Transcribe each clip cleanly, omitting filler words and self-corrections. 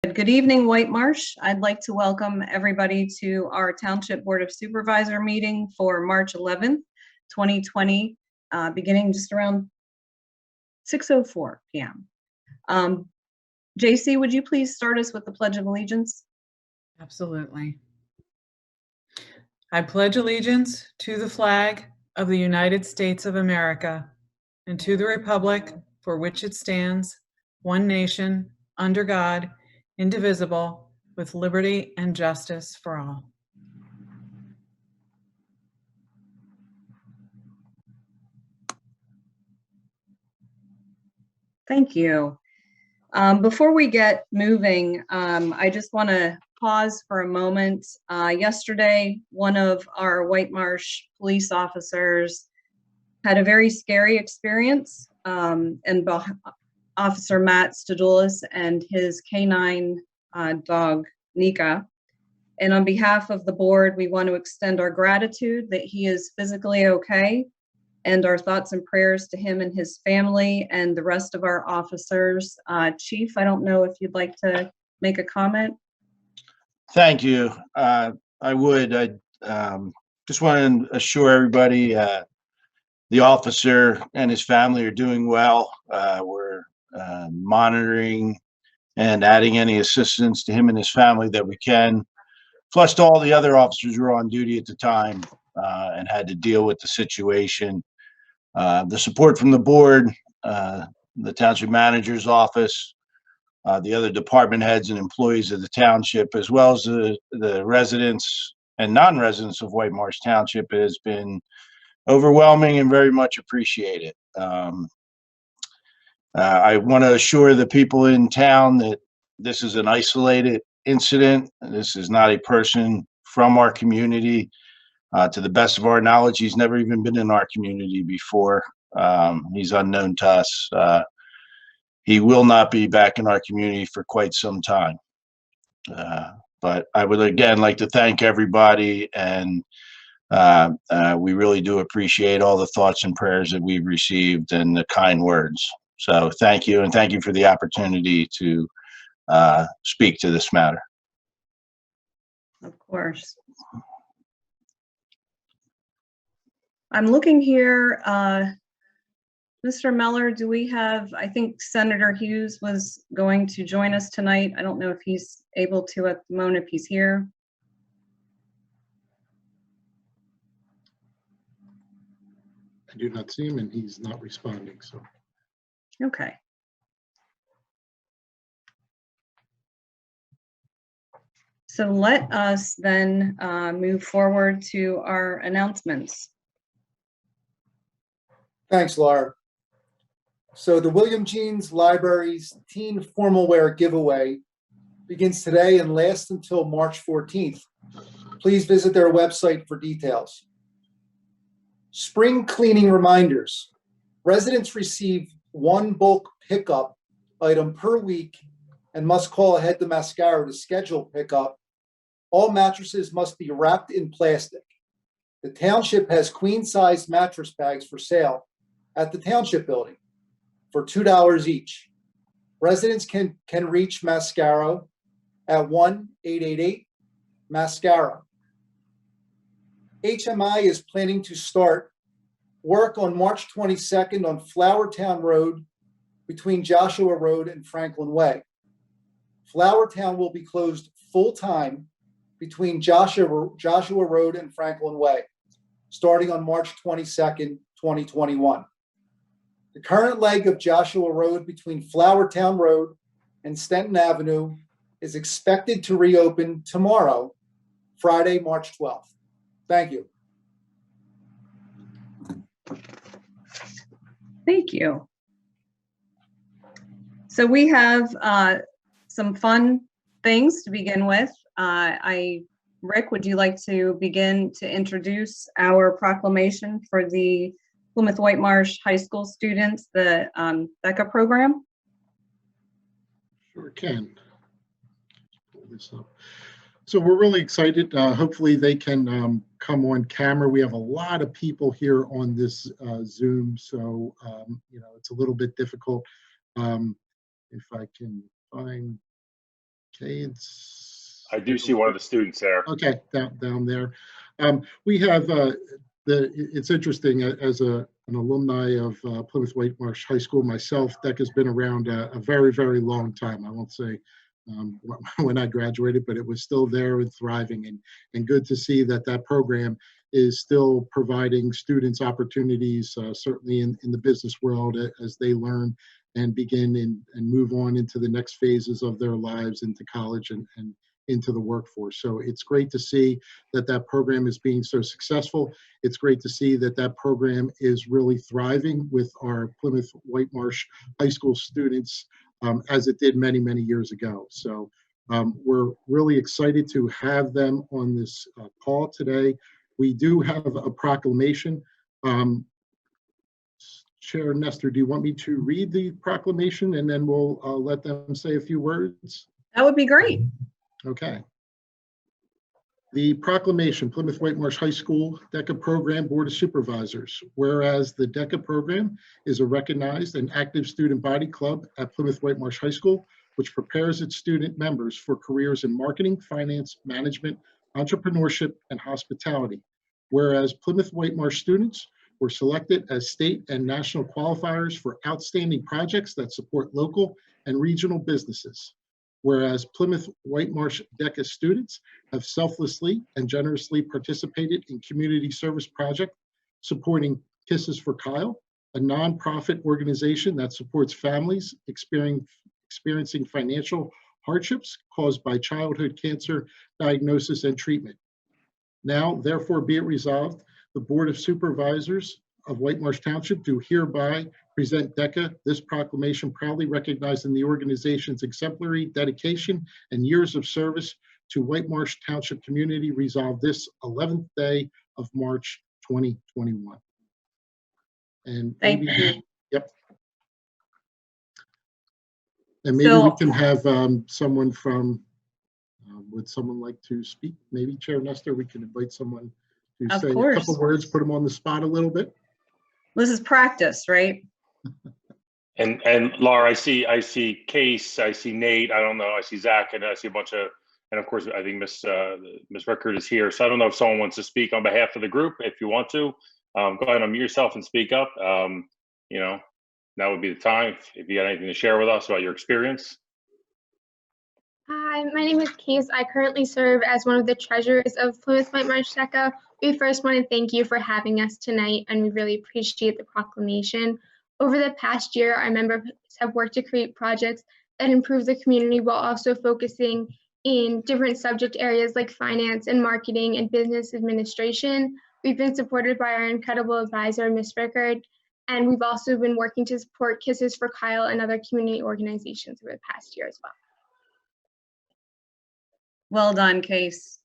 Good evening, Whitemarsh. I'd like to welcome everybody to our Township Board of Supervisor meeting for March 11th, 2020, beginning just around 6:04 p.m. JC, would you please start us with the Pledge of Allegiance? Absolutely. I pledge allegiance to the flag of the United States of America and to the republic for which it stands, one nation, under God, indivisible, with liberty and justice for all. Thank you. Before we get moving, I just want to pause for a moment. Yesterday, one of our Whitemarsh police officers had a very scary experience, and Officer Matt Stadulis and his canine dog, Nika. And on behalf of the board, we want to extend our gratitude that he is physically okay, and our thoughts and prayers to him and his family and the rest of our officers. Chief, I don't know if you'd like to make a comment. Thank you. I just want to assure everybody the officer and his family are doing well. We're monitoring and adding any assistance to him and his family that we can. Plus, to all the other officers who were on duty at the time and had to deal with the situation. The support from the board, the township manager's office, the other department heads and employees of the township, as well as the residents and non-residents of Whitemarsh Township, has been overwhelming and very much appreciated. I want to assure the people in town that this is an isolated incident. This is not a person from our community. To the best of our knowledge, he's never even been in our community before. He's unknown to us. He will not be back in our community for quite some time. But I would again like to thank everybody, and we really do appreciate all the thoughts and prayers that we've received and the kind words. So thank you, and thank you for the opportunity to speak to this matter. Of course. I'm looking here, Mr. Meller, do we have, I think Senator Hughes was going to join us tonight. I don't know if he's able to at the moment, if he's here. I do not see him, and he's not responding, so. Okay. So let us then move forward to our announcements. Thanks, Laura. So the William Jeans Library's Teen Formal Wear Giveaway begins today and lasts until March 14th. Please visit their website for details. Spring cleaning reminders. Residents receive one bulk pickup item per week and must call ahead to Mascaro to schedule pickup. All mattresses must be wrapped in plastic. The township has queen-sized mattress bags for sale at the township building for $2 each. Residents can reach Mascaro at 1-888-MASCARO. HMI is planning to start work on March 22nd on Flowertown Road between Joshua Road and Franklin Way. Flowertown will be closed full-time between Joshua Road and Franklin Way, starting on March 22nd, 2021. The current leg of Joshua Road between Flowertown Road and Stenton Avenue is expected to reopen tomorrow, Friday, March 12th. Thank you. Thank you. So we have some fun things to begin with. Rick, would you like to begin to introduce our proclamation for the Plymouth Whitemarsh High School students, the BECA program? Sure can. Pull this up. So we're really excited. Hopefully they can come on camera. We have a lot of people here on this Zoom, so it's a little bit difficult. If I can find Okay, it's. I do see one of the students there. Okay, down there. We have it's interesting as an alumni of Plymouth Whitemarsh High School myself. DEC has been around a very, very long time. I won't say when I graduated, but it was still there and thriving, and good to see that that program is still providing students opportunities, certainly in the business world, as they learn and begin and move on into the next phases of their lives, into college and into the workforce. So it's great to see that that program is being so successful. It's great to see that that program is really thriving with our Plymouth Whitemarsh High School students, as it did many, many years ago. So we're really excited to have them on this call today. We do have a proclamation. Chair Nestor, do you want me to read the proclamation and then we'll let them say a few words? That would be great. Okay. The proclamation, Plymouth Whitemarsh High School DECA Program Board of Supervisors. Whereas the DECA program is a recognized and active student body club at Plymouth Whitemarsh High School, which prepares its student members for careers in marketing, finance, management, entrepreneurship, and hospitality. Whereas Plymouth Whitemarsh students were selected as state and national qualifiers for outstanding projects that support local and regional businesses. Whereas Plymouth Whitemarsh DECA students have selflessly and generously participated in community service projects supporting Kisses for Kyle, a nonprofit organization that supports families experiencing financial hardships caused by childhood cancer diagnosis and treatment. Now, therefore, be it resolved, the Board of Supervisors of Whitemarsh Township do hereby present DECA this proclamation, proudly recognizing the organization's exemplary dedication and years of service to Whitemarsh Township community, resolved this 11th day of March 2021. And Thank maybe, you. yep. And maybe we can have someone from, would someone like to speak? Maybe Chair Nestor, we can invite someone to say a couple words, put them on the spot a little bit. This is practice, right? And Laura, I see Case, I see Nate, I don't know, I see Zach, and I see a bunch of, and of course, I think Miss Rickard is here. So I don't know if someone wants to speak on behalf of the group. If you want to, go ahead and unmute yourself and speak up. You know, that would be the time if you got anything to share with us about your experience. Hi, my name is Case. I currently serve as one of the treasurers of Plymouth Whitemarsh DECA. We first want to thank you for having us tonight, and we really appreciate the proclamation. Over the past year, our members have worked to create projects that improve the community while also focusing in different subject areas like finance and marketing and business administration. We've been supported by our incredible advisor, Ms. Rickard, and we've also been working to support Kisses for Kyle and other community organizations over the past year as well. Well done, Case.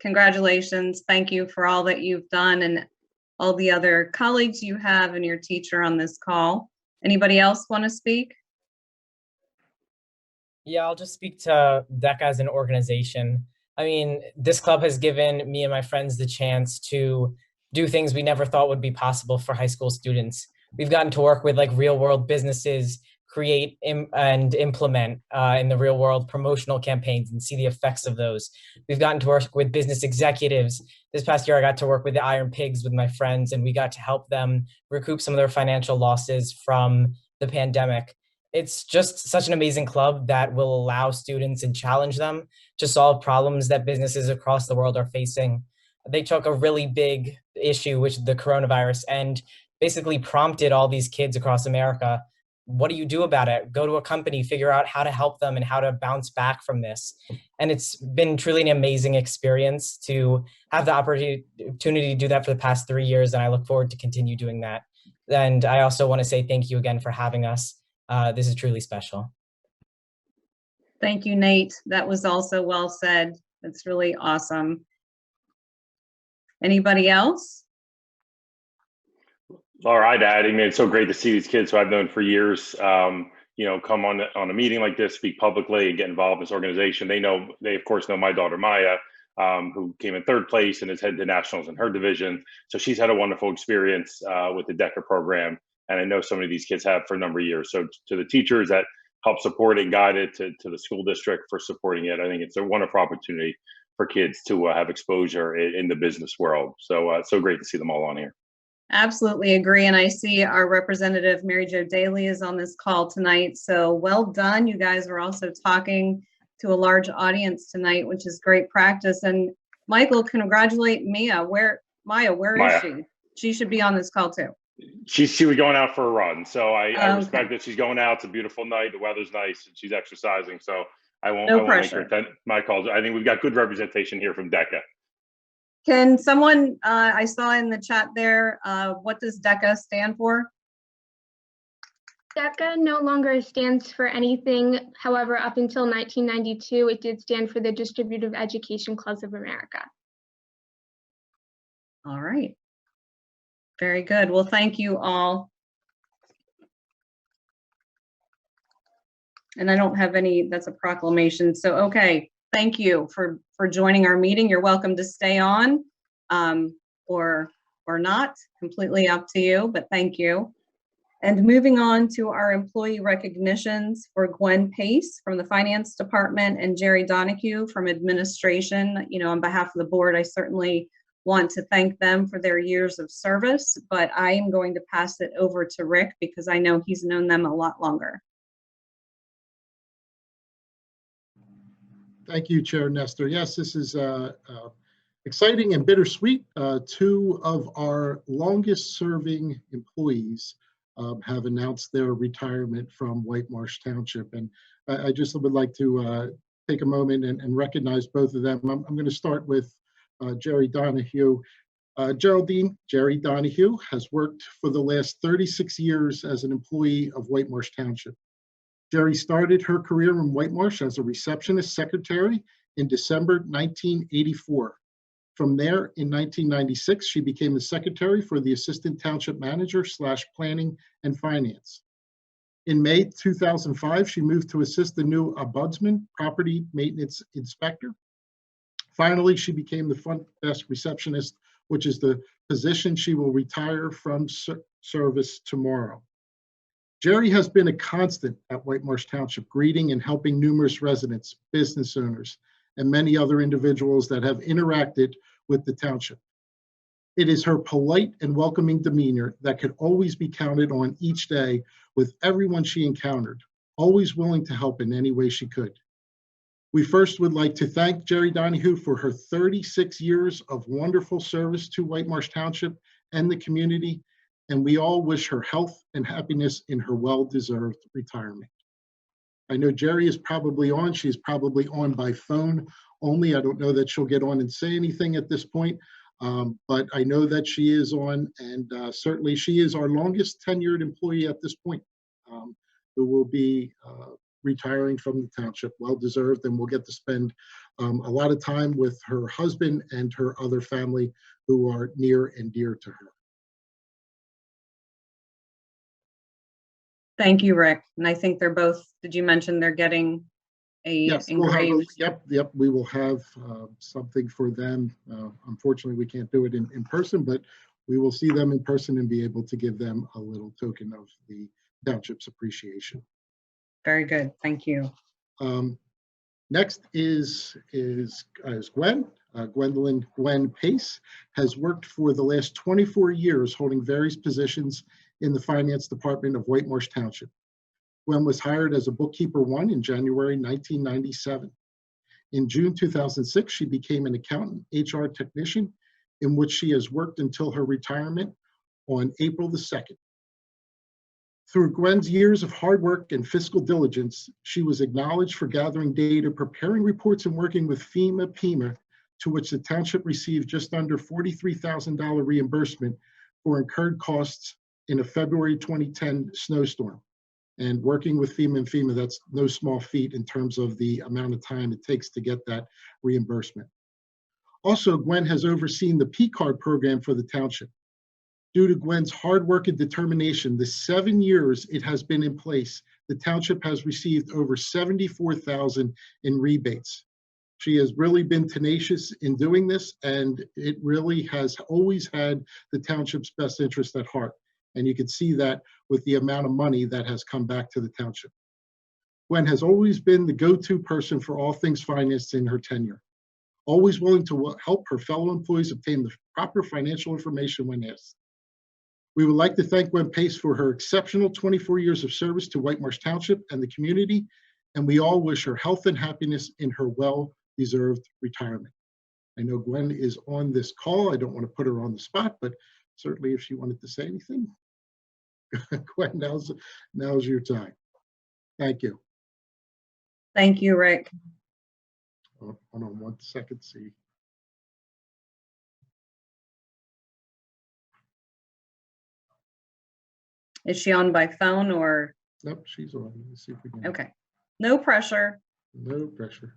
Congratulations. Thank you for all that you've done and all the other colleagues you have and your teacher on this call. Anybody else want to speak? Yeah, I'll just speak to DECA as an organization. I mean, this club has given me and my friends the chance to do things we never thought would be possible for high school students. We've gotten to work with like real world businesses, create and implement in the real world promotional campaigns and see the effects of those. We've gotten to work with business executives. This past year, I got to work with the Iron Pigs with my friends, and we got to help them recoup some of their financial losses from the pandemic. It's just such an amazing club that will allow students and challenge them to solve problems that businesses across the world are facing. They took a really big issue, which is the coronavirus, and basically prompted all these kids across America. What do you do about it? Go to a company, figure out how to help them and how to bounce back from this. And it's been truly an amazing experience to have the opportunity to do that for the past 3 years. And I look forward to continue doing that. And I also want to say thank you again for having us. This is truly special. Thank you, Nate. That was also well said. That's really awesome. Anybody else? Laura, I'd add, I mean, it's so great to see these kids who I've known for years, you know, come on a meeting like this, speak publicly and get involved in this organization. They of course know my daughter, Maya, who came in 3rd place and is headed to nationals in her division. So she's had a wonderful experience with the DECA program. And I know so many of these kids have for a number of years. So to the teachers that help support it, guide it to the school district for supporting it. I think it's a wonderful opportunity for kids to have exposure in the business world. So so great to see them all on here. Absolutely agree. And I see our representative, Mary Jo Daly, is on this call tonight. So well done. You guys are also talking to a large audience tonight, which is great practice. And Michael, congratulate Maya. Where is she? She should be on this call too. She was going out for a run. So I Okay. respect that she's going out. It's a beautiful night. The weather's nice and she's exercising. So I won't No make pressure. her attend my calls. I think we've got good representation here from DECA. Can someone, I saw in the chat there, what does DECA stand for? DECA no longer stands for anything. However, up until 1992, it did stand for the Distributive Education Clubs of America. All right. Very good. Well, thank you all. And I don't have any, that's a proclamation. So, okay, thank you for joining our meeting. You're welcome to stay on or not, completely up to you, but thank you. And moving on to our employee recognitions for Gwen Pace from the Finance Department and Jerry Donahue from Administration. You know, on behalf of the board, I certainly want to thank them for their years of service, but I am going to pass it over to Rick because I know he's known them a lot longer. Thank you, Chair Nestor. Yes, this is exciting and bittersweet. Two of our longest serving employees have announced their retirement from Whitemarsh Township. And I just would like to take a moment and recognize both of them. I'm going to start with Jerry Donahue. Jerry Donahue has worked for the last 36 years as an employee of Whitemarsh Township. Jerry started her career in Whitemarsh as a receptionist secretary in December 1984. From there, in 1996, she became the secretary for the assistant township manager / planning and finance. In May 2005, she moved to assist the new ombudsman property maintenance inspector. Finally, she became the front desk receptionist, which is the position she will retire from service tomorrow. Jerry has been a constant at Whitemarsh Township, greeting and helping numerous residents, business owners, and many other individuals that have interacted with the township. It is her polite and welcoming demeanor that could always be counted on each day with everyone she encountered, always willing to help in any way she could. We first would like to thank Jerry Donahue for her 36 years of wonderful service to Whitemarsh Township and the community, and we all wish her health and happiness in her well-deserved retirement. I know Jerry is probably on. She's probably on by phone only. I don't know that she'll get on and say anything at this point, but I know that she is on, and certainly she is our longest tenured employee at this point, who will be retiring from the township, well-deserved, and will get to spend a lot of time with her husband and her other family who are near and dear to her. Thank you, Rick. And I think they're both, did you mention they're getting a Yes, engraved? yep, we will have something for them. Unfortunately, we can't do it in person, but we will see them in person and be able to give them a little token of the township's appreciation. Very good, thank you. Next is Gwen. Gwen Pace has worked for the last 24 years, holding various positions in the finance department of Whitemarsh Township. Gwen was hired as a bookkeeper 1 in January 1997. In June 2006, she became an accountant HR technician, in which she has worked until her retirement on April the 2nd. Through Gwen's years of hard work and fiscal diligence, she was acknowledged for gathering data, preparing reports, and working with FEMA, to which the township received just under $43,000 reimbursement for incurred costs in a February 2010 snowstorm. And working with FEMA, that's no small feat in terms of the amount of time it takes to get that reimbursement. Also, Gwen has overseen the P-card program for the township. Due to Gwen's hard work and determination, the 7 years it has been in place, the township has received over $74,000 in rebates. She has really been tenacious in doing this, and it really has always had the township's best interest at heart. And you can see that with the amount of money that has come back to the township. Gwen has always been the go-to person for all things finance in her tenure, always willing to help her fellow employees obtain the proper financial information when asked. We would like to thank Gwen Pace for her exceptional 24 years of service to Whitemarsh Township and the community, and we all wish her health and happiness in her well-deserved retirement. I know Gwen is on this call. I don't want to put her on the spot, but certainly if she wanted to say anything, Gwen, now's your time. Thank you. Thank you, Rick. Hold on 1 second, see. Is she on by phone or? Nope, she's on. Let's see if we can. Okay. No pressure. No pressure.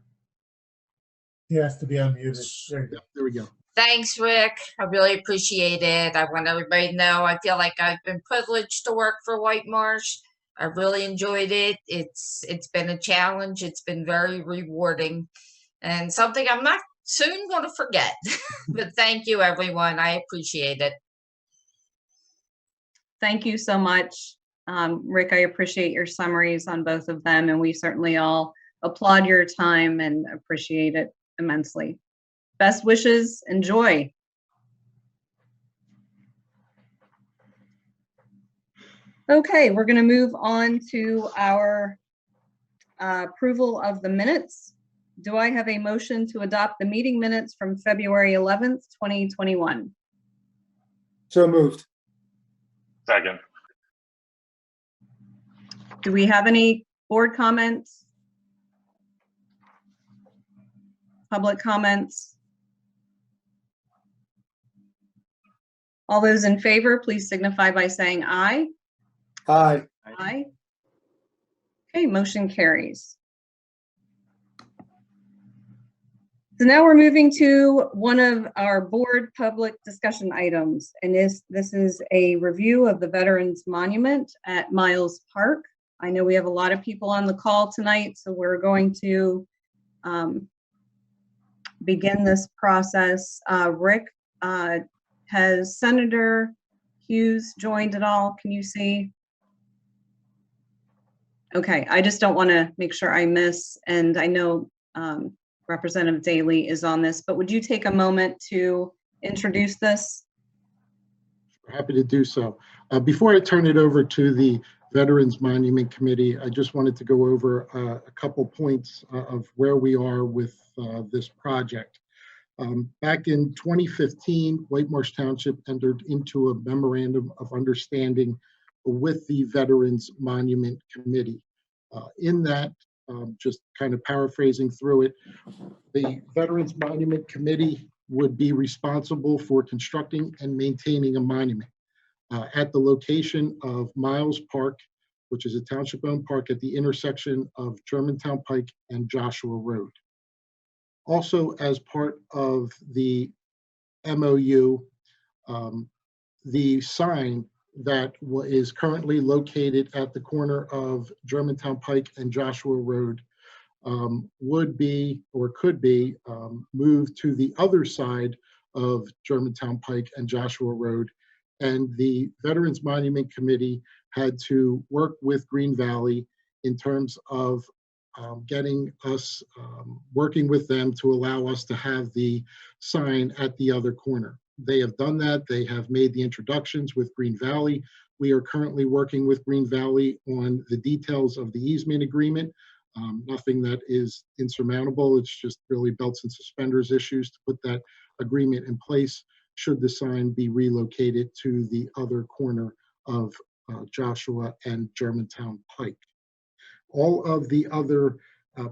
He has to be unmuted. There you go. Yep, there we go. Thanks, Rick. I really appreciate it. I want everybody to know I feel like I've been privileged to work for Whitemarsh. I really enjoyed it. It's been a challenge. It's been very rewarding and something I'm not soon going to forget. But thank you, everyone. I appreciate it. Thank you so much, Rick. I appreciate your summaries on both of them, and we certainly all applaud your time and appreciate it immensely. Best wishes, enjoy. Okay, we're going to move on to our approval of the minutes. Do I have a motion to adopt the meeting minutes from February 11th, 2021? So moved. Second. Do we have any board comments? Public comments? All those in favor, please signify by saying aye. Aye. Aye. Okay, motion carries. So now we're moving to one of our board public discussion items, and this is a review of the Veterans Monument at Miles Park. I know we have a lot of people on the call tonight, so we're going to begin this process. Rick, has Senator Hughes joined at all? Can you see? Okay, I just don't want to make sure I miss, and I know Representative Daly is on this, but would you take a moment to introduce this? Happy to do so. Before I turn it over to the Veterans Monument Committee, I just wanted to go over a couple points of where we are with this project. Back in 2015, Whitemarsh Township entered into a memorandum of understanding with the Veterans Monument Committee. In that, just kind of paraphrasing through it, the Veterans Monument Committee would be responsible for constructing and maintaining a monument at the location of Miles Park, which is a township-owned park at the intersection of Germantown Pike and Joshua Road. Also, as part of the MOU, the sign that is currently located at the corner of Germantown Pike and Joshua Road would be, or could be, moved to the other side of Germantown Pike and Joshua Road. And the Veterans Monument Committee had to work with Green Valley in terms of getting us, working with them to allow us to have the sign at the other corner. They have done that. They have made the introductions with Green Valley. We are currently working with Green Valley on the details of the easement agreement. Nothing that is insurmountable. It's just really belts and suspenders issues to put that agreement in place should the sign be relocated to the other corner of Joshua and Germantown Pike. All of the other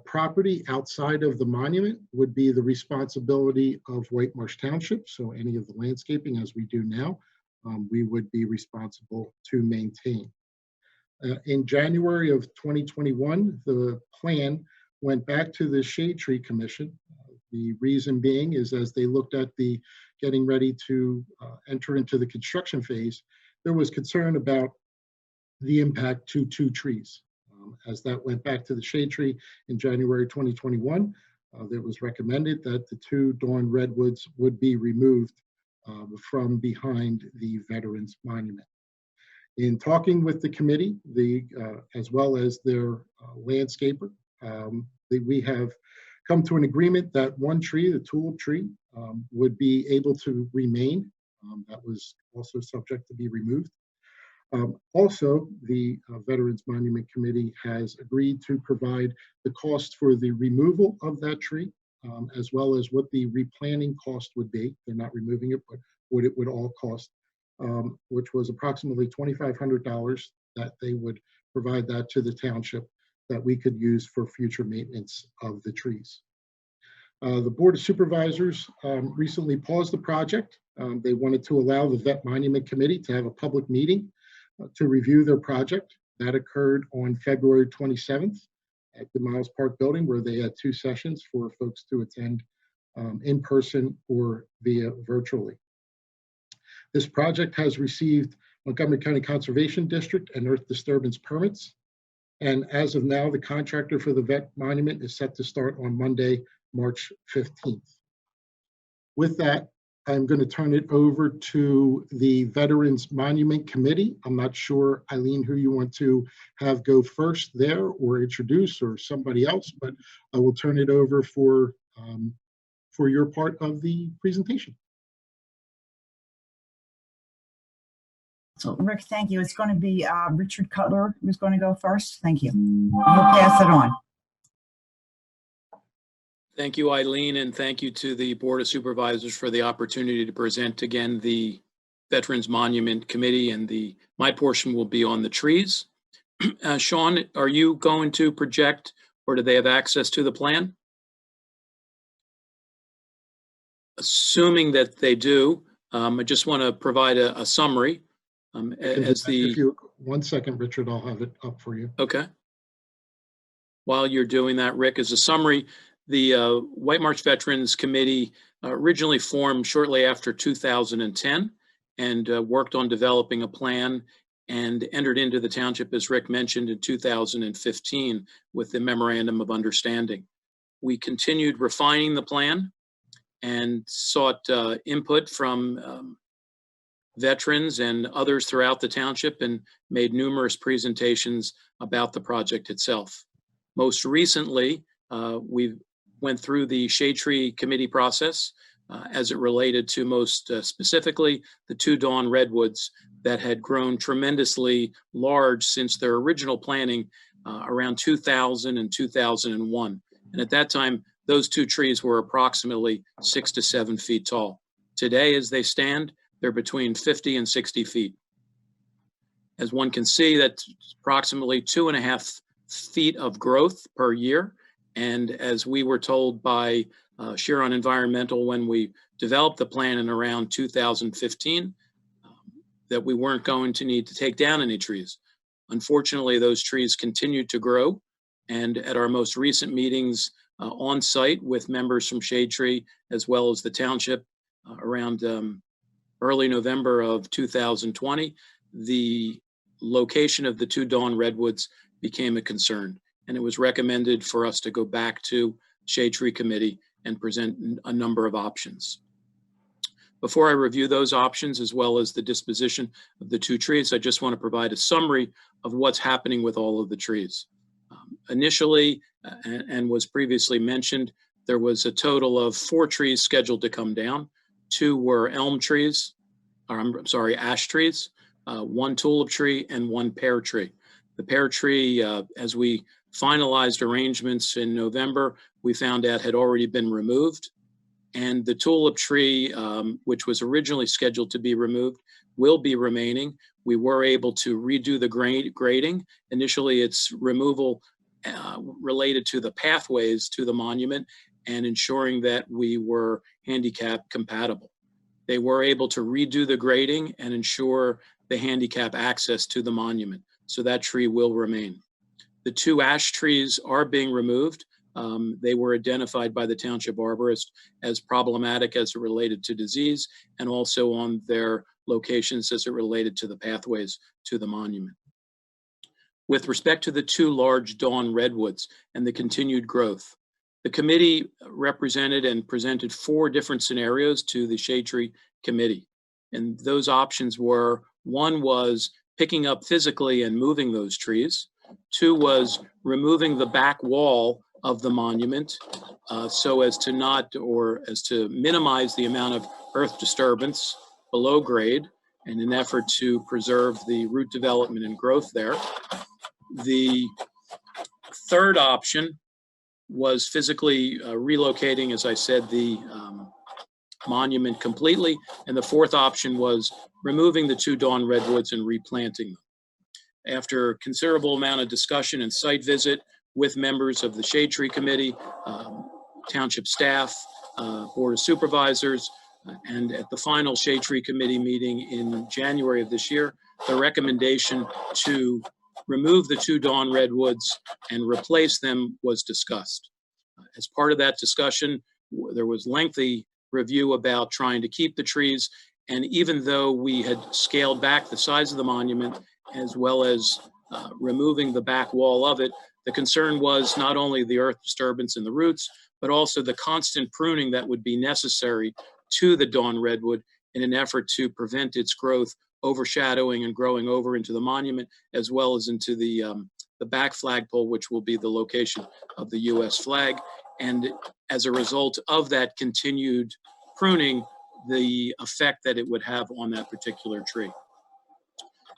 property outside of the monument would be the responsibility of Whitemarsh Township. So any of the landscaping, as we do now, we would be responsible to maintain. In January of 2021, the plan went back to the Shade Tree Commission. The reason being is as they looked at the getting ready to enter into the construction phase, there was concern about the impact to 2 trees. As that went back to the Shade Tree in January 2021, it was recommended that the 2 Dawn redwoods would be removed from behind the Veterans Monument. In talking with the committee, as well as their landscaper, we have come to an agreement that one tree, the tulip tree, would be able to remain. That was also subject to be removed. Also, the Veterans Monument Committee has agreed to provide the cost for the removal of that tree, as well as what the replanting cost would be. They're not removing it, but what it would all cost, which was approximately $2,500 that they would provide that to the township that we could use for future maintenance of the trees. The Board of Supervisors recently paused the project. They wanted to allow the Vet Monument Committee to have a public meeting to review their project. That occurred on February 27th at the Miles Park building, where they had 2 sessions for folks to attend in person or via virtually. This project has received Montgomery County Conservation District and earth disturbance permits. And as of now, the contractor for the Vet Monument is set to start on Monday, March 15th. With that, I'm going to turn it over to the Veterans Monument Committee. I'm not sure, Eileen, who you want to have go first there or introduce, or somebody else, but I will turn it over for your part of the presentation. So Rick, thank you. It's going to be Richard Cutler who's going to go first. Thank you. We'll pass it on. Thank you, Eileen, and thank you to the Board of Supervisors for the opportunity to present again the Veterans Monument Committee, and my portion will be on the trees. Sean, are you going to project, or do they have access to the plan? Assuming that they do, I just want to provide a summary. One second, Richard, I'll have it up for you. Okay. While you're doing that, Rick, as a summary, the Whitemarsh Veterans Committee originally formed shortly after 2010 and worked on developing a plan and entered into the township, as Rick mentioned, in 2015 with the Memorandum of Understanding. We continued refining the plan and sought input from veterans and others throughout the township and made numerous presentations about the project itself. Most recently, we went through the Shade Tree Committee process as it related to most specifically the 2 Dawn redwoods that had grown tremendously large since their original planting around 2000 and 2001. And at that time, those 2 trees were approximately 6 to 7 feet tall. Today, as they stand, they're between 50 and 60 feet. As one can see, that's approximately 2.5 feet of growth per year. And as we were told by Chiron Environmental when we developed the plan in around 2015, that we weren't going to need to take down any trees. Unfortunately, those trees continued to grow. And at our most recent meetings on site with members from Shade Tree, as well as the township around early November of 2020, the location of the 2 Dawn redwoods became a concern. And it was recommended for us to go back to Shade Tree Committee and present a number of options. Before I review those options, as well as the disposition of the 2 trees, I just want to provide a summary of what's happening with all of the trees. Initially, and was previously mentioned, there was a total of 4 trees scheduled to come down. 2 were elm trees, or I'm sorry, ash trees, 1 tulip tree, and 1 pear tree. The pear tree, as we finalized arrangements in November, we found out had already been removed. And the tulip tree, which was originally scheduled to be removed, will be remaining. We were able to redo the grading. Initially, its removal related to the pathways to the monument and ensuring that we were handicap compatible. They were able to redo the grading and ensure the handicap access to the monument. So that tree will remain. The 2 ash trees are being removed. They were identified by the township arborist as problematic as it related to disease and also on their locations as it related to the pathways to the monument. With respect to the 2 large Dawn redwoods and the continued growth, the committee represented and presented 4 different scenarios to the Shade Tree Committee. And those options were, one was picking up physically and moving those trees. 2 was removing the back wall of the monument so as to minimize the amount of earth disturbance below grade in an effort to preserve the root development and growth there. The third option was physically relocating, as I said, the monument completely. And the fourth option was removing the 2 dawn redwoods and replanting them. After a considerable amount of discussion and site visit with members of the Shade Tree Committee, Township staff, Board of Supervisors, and at the final Shade Tree Committee meeting in January of this year, the recommendation to remove the 2 dawn redwoods and replace them was discussed. As part of that discussion, there was lengthy review about trying to keep the trees. And even though we had scaled back the size of the monument, as well as removing the back wall of it, the concern was not only the earth disturbance in the roots, but also the constant pruning that would be necessary to the dawn redwood in an effort to prevent its growth overshadowing and growing over into the monument, as well as into the back flagpole, which will be the location of the U.S. flag. And as a result of that continued pruning, the effect that it would have on that particular tree.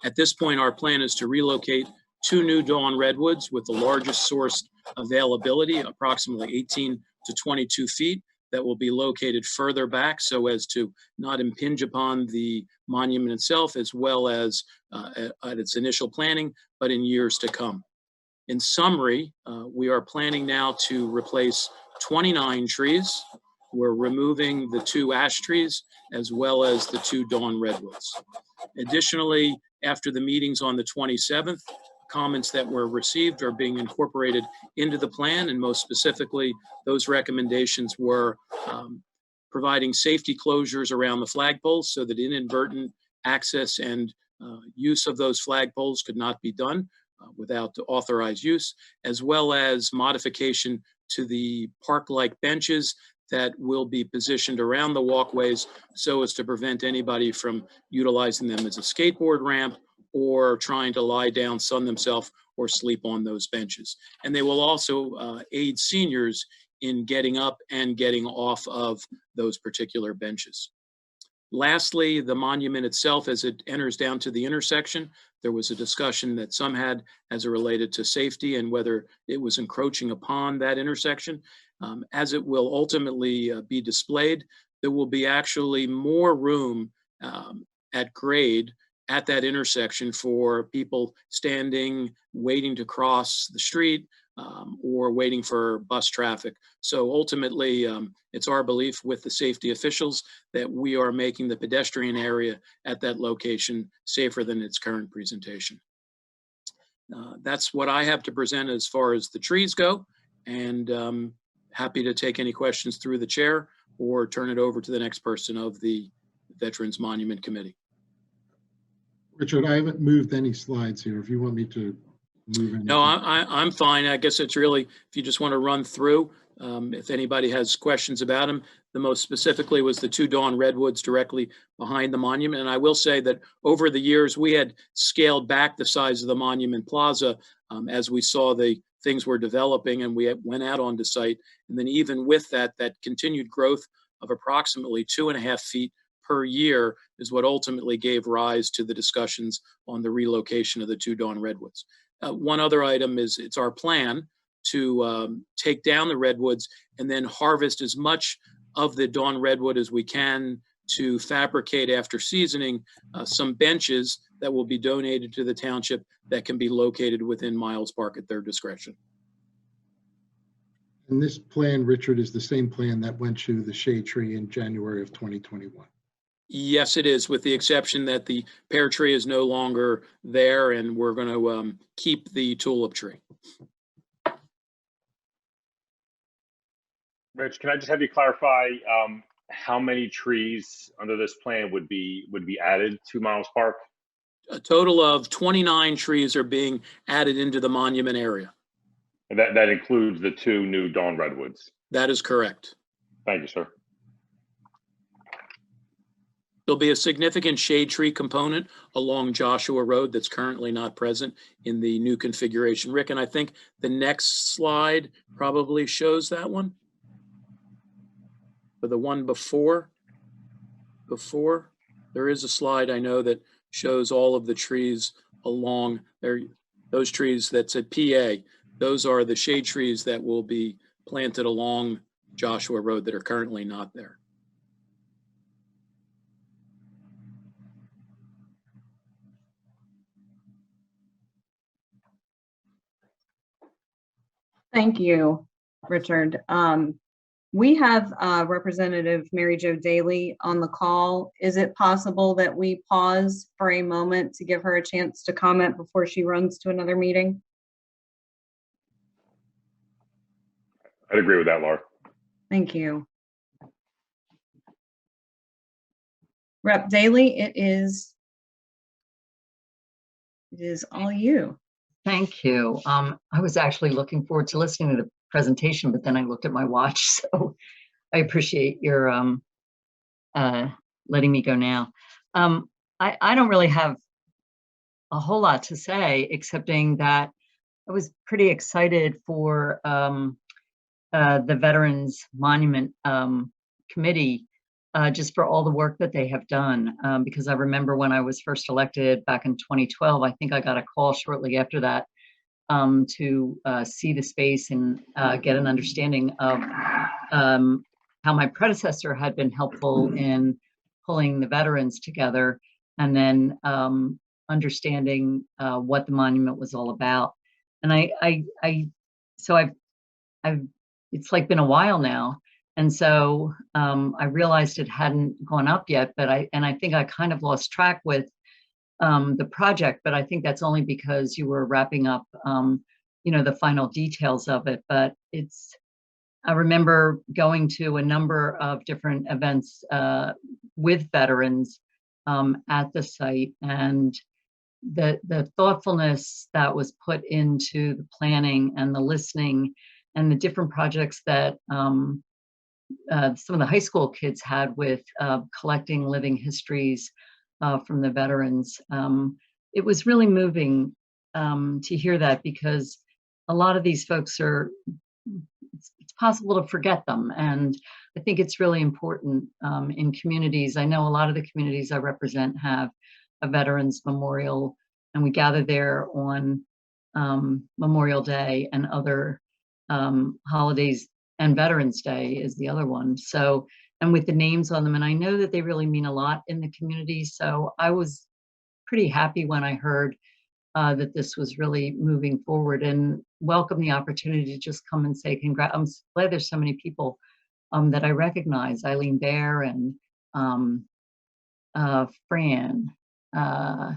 At this point, our plan is to relocate 2 new dawn redwoods with the largest source availability, approximately 18 to 22 feet, that will be located further back so as to not impinge upon the monument itself, as well as at its initial planning, but in years to come. In summary, we are planning now to replace 29 trees. We're removing the 2 ash trees as well as the 2 dawn redwoods. Additionally, after the meetings on the 27th, comments that were received are being incorporated into the plan, and most specifically, those recommendations were providing safety closures around the flagpoles so that inadvertent access and use of those flagpoles could not be done without authorized use, as well as modification to the park-like benches that will be positioned around the walkways so as to prevent anybody from utilizing them as a skateboard ramp or trying to lie down, sun themselves, or sleep on those benches. And they will also aid seniors in getting up and getting off of those particular benches. Lastly, the monument itself, as it enters down to the intersection, there was a discussion that some had as it related to safety and whether it was encroaching upon that intersection. As it will ultimately be displayed, there will be actually more room at grade at that intersection for people standing, waiting to cross the street, or waiting for bus traffic. So ultimately, it's our belief with the safety officials that we are making the pedestrian area at that location safer than its current presentation. That's what I have to present as far as the trees go, and happy to take any questions through the chair or turn it over to the next person of the Veterans Monument Committee. Richard, I haven't moved any slides here. If you want me to move anything. No, I'm fine. I guess it's really, if you just want to run through, if anybody has questions about them. The most specifically was the 2 dawn redwoods directly behind the monument. And I will say that over the years, we had scaled back the size of the monument plaza as we saw the things were developing, and we went out onto site. And then even with that continued growth of approximately 2.5 feet per year is what ultimately gave rise to the discussions on the relocation of the 2 dawn redwoods. One other item is it's our plan to take down the redwoods and then harvest as much of the dawn redwood as we can to fabricate after seasoning some benches that will be donated to the township that can be located within Miles Park at their discretion. And this plan, Richard, is the same plan that went to the shade tree in January of 2021. Yes, it is, with the exception that the pear tree is no longer there, and we're going to keep the tulip tree. Rich, can I just have you clarify how many trees under this plan would be added to Miles Park? A total of 29 trees are being added into the monument area. And that includes the 2 new dawn redwoods. That is correct. Thank you, sir. There'll be a significant shade tree component along Joshua Road that's currently not present in the new configuration. Rick, and I think the next slide probably shows that one. But the one before, there is a slide I know that shows all of the trees along there. Those trees that's at PA, those are the shade trees that will be planted along Joshua Road that are currently not there. Thank you, Richard. We have Representative Mary Jo Daly on the call. Is it possible that we pause for a moment to give her a chance to comment before she runs to another meeting? I'd agree with that, Laura. Thank you. Rep. Daly, it is all you. Thank you. I was actually looking forward to listening to the presentation, but then I looked at my watch, so I appreciate your letting me go now. I don't really have a whole lot to say, excepting that I was pretty excited for the Veterans Monument Committee, just for all the work that they have done. Because I remember when I was first elected back in 2012, I think I got a call shortly after that to see the space and get an understanding of how my predecessor had been helpful in pulling the veterans together, and then understanding what the monument was all about. And so I've it's like been a while now. And so I realized it hadn't gone up yet, but I think I kind of lost track with the project, but I think that's only because you were wrapping up, the final details of it. But I remember going to a number of different events with veterans at the site, and the thoughtfulness that was put into the planning and the listening and the different projects that some of the high school kids had with collecting living histories from the veterans. It was really moving to hear that, because a lot of these folks it's possible to forget them. And I think it's really important in communities. I know a lot of the communities I represent have a veterans memorial, and we gather there on Memorial Day and other holidays, and Veterans Day is the other one. So, and with the names on them, and I know that they really mean a lot in the community. So I was pretty happy when I heard that this was really moving forward, and welcome the opportunity to just come and say congrats. I'm glad there's so many people that I recognize, Eileen Bear and Fran,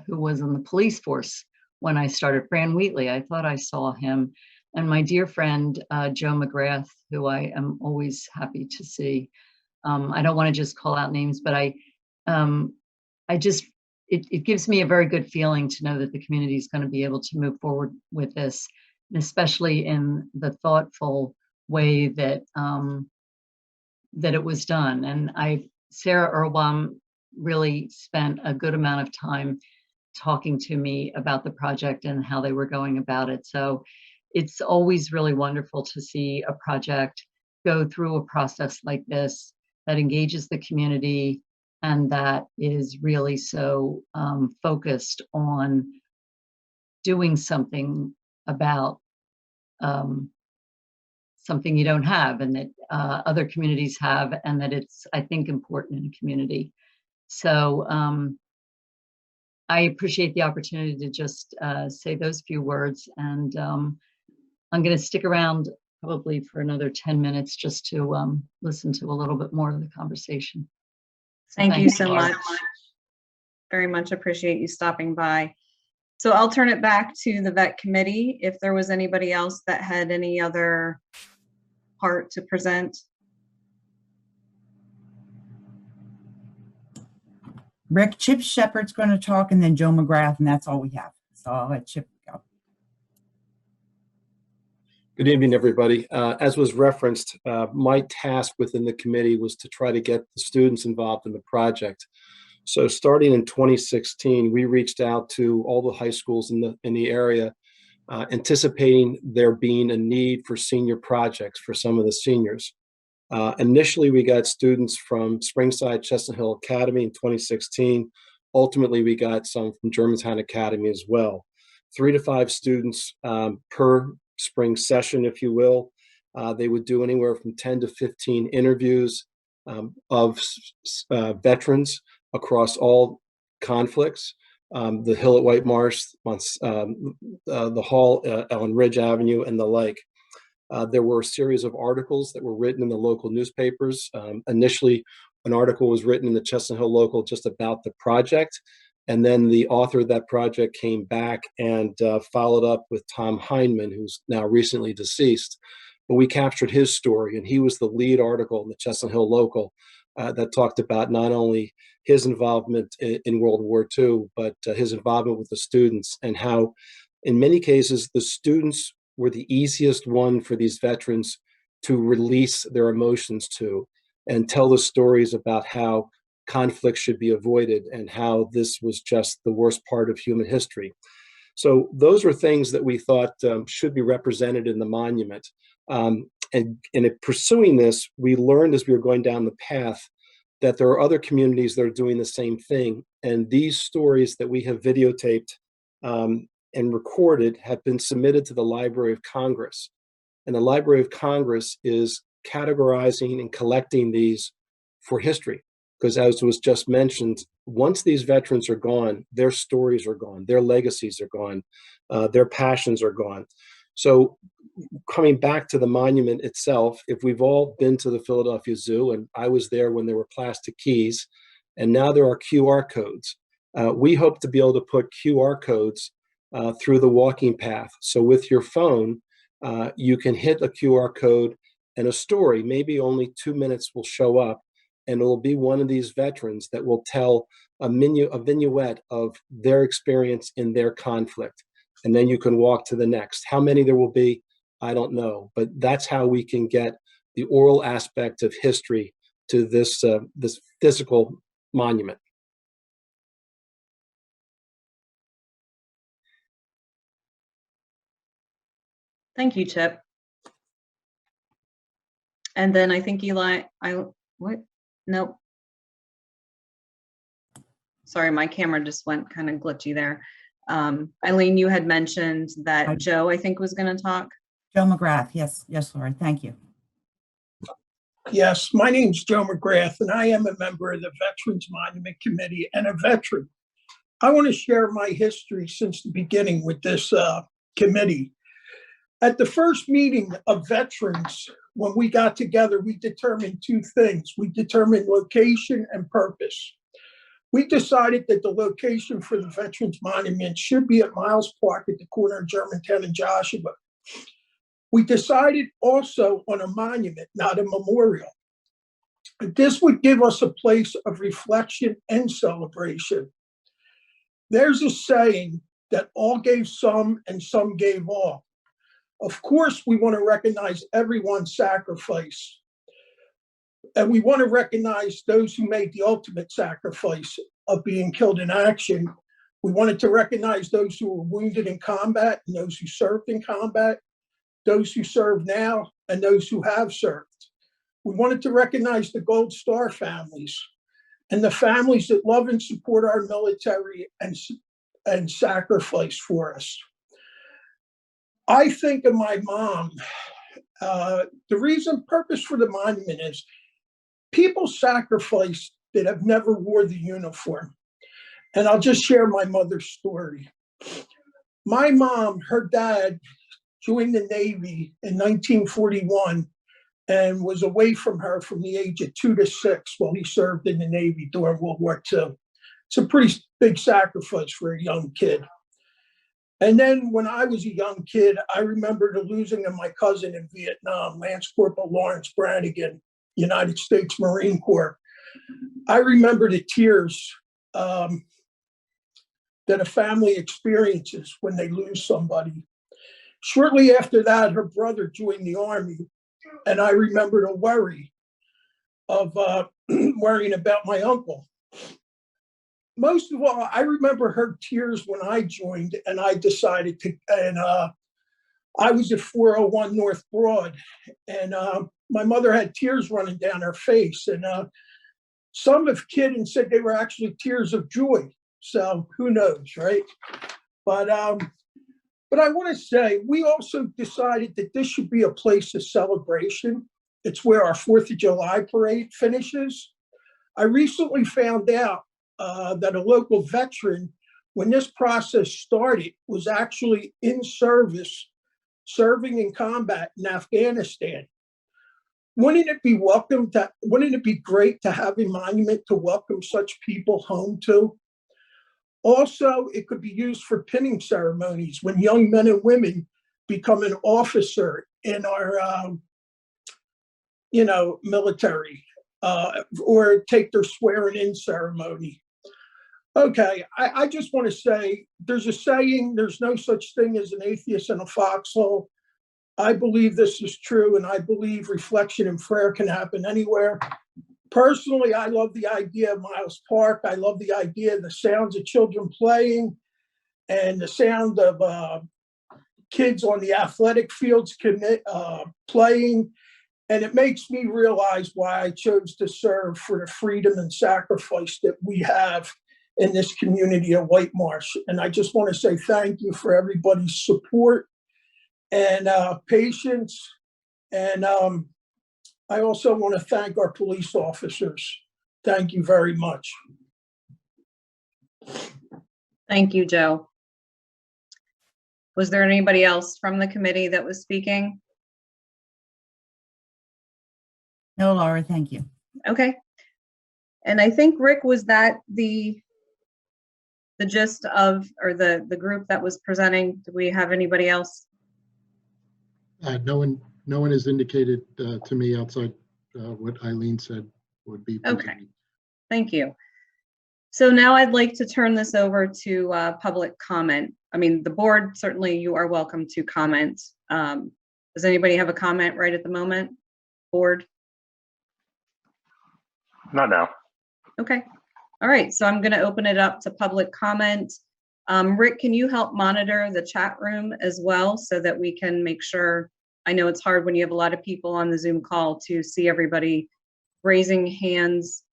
who was in the police force when I started, Fran Wheatley. I thought I saw him. And my dear friend, Joe McGrath, who I am always happy to see. I don't want to just call out names, but it gives me a very good feeling to know that the community is going to be able to move forward with this, and especially in the thoughtful way that that it was done. And Sarah Erlbaum really spent a good amount of time talking to me about the project and how they were going about it. So it's always really wonderful to see a project go through a process like this that engages the community and that is really so focused on doing something about something you don't have, and that other communities have, and that it's, I think, important in a community. So I appreciate the opportunity to just say those few words, and I'm going to stick around probably for another 10 minutes just to listen to a little bit more of the conversation. So Thank you so much. Very much appreciate you stopping by. So I'll turn it back to the vet committee if there was anybody else that had any other part to present. Rick, Chip Shepherd's going to talk, and then Joe McGrath, and that's all we have. So I'll let Chip go. Good evening, everybody. As was referenced, my task within the committee was to try to get the students involved in the project. So starting in 2016, we reached out to all the high schools in the area, anticipating there being a need for senior projects for some of the seniors. Initially, we got students from Springside Chestnut Hill Academy in 2016. Ultimately, we got some from Germantown Academy as well. 3 to 5 students per spring session, if you will. They would do anywhere from 10 to 15 interviews of veterans across all conflicts. The Hill at Whitemarsh, the Hall on Ridge Avenue, and the like. There were a series of articles that were written in the local newspapers. Initially, an article was written in the Chestnut Hill Local just about the project. And then the author of that project came back and followed up with Tom Heineman, who's now recently deceased. But we captured his story, and he was the lead article in the Chestnut Hill Local that talked about not only his involvement in World War II, but his involvement with the students, and how in many cases the students were the easiest one for these veterans to release their emotions to and tell the stories about how conflict should be avoided and how this was just the worst part of human history. So those are things that we thought should be represented in the monument. And in pursuing this, we learned as we were going down the path that there are other communities that are doing the same thing. And these stories that we have videotaped and recorded have been submitted to the Library of Congress. And the Library of Congress is categorizing and collecting these for history. Because as was just mentioned, once these veterans are gone, their stories are gone, their legacies are gone, their passions are gone. So coming back to the monument itself, if we've all been to the Philadelphia Zoo, and I was there when there were plastic keys, and now there are QR codes. We hope to be able to put QR codes through the walking path. So with your phone, you can hit a QR code and a story, maybe only 2 minutes will show up, and it will be one of these veterans that will tell a vignette of their experience in their conflict. And then you can walk to the next. How many there will be, I don't know, but that's how we can get the oral aspect of history to this, this physical monument. Thank you, Chip. And then I think Eli, what? Nope. Sorry, my camera just went kind of glitchy there. Eileen, you had mentioned that Joe, I think, was going to talk. Joe McGrath. Yes, Laura. Thank you. Yes, my name's Joe McGrath, and I am a member of the Veterans Monument Committee and a veteran. I want to share my history since the beginning with this committee. At the first meeting of veterans, when we got together, we determined 2 things. We determined location and purpose. We decided that the location for the Veterans Monument should be at Miles Park at the corner of Germantown and Joshua. We decided also on a monument, not a memorial. This would give us a place of reflection and celebration. There's a saying that all gave some and some gave all. Of course, we want to recognize everyone's sacrifice. And we want to recognize those who made the ultimate sacrifice of being killed in action. We wanted to recognize those who were wounded in combat and those who served in combat, those who serve now and those who have served. We wanted to recognize the Gold Star families and the families that love and support our military and sacrifice for us. I think of my mom. The purpose for the monument is people sacrifice that have never wore the uniform. And I'll just share my mother's story. My mom, her dad, joined the Navy in 1941 and was away from her from the age of 2 to 6 while he served in the Navy during World War II. It's a pretty big sacrifice for a young kid. And then when I was a young kid, I remember the losing of my cousin in Vietnam, Lance Corporal Lawrence Brannigan, United States Marine Corps. I remember the tears that a family experiences when they lose somebody. Shortly after that, her brother joined the Army, and I remember the worry of worrying about my uncle. most of all, I remember her tears when I joined and I decided to, and I was at 401 North Broad, and my mother had tears running down her face, and some have kidded and said they were actually tears of joy. So who knows, right? But I want to say, we also decided that this should be a place of celebration. It's where our 4th of July parade finishes. I recently found out that a local veteran, when this process started, was actually in service, serving in combat in Afghanistan. Wouldn't it be great to have a monument to welcome such people home to? Also, it could be used for pinning ceremonies when young men and women become an officer in our, military, or take their swearing-in ceremony. Okay, I just want to say, there's a saying, there's no such thing as an atheist in a foxhole. I believe this is true, and I believe reflection and prayer can happen anywhere. Personally, I love the idea of Miles Park. I love the idea of the sounds of children playing and the sound of kids on the athletic fields playing. And it makes me realize why I chose to serve for the freedom and sacrifice that we have in this community of Whitemarsh. And I just want to say thank you for everybody's support and patience. And I also want to thank our police officers. Thank you very much. Thank you, Joe. Was there anybody else from the committee that was speaking? No, Laura, thank you. Okay. And I think, Rick, was that the gist of, or the group that was presenting? Do we have anybody else? No one has indicated to me outside what Eileen said would be presented. Okay, thank you. So now I'd like to turn this over to public comment. I mean, the board, certainly you are welcome to comment. Does anybody have a comment right at the moment? Board? Not now. Okay. All right, so I'm going to open it up to public comment. Rick, can you help monitor the chat room as well so that we can make sure, I know it's hard when you have a lot of people on the Zoom call to see everybody raising hands.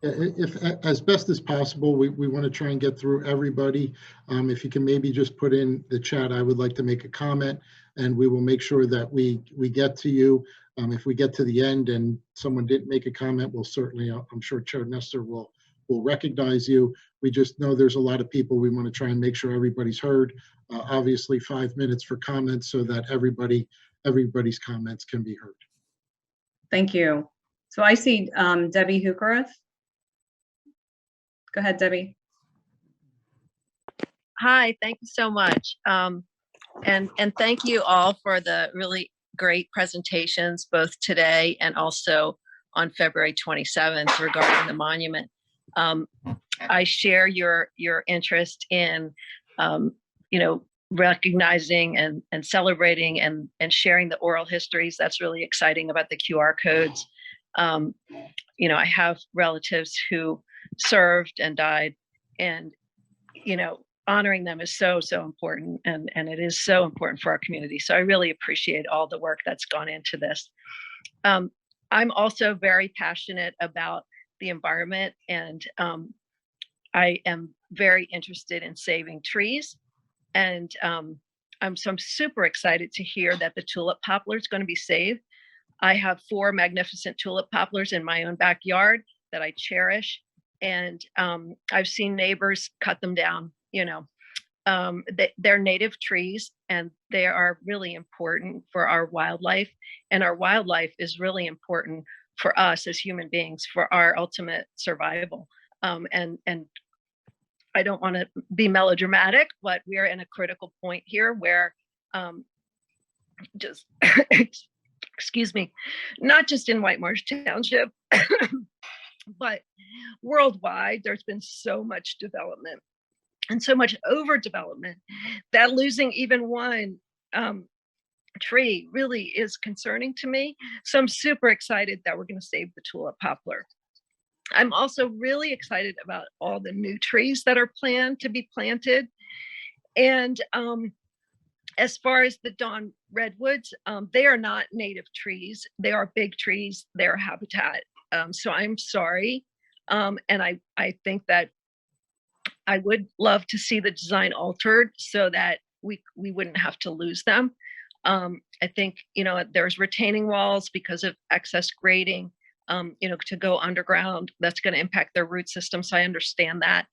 If as best as possible, we want to try and get through everybody. If you can maybe just put in the chat, I would like to make a comment, and we will make sure that we get to you. If we get to the end and someone didn't make a comment, we'll certainly, I'm sure Chair Nestor will recognize you. We just know there's a lot of people. We want to try and make sure everybody's heard. Obviously 5 minutes for comments so that everybody's comments can be heard. Thank you. So I see Debbie Hookereth. Go ahead, Debbie. Hi, thank you so much. And thank you all for the really great presentations, both today and also on February 27th regarding the monument. I share your interest in, recognizing and celebrating and sharing the oral histories. That's really exciting about the QR codes. I have relatives who served and died, and honoring them is so important, and it is so important for our community. So I really appreciate all the work that's gone into this. I'm also very passionate about the environment, and I am very interested in saving trees, and I'm super excited to hear that the tulip poplar is going to be saved. I have 4 magnificent tulip poplars in my own backyard that I cherish, and I've seen neighbors cut them down. They're native trees, and they are really important for our wildlife, and our wildlife is really important for us as human beings for our ultimate survival. And I don't want to be melodramatic, but we are in a critical point here where just excuse me, not just in Whitemarsh Township, but worldwide, there's been so much development and so much overdevelopment that losing even one tree really is concerning to me. So I'm super excited that we're going to save the tulip poplar. I'm also really excited about all the new trees that are planned to be planted. And as far as the Dawn redwoods, they are not native trees. They are big trees. They're habitat. So I'm sorry. And I think that I would love to see the design altered so that we wouldn't have to lose them. I think, there's retaining walls because of excess grading, to go underground. That's going to impact their root system. So I understand that.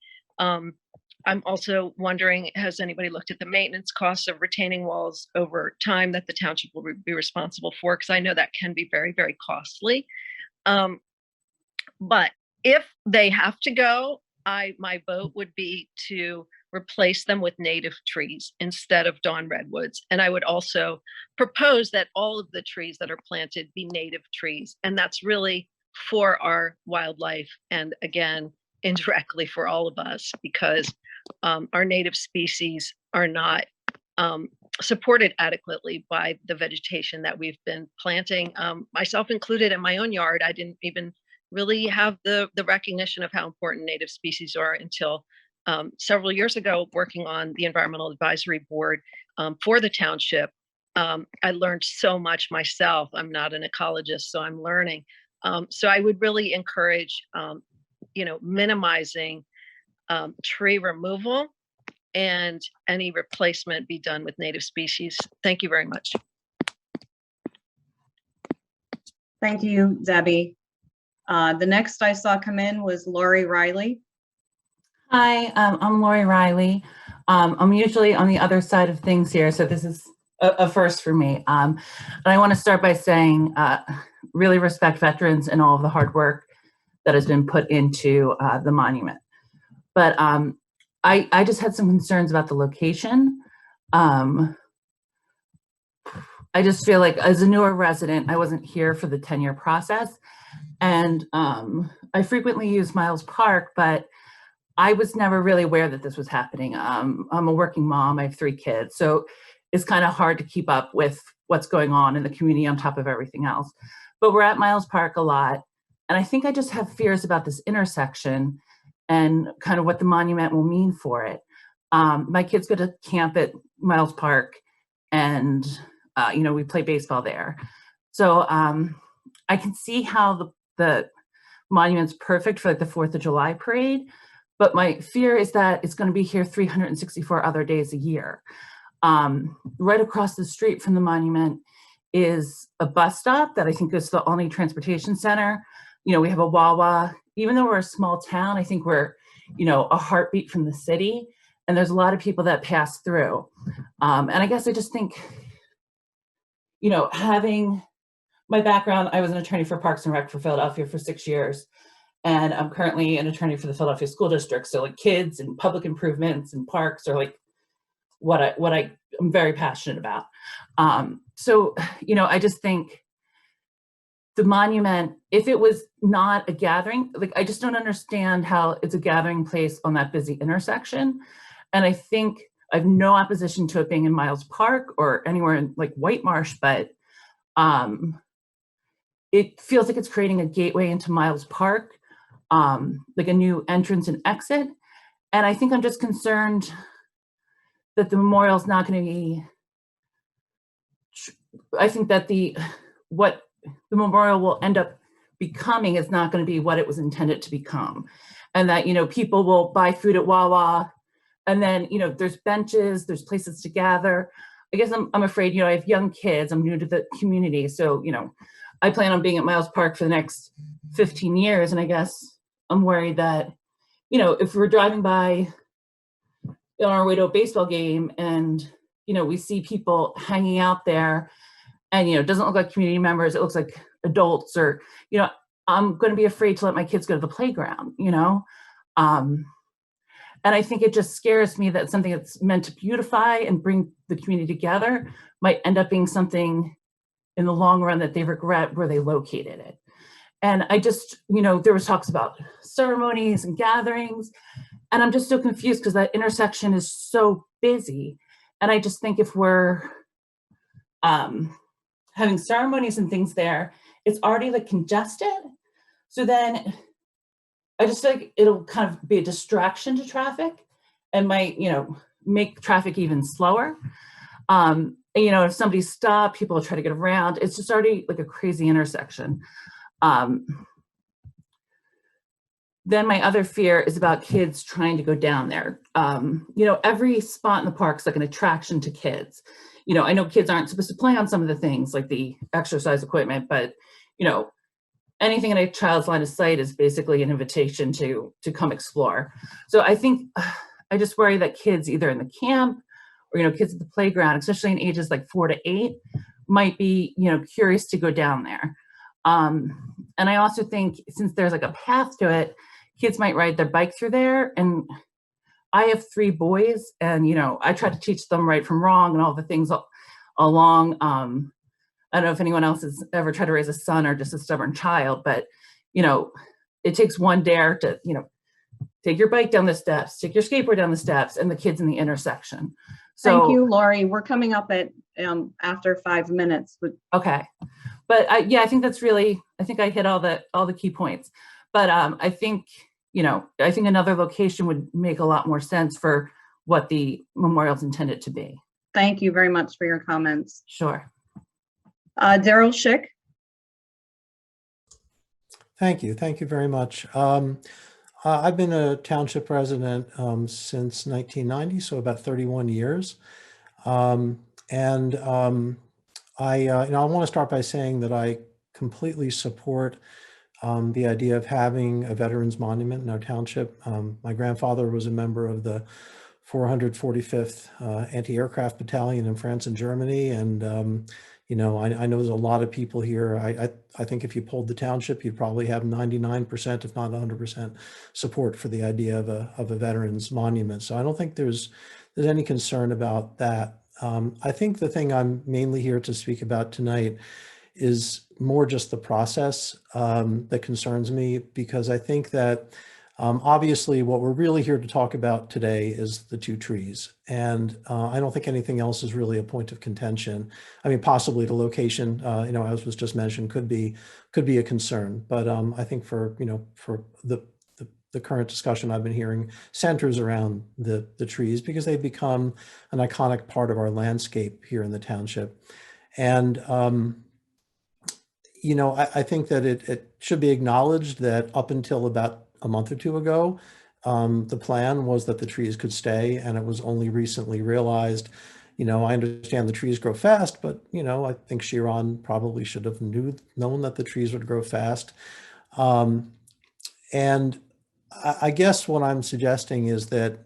I'm also wondering, has anybody looked at the maintenance costs of retaining walls over time that the township will be responsible for? Because I know that can be very, very costly. But if they have to go, my vote would be to replace them with native trees instead of Dawn redwoods. And I would also propose that all of the trees that are planted be native trees. And that's really for our wildlife. And again, indirectly for all of us, because our native species are not supported adequately by the vegetation that we've been planting, myself included. In my own yard, I didn't even really have the recognition of how important native species are until several years ago, working on the Environmental Advisory Board for the township. I learned so much myself. I'm not an ecologist, so I'm learning. So I would really encourage, minimizing tree removal and any replacement be done with native species. Thank you very much. Thank you, Debbie. The next I saw come in was Lori Riley. Hi, I'm Lori Riley. I'm usually on the other side of things here, so this is a first for me. And I want to start by saying, really respect veterans and all of the hard work that has been put into the monument. But I just had some concerns about the location. I just feel like as a newer resident, I wasn't here for the 10-year process. And I frequently use Miles Park, but I was never really aware that this was happening. I'm a working mom, I have 3 kids. So it's kind of hard to keep up with what's going on in the community on top of everything else. But we're at Miles Park a lot. And I think I just have fears about this intersection and kind of what the monument will mean for it. My kids go to camp at Miles Park and, we play baseball there. So I can see how the monument's perfect for like the 4th of July parade, but my fear is that it's going to be here 364 other days a year. Right across the street from the monument is a bus stop that I think is the only transportation center. We have a Wawa. Even though we're a small town, I think we're, a heartbeat from the city, and there's a lot of people that pass through. And I guess I just think, having my background, I was an attorney for Parks and Rec for Philadelphia for 6 years. And I'm currently an attorney for the Philadelphia School District. So like kids and public improvements and parks are like what I'm very passionate about. So, I just think the monument, if it was not a gathering, like I just don't understand how it's a gathering place on that busy intersection. And I think I have no opposition to it being in Miles Park or anywhere in like Whitemarsh, but it feels like it's creating a gateway into Miles Park, like a new entrance and exit. And I think I'm just concerned that the memorial is not going to be, I think that what the memorial will end up becoming is not going to be what it was intended to become. And that, people will buy food at Wawa, and then, there's benches, there's places to gather. I guess I'm afraid, I have young kids, I'm new to the community. So, I plan on being at Miles Park for the next 15 years. And I guess I'm worried that, if we're driving by on our way to a baseball game and, we see people hanging out there and, it doesn't look like community members, it looks like adults, or, I'm going to be afraid to let my kids go to the playground, and I think it just scares me that something that's meant to beautify and bring the community together might end up being something in the long run that they regret where they located it. And I just, there was talks about ceremonies and gatherings, and I'm just so confused because that intersection is so busy. And I just think if we're having ceremonies and things there, it's already like congested. So then I just feel like it'll kind of be a distraction to traffic and might, make traffic even slower. If somebody's stopped, people will try to get around. It's just already like a crazy intersection. Then my other fear is about kids trying to go down there. Every spot in the park is like an attraction to kids. I know kids aren't supposed to play on some of the things like the exercise equipment, but, anything in a child's line of sight is basically an invitation to come explore. So I think, I just worry that kids either in the camp or, kids at the playground, especially in ages like 4 to 8, might be, curious to go down there. And I also think since there's like a path to it, kids might ride their bike through there. And I have 3 boys and, I try to teach them right from wrong and all the things along. I don't know if anyone else has ever tried to raise a son or just a stubborn child, but, it takes one dare to, take your bike down the steps, take your skateboard down the steps, and the kids in the intersection. So, Thank you, Lori. We're coming up at after 5 minutes. Okay. But I think that's really, I think I hit all the key points. But I think, I think another location would make a lot more sense for what the memorial's intended to be. Thank you very much for your comments. Sure. Daryl Schick. Thank you. Thank you very much. I've been a township resident since 1990, so about 31 years. I want to start by saying that I completely support the idea of having a veterans monument in our township. My grandfather was a member of the 445th Anti-Aircraft Battalion in France and Germany, and I know there's a lot of people here. I think if you polled the township, you'd probably have 99%, if not 100%, support for the idea of a veterans monument. So I don't think there's any concern about that. I think the thing I'm mainly here to speak about tonight is more just the process that concerns me, because I think that obviously what we're really here to talk about today is the 2 trees. And I don't think anything else is really a point of contention. I mean, possibly the location, as was just mentioned, could be a concern. But I think for the current discussion I've been hearing centers around the trees, because they've become an iconic part of our landscape here in the township. And I think that it should be acknowledged that up until about a month or 2 ago, the plan was that the trees could stay, and it was only recently realized, I understand the trees grow fast, but, I think Chiron probably should have known that the trees would grow fast. And I guess what I'm suggesting is that,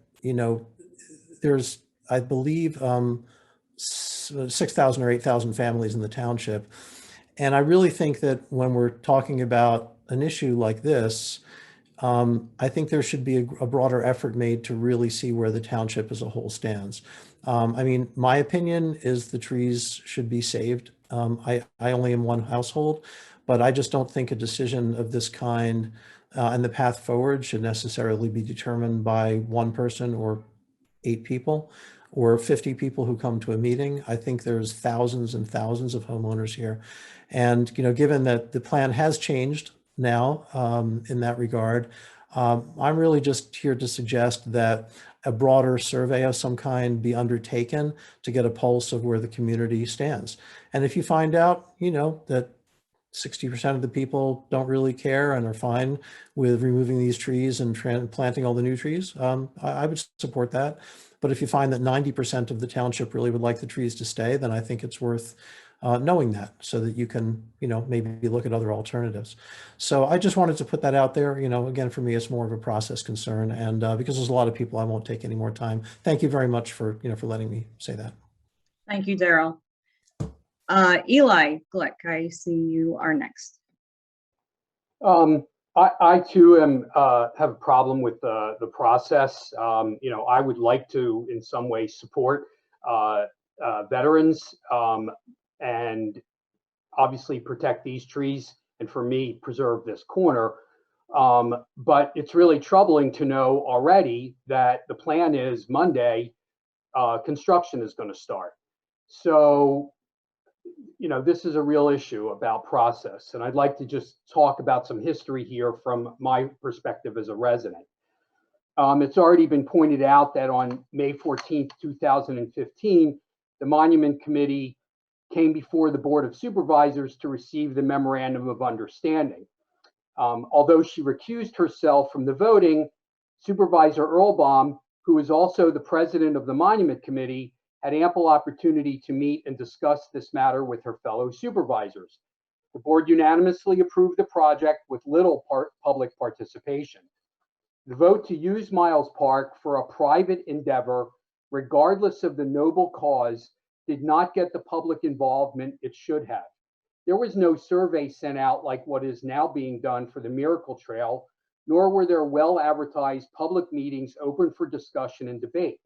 there's, I believe, 6,000 or 8,000 families in the township. And I really think that when we're talking about an issue like this, I think there should be a broader effort made to really see where the township as a whole stands. My opinion is the trees should be saved. I only am one household, but I just don't think a decision of this kind and the path forward should necessarily be determined by one person or 8 people or 50 people who come to a meeting. I think there's thousands and thousands of homeowners here. And, given that the plan has changed now in that regard, I'm really just here to suggest that a broader survey of some kind be undertaken to get a pulse of where the community stands. And if you find out, that 60% of the people don't really care and are fine with removing these trees and planting all the new trees, I would support that. But if you find that 90% of the township really would like the trees to stay, then I think it's worth knowing that, so that you can, maybe look at other alternatives. So I just wanted to put that out there. Again, for me, it's more of a process concern, and because there's a lot of people, I won't take any more time. Thank you very much for, for letting me say that. Thank you, Daryl. Eli Glick, I see you are next. I too have a problem with the process. I would like to, in some way, support veterans and obviously protect these trees, and for me, preserve this corner. But it's really troubling to know already that the plan is Monday, construction is going to start. So this is a real issue about process. And I'd like to just talk about some history here from my perspective as a resident. It's already been pointed out that on May 14th, 2015, the Monument Committee came before the Board of Supervisors to receive the Memorandum of Understanding. Although she recused herself from the voting, Supervisor Earlbaum, who is also the president of the Monument Committee, had ample opportunity to meet and discuss this matter with her fellow supervisors. The board unanimously approved the project with little public participation. The vote to use Miles Park for a private endeavor, regardless of the noble cause, did not get the public involvement it should have. There was no survey sent out like what is now being done for the Miracle Trail, nor were there well-advertised public meetings open for discussion and debate.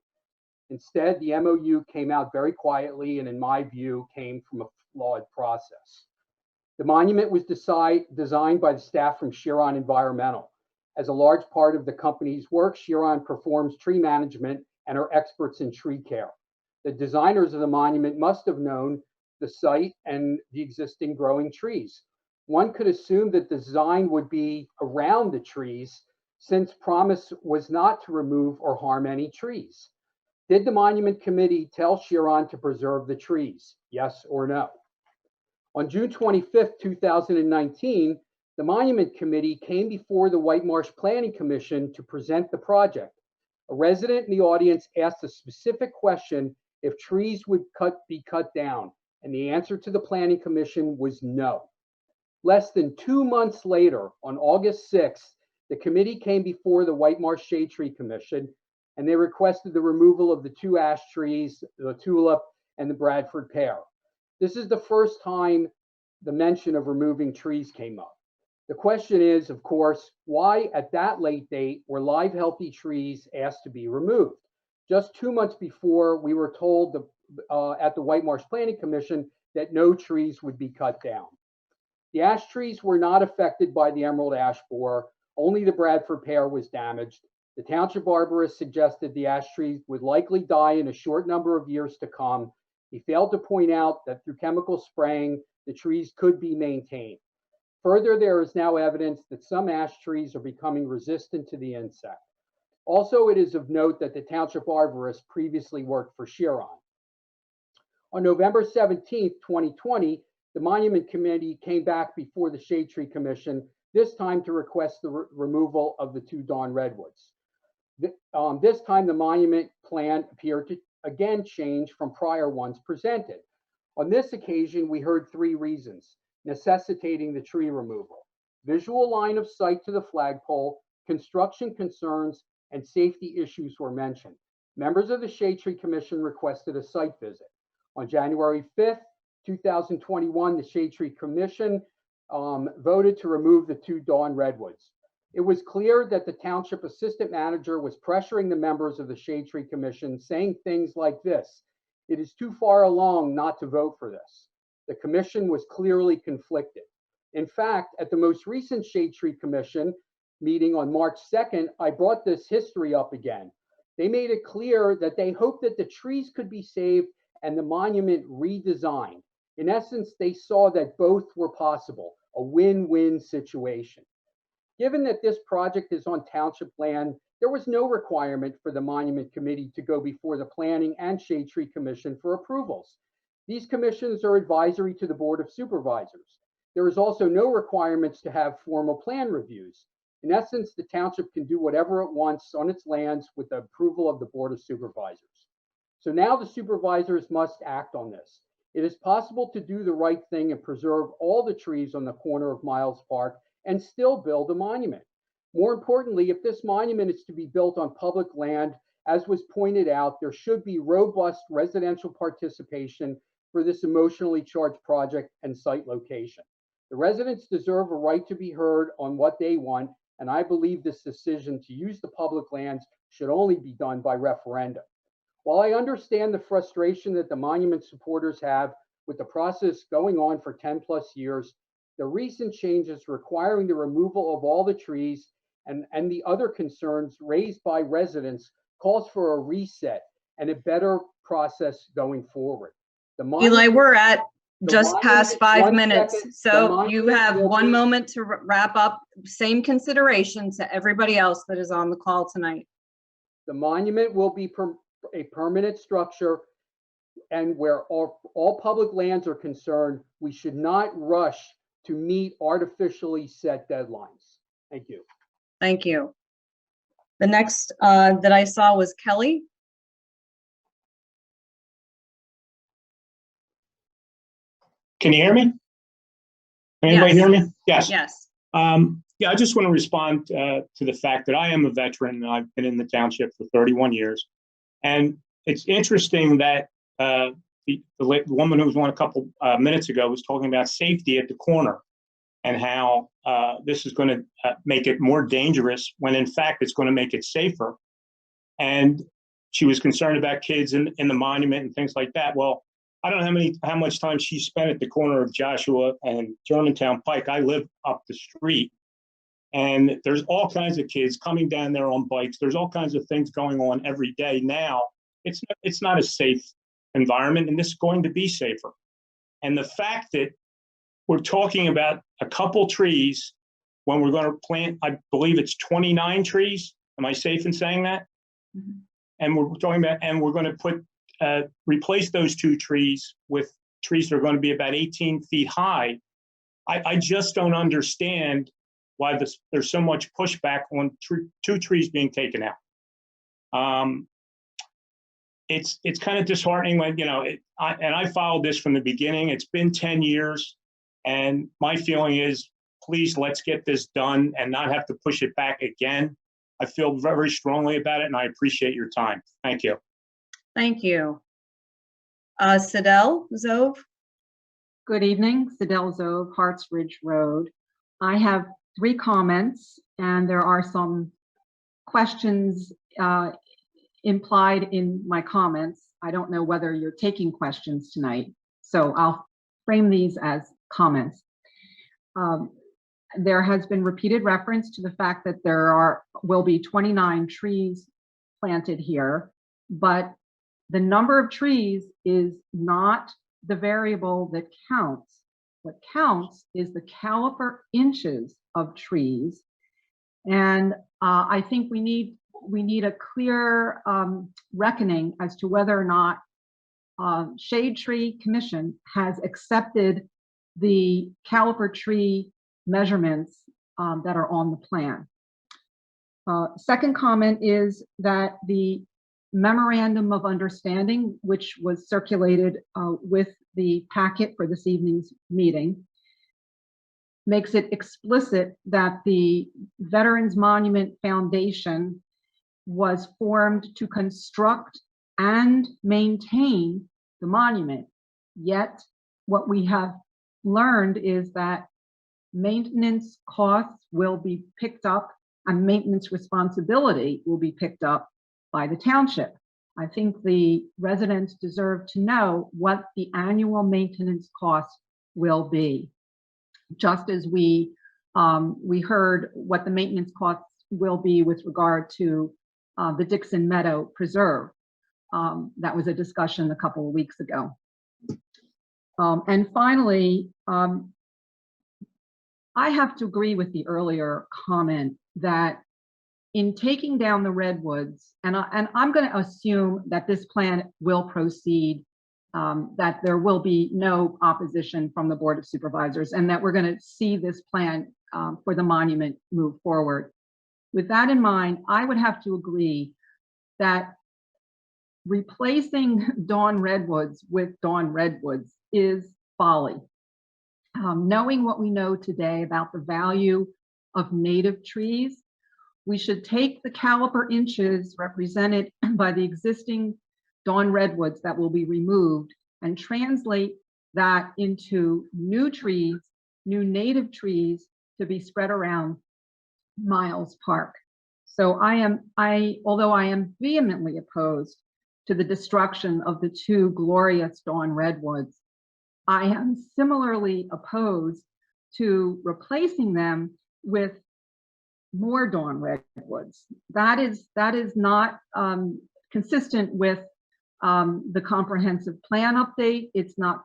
Instead, the MOU came out very quietly and, in my view, came from a flawed process. The monument was designed by the staff from Chiron Environmental. As a large part of the company's work, Chiron performs tree management and are experts in tree care. The designers of the monument must have known the site and the existing growing trees. One could assume that the design would be around the trees, since promise was not to remove or harm any trees. Did the Monument Committee tell Chiron to preserve the trees? Yes or no? On June 25th, 2019, the Monument Committee came before the Whitemarsh Planning Commission to present the project. A resident in the audience asked a specific question if trees would be cut down, and the answer to the Planning Commission was no. Less than 2 months later, on August 6th, the committee came before the Whitemarsh Shade Tree Commission, and they requested the removal of the 2 ash trees, the tulip and the Bradford pear. This is the first time the mention of removing trees came up. The question is, of course, why at that late date were live, healthy trees asked to be removed? Just 2 months before, we were told at the Whitemarsh Planning Commission that no trees would be cut down. The ash trees were not affected by the emerald ash borer. Only the Bradford pear was damaged. The township arborist suggested the ash trees would likely die in a short number of years to come. He failed to point out that through chemical spraying, the trees could be maintained. Further, there is now evidence that some ash trees are becoming resistant to the insect. Also, it is of note that the township arborist previously worked for Chiron. On November 17th, 2020, the Monument Committee came back before the Shade Tree Commission, this time to request the removal of the 2 dawn redwoods. This time, the monument plan appeared to again change from prior ones presented. On this occasion, we heard 3 reasons necessitating the tree removal: visual line of sight to the flagpole, construction concerns, and safety issues were mentioned. Members of the Shade Tree Commission requested a site visit. On January 5th, 2021, the Shade Tree Commission voted to remove the 2 dawn redwoods. It was clear that the township assistant manager was pressuring the members of the Shade Tree Commission, saying things like this: "It is too far along not to vote for this." The commission was clearly conflicted. In fact, at the most recent Shade Tree Commission meeting on March 2nd, I brought this history up again. They made it clear that they hoped that the trees could be saved and the monument redesigned. In essence, they saw that both were possible, a win-win situation. Given that this project is on township land, there was no requirement for the Monument Committee to go before the Planning and Shade Tree Commission for approvals. These commissions are advisory to the Board of Supervisors. There is also no requirements to have formal plan reviews. In essence, the township can do whatever it wants on its lands with the approval of the Board of Supervisors. So now the supervisors must act on this. It is possible to do the right thing and preserve all the trees on the corner of Miles Park and still build a monument. More importantly, if this monument is to be built on public land, as was pointed out, there should be robust residential participation for this emotionally charged project and site location. The residents deserve a right to be heard on what they want, and I believe this decision to use the public lands should only be done by referendum. While I understand the frustration that the monument supporters have with the process going on for 10+ years, the recent changes requiring the removal of all the trees and the other concerns raised by residents calls for a reset and a better process going forward. Eli, we're at just past 5 One minutes. second. The So you monument have will 1 be- moment to wrap up. Same consideration to everybody else that is on the call tonight. The monument will be a permanent structure, and where all public lands are concerned, we should not rush to meet artificially set deadlines. Thank you. Thank you. The next that I saw was Kelly. Can you hear me? Can anybody Yes. hear me? Yes. Yes. Yeah, I just want to respond to the fact that I am a veteran. I've been in the township for 31 years. And it's interesting that the woman who was on a couple minutes ago was talking about safety at the corner and how this is going to make it more dangerous when in fact it's going to make it safer. And she was concerned about kids in the monument and things like that. Well, I don't know how much time she spent at the corner of Joshua and Germantown Pike. I live up the street, and there's all kinds of kids coming down there on bikes. There's all kinds of things going on every day now. It's not a safe environment, and this is going to be safer. And the fact that we're talking about a couple trees when we're going to plant, I believe it's 29 trees. Am I safe in saying that? Mm-hmm. And we're talking about, and we're going to replace those 2 trees with trees that are going to be about 18 feet high. I just don't understand why there's so much pushback on 2 trees being taken out. It's kind of disheartening when, and I followed this from the beginning. It's been 10 years, and my feeling is, please, let's get this done and not have to push it back again. I feel very strongly about it, and I appreciate your time. Thank you. Thank you. Sidel Zove. Good evening, Sidel Zove, Harts Ridge Road. I have 3 comments, and there are some questions implied in my comments. I don't know whether you're taking questions tonight, so I'll frame these as comments. There has been repeated reference to the fact that there will be 29 trees planted here, but the number of trees is not the variable that counts. What counts is the caliper inches of trees. And I think we need a clear reckoning as to whether or not Shade Tree Commission has accepted the caliper tree measurements that are on the plan. Second comment is that the memorandum of understanding, which was circulated with the packet for this evening's meeting, makes it explicit that the Veterans Monument Foundation was formed to construct and maintain the monument. Yet, what we have learned is that maintenance costs will be picked up and maintenance responsibility will be picked up by the township. I think the residents deserve to know what the annual maintenance costs will be. Just as we heard what the maintenance costs will be with regard to the Dixon Meadow Preserve. That was a discussion a couple of weeks ago. And finally, I have to agree with the earlier comment that in taking down the redwoods, and I'm going to assume that this plan will proceed, that there will be no opposition from the Board of Supervisors, and that we're going to see this plan for the monument move forward. With that in mind, I would have to agree that replacing dawn redwoods with dawn redwoods is folly. Knowing what we know today about the value of native trees, we should take the caliper inches represented by the existing dawn redwoods that will be removed and translate that into new trees, new native trees to be spread around Miles Park. So although I am vehemently opposed to the destruction of the 2 glorious dawn redwoods, I am similarly opposed to replacing them with more dawn redwoods. That is not consistent with the comprehensive plan update. It's not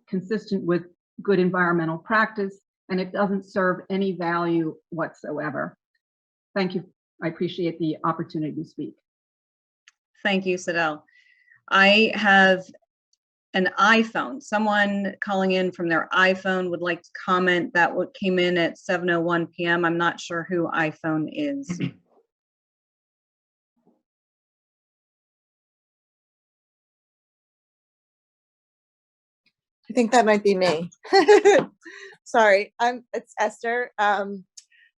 consistent with good environmental practice, and it doesn't serve any value whatsoever. Thank you. I appreciate the opportunity to speak. Thank you, Sidel. I have an iPhone. Someone calling in from their iPhone would like to comment that what came in at 7:01 p.m. I'm not sure who iPhone is. I think that might be me. Sorry, it's Esther.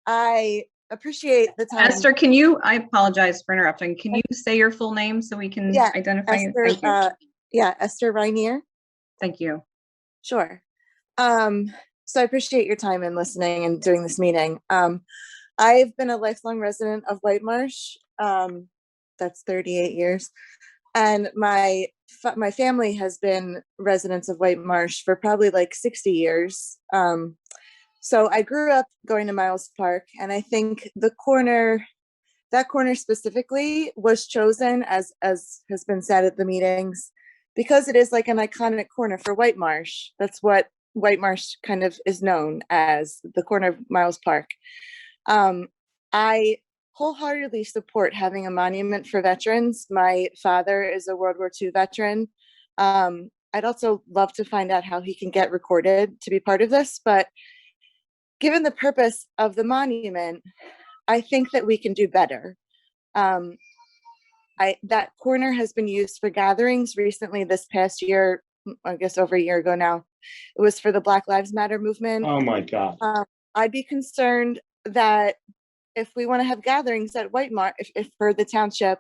I appreciate the time. Esther, I apologize for interrupting. Can you say your full name so we can identify you? Esther, Thank you. Esther Rainier. Thank you. Sure. So I appreciate your time in listening and doing this meeting. I've been a lifelong resident of Whitemarsh. That's 38 years. And my family has been residents of Whitemarsh for probably like 60 years. So I grew up going to Miles Park, and I think that corner specifically was chosen, as has been said at the meetings, because it is like an iconic corner for Whitemarsh. That's what Whitemarsh kind of is known as, the corner of Miles Park. I wholeheartedly support having a monument for veterans. My father is a World War II veteran. I'd also love to find out how he can get recorded to be part of this, but given the purpose of the monument, I think that we can do better. That corner has been used for gatherings recently this past year, I guess over a year ago now. It was for the Black Lives Matter movement. Oh my God. I'd be concerned that if we want to have gatherings at Whitemarsh, if for the township,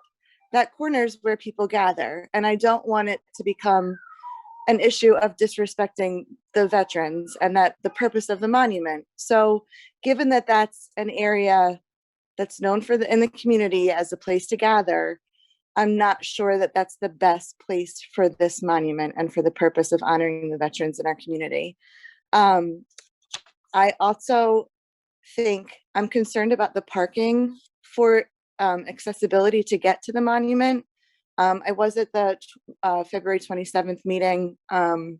that corner is where people gather. And I don't want it to become an issue of disrespecting the veterans and that the purpose of the monument. So given that that's an area that's known in the community as a place to gather, I'm not sure that that's the best place for this monument and for the purpose of honoring the veterans in our community. I also think I'm concerned about the parking for accessibility to get to the monument. I was at the February 27th meeting, and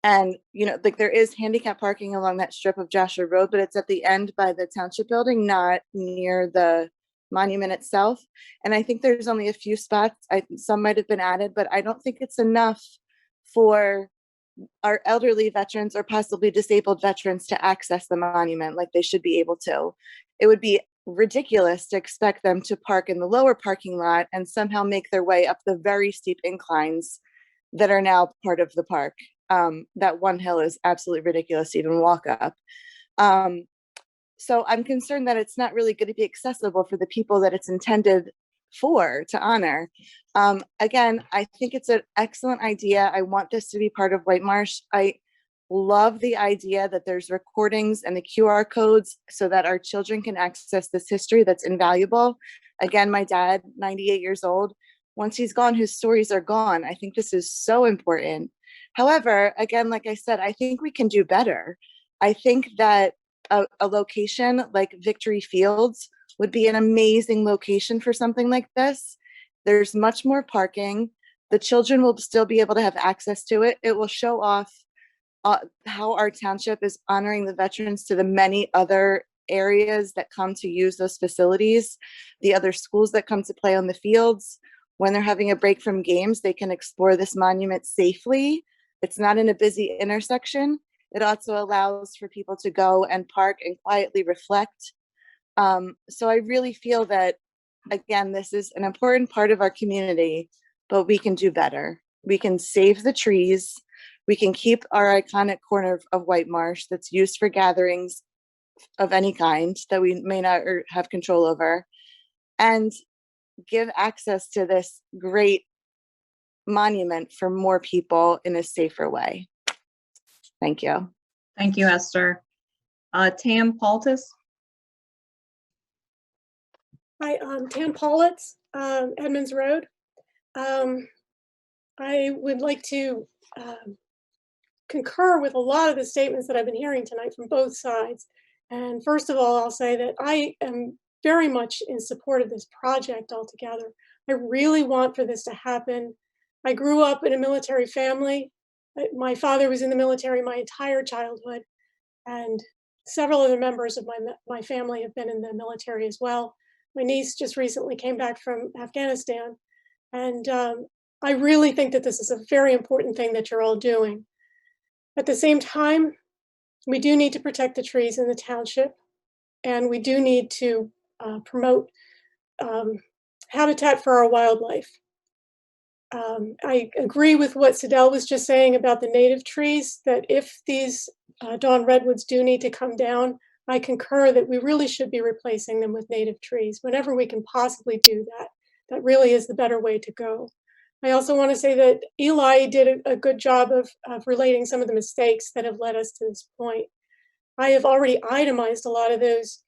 like there is handicap parking along that strip of Joshua Road, but it's at the end by the Township building, not near the monument itself. And I think there's only a few spots. Some might have been added, but I don't think it's enough for our elderly veterans or possibly disabled veterans to access the monument like they should be able to. It would be ridiculous to expect them to park in the lower parking lot and somehow make their way up the very steep inclines that are now part of the park. That one hill is absolutely ridiculous to even walk up. So I'm concerned that it's not really going to be accessible for the people that it's intended to honor. Again, I think it's an excellent idea. I want this to be part of Whitemarsh. I love the idea that there's recordings and the QR codes so that our children can access this history that's invaluable. Again, my dad, 98 years old, once he's gone, his stories are gone. I think this is so important. However, again, like I said, I think we can do better. I think that a location like Victory Fields would be an amazing location for something like this. There's much more parking. The children will still be able to have access to it. It will show off how our township is honoring the veterans to the many other areas that come to use those facilities, the other schools that come to play on the fields. When they're having a break from games, they can explore this monument safely. It's not in a busy intersection. It also allows for people to go and park and quietly reflect. So I really feel that, again, this is an important part of our community, but we can do better. We can save the trees. We can keep our iconic corner of Whitemarsh that's used for gatherings of any kind that we may not have control over, and give access to this great monument for more people in a safer way. Thank you. Thank you, Esther. Tam Paultis. Hi, Tam Paulitz, Edmonds Road. I would like to concur with a lot of the statements that I've been hearing tonight from both sides. And first of all, I'll say that I am very much in support of this project altogether. I really want for this to happen. I grew up in a military family. My father was in the military my entire childhood, and several other members of my family have been in the military as well. My niece just recently came back from Afghanistan, and I really think that this is a very important thing that you're all doing. At the same time, we do need to protect the trees in the township, and we do need to promote habitat for our wildlife. I agree with what Sidel was just saying about the native trees, that if these dawn redwoods do need to come down, I concur that we really should be replacing them with native trees whenever we can possibly do that. That really is the better way to go. I also want to say that Eli did a good job of relating some of the mistakes that have led us to this point. I have already itemized a lot of those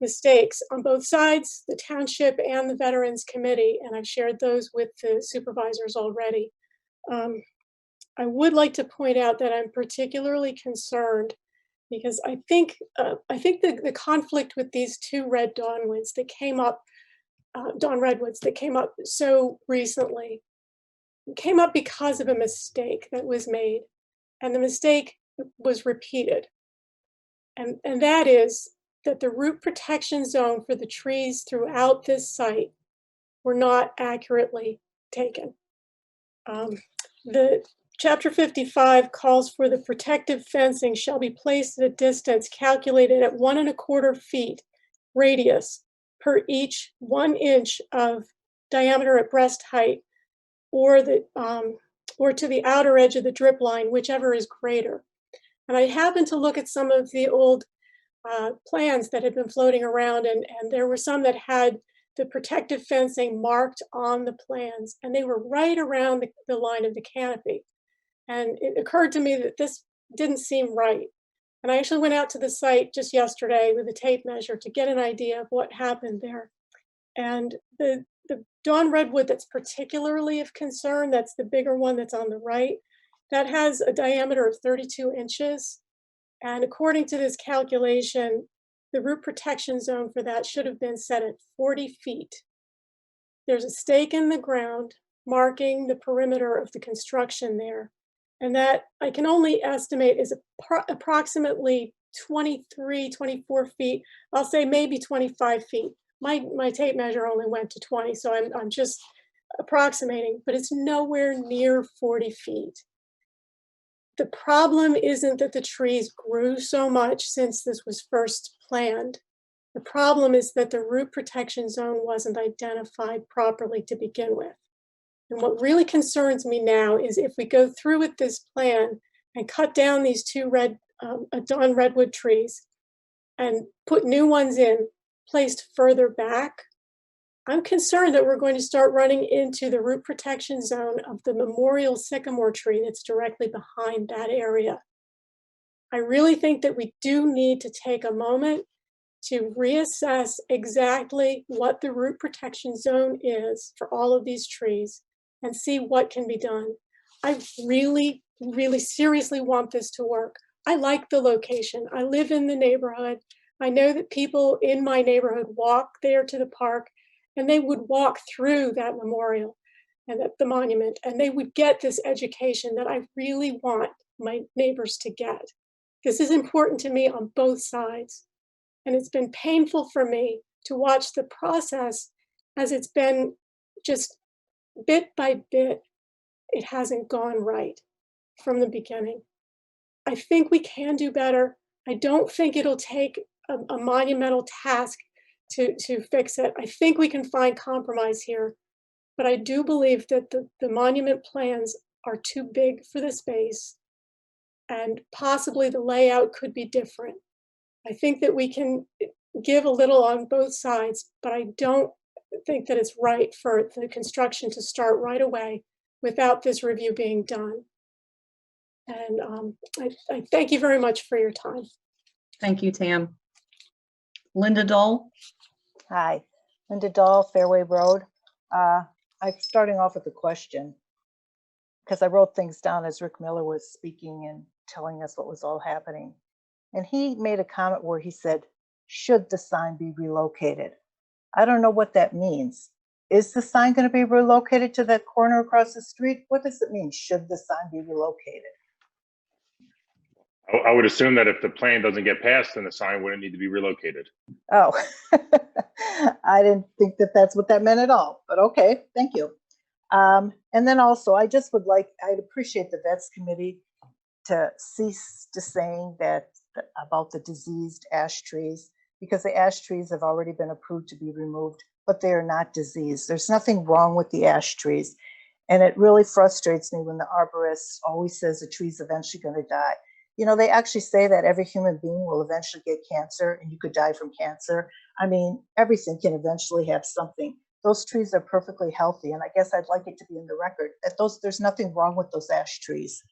mistakes on both sides, the township and the Veterans Committee, and I've shared those with the supervisors already. I would like to point out that I'm particularly concerned because I think the conflict with these two red dawnwoods that came up, dawn redwoods that came up so recently, came up because of a mistake that was made, and the mistake was repeated. And that is that the root protection zone for the trees throughout this site were not accurately taken. The Chapter 55 calls for the protective fencing shall be placed at a distance calculated at 1 1/4 feet radius per each 1 inch of diameter at breast height, or to the outer edge of the drip line, whichever is greater. And I happened to look at some of the old plans that had been floating around, and there were some that had the protective fencing marked on the plans, and they were right around the line of the canopy. And it occurred to me that this didn't seem right. And I actually went out to the site just yesterday with a tape measure to get an idea of what happened there. And the dawn redwood that's particularly of concern, that's the bigger one that's on the right, that has a diameter of 32 inches. And according to this calculation, the root protection zone for that should have been set at 40 feet. There's a stake in the ground marking the perimeter of the construction there. And that I can only estimate is approximately 23, 24 feet. I'll say maybe 25 feet. My tape measure only went to 20, so I'm just approximating, but it's nowhere near 40 feet. The problem isn't that the trees grew so much since this was first planned. The problem is that the root protection zone wasn't identified properly to begin with. And what really concerns me now is if we go through with this plan and cut down these two dawn redwood trees and put new ones in, placed further back, I'm concerned that we're going to start running into the root protection zone of the memorial sycamore tree that's directly behind that area. I really think that we do need to take a moment to reassess exactly what the root protection zone is for all of these trees and see what can be done. I really, really seriously want this to work. I like the location. I live in the neighborhood. I know that people in my neighborhood walk there to the park, and they would walk through that memorial and the monument, and they would get this education that I really want my neighbors to get. This is important to me on both sides. And it's been painful for me to watch the process as it's been just bit by bit, it hasn't gone right from the beginning. I think we can do better. I don't think it'll take a monumental task to fix it. I think we can find compromise here, but I do believe that the monument plans are too big for the space, and possibly the layout could be different. I think that we can give a little on both sides, but I don't think that it's right for the construction to start right away without this review being done. And I thank you very much for your time. Thank you, Tam. Linda Dole. Hi, Linda Dahl, Fairway Road. I'm starting off with a question because I wrote things down as Rick Miller was speaking and telling us what was all happening. And he made a comment where he said, should the sign be relocated? I don't know what that means. Is the sign going to be relocated to that corner across the street? What does it mean, should the sign be relocated? I would assume that if the plan doesn't get passed, then the sign wouldn't need to be relocated. Oh, I didn't think that that's what that meant at all, but okay, thank you. And then also, I'd appreciate the Vets Committee to cease to saying that about the diseased ash trees, because the ash trees have already been approved to be removed, but they are not diseased. There's nothing wrong with the ash trees. And it really frustrates me when the arborist always says the tree's eventually going to die. You know, they actually say that every human being will eventually get cancer and you could die from cancer. I mean, everything can eventually have something. Those trees are perfectly healthy. And I guess I'd like it to be in the record that there's nothing wrong with those ash trees.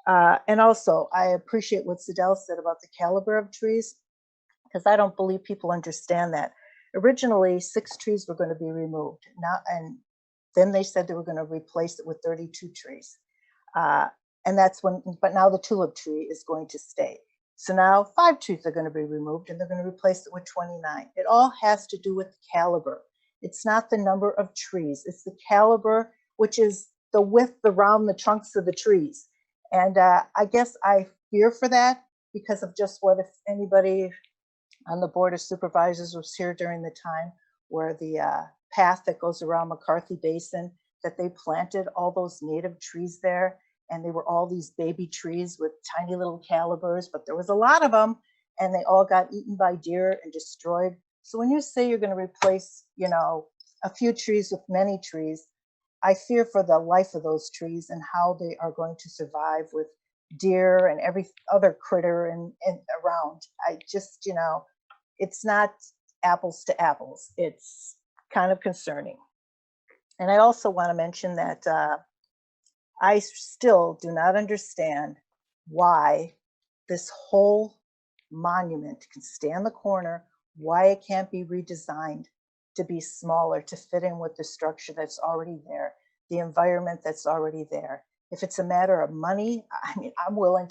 And also, I appreciate what Sidel said about the caliber of trees, because I don't believe people understand that. Originally, 6 trees were going to be removed. And then they said they were going to replace it with 32 trees. But now the tulip tree is going to stay. So now 5 trees are going to be removed and they're going to replace it with 29. It all has to do with caliber. It's not the number of trees, it's the caliber, which is the width around the trunks of the trees. And I guess I fear for that because of just what if anybody on the Board of Supervisors was here during the time where the path that goes around McCarthy Basin, that they planted all those native trees there. And they were all these baby trees with tiny little calibers, but there was a lot of them and they all got eaten by deer and destroyed. So when you say you're going to replace, you know, a few trees with many trees, I fear for the life of those trees and how they are going to survive with deer and every other critter and around. I just, you know, it's not apples to apples. It's kind of concerning. And I also want to mention that I still do not understand why this whole monument can stay on the corner, why it can't be redesigned to be smaller, to fit in with the structure that's already there, the environment that's already there. If it's a matter of money, I mean, I'm willing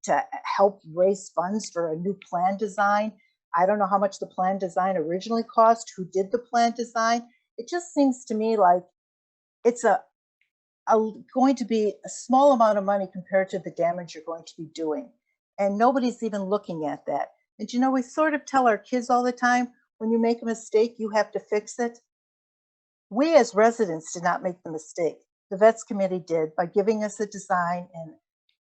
to help raise funds for a new plan design. I don't know how much the plan design originally cost, who did the plan design. It just seems to me like it's going to be a small amount of money compared to the damage you're going to be doing. And nobody's even looking at that. And you know, we sort of tell our kids all the time, when you make a mistake, you have to fix it. We as residents did not make the mistake. The Vets Committee did by giving us a design and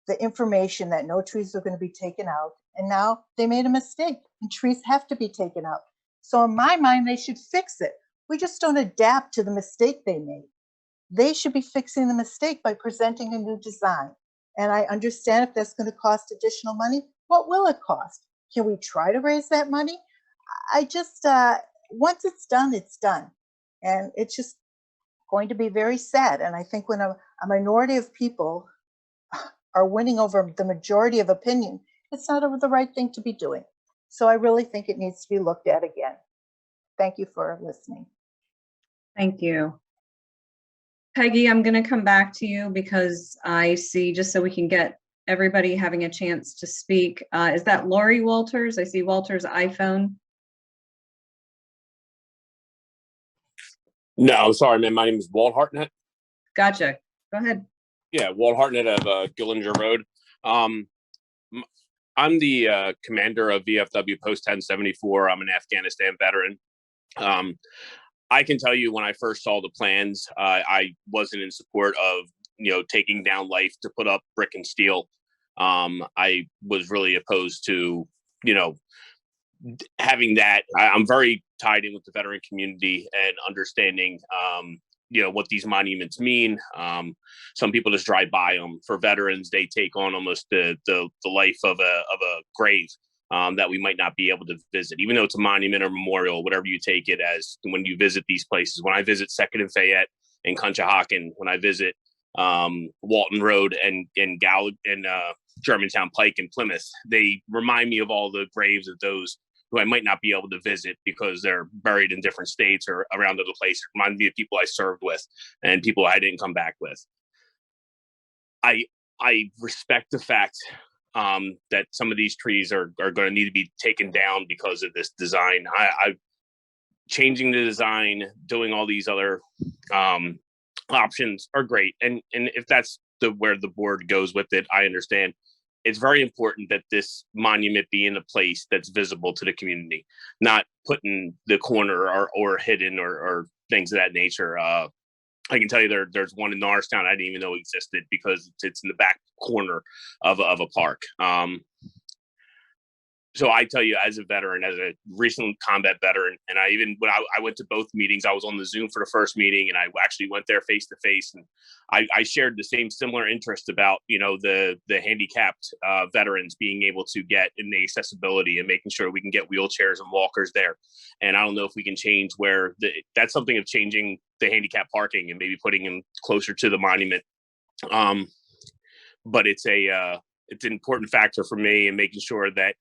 the information that no trees are going to be taken out. And now they made a mistake and trees have to be taken out. So in my mind, they should fix it. We just don't adapt to the mistake they made. They should be fixing the mistake by presenting a new design. And I understand if that's going to cost additional money, what will it cost? Can we try to raise that money? I just, once it's done, it's done. And it's just going to be very sad. And I think when a minority of people are winning over the majority of opinion, it's not the right thing to be doing. So I really think it needs to be looked at again. Thank you for listening. Thank you. Peggy, I'm going to come back to you because I see, just so we can get everybody having a chance to speak. Is that Lori Walters? I see Walters' iPhone. No, I'm sorry, man. My name is Walt Hartnett. Gotcha. Go ahead. Yeah, Walt Hartnett of Gillinger Road. I'm the commander of VFW Post 1074. I'm an Afghanistan veteran. I can tell you when I first saw the plans, I wasn't in support of, taking down life to put up brick and steel. I was really opposed to, having that. I'm very tied in with the veteran community and understanding, what these monuments mean. Some people just drive by them. For veterans, they take on almost the life of a grave. That we might not be able to visit, even though it's a monument or memorial, whatever you take it as. When you visit these places, when I visit 2nd and Fayette and Conshohocken, when I visit Walton Road and Germantown Pike and Plymouth, they remind me of all the graves of those who I might not be able to visit because they're buried in different states or around other places. It reminds me of people I served with and people I didn't come back with. I respect the fact that some of these trees are going to need to be taken down because of this design. I changing the design, doing all these other options are great, and if that's where the board goes with it, I understand. it's very important that this monument be in a place that's visible to the community, not put in the corner or hidden or things of that nature. I can tell you there's one in Norristown I didn't even know existed because it's in the back corner of a park. So I tell you, as a veteran, as a recent combat veteran, and when I went to both meetings, I was on the Zoom for the first meeting, and I actually went there face to face, and I shared the similar interest about, the handicapped veterans being able to get in the accessibility and making sure we can get wheelchairs and walkers there. And I don't know if we can change that's something of changing the handicap parking and maybe putting them closer to the monument. But it's an important factor for me in making sure that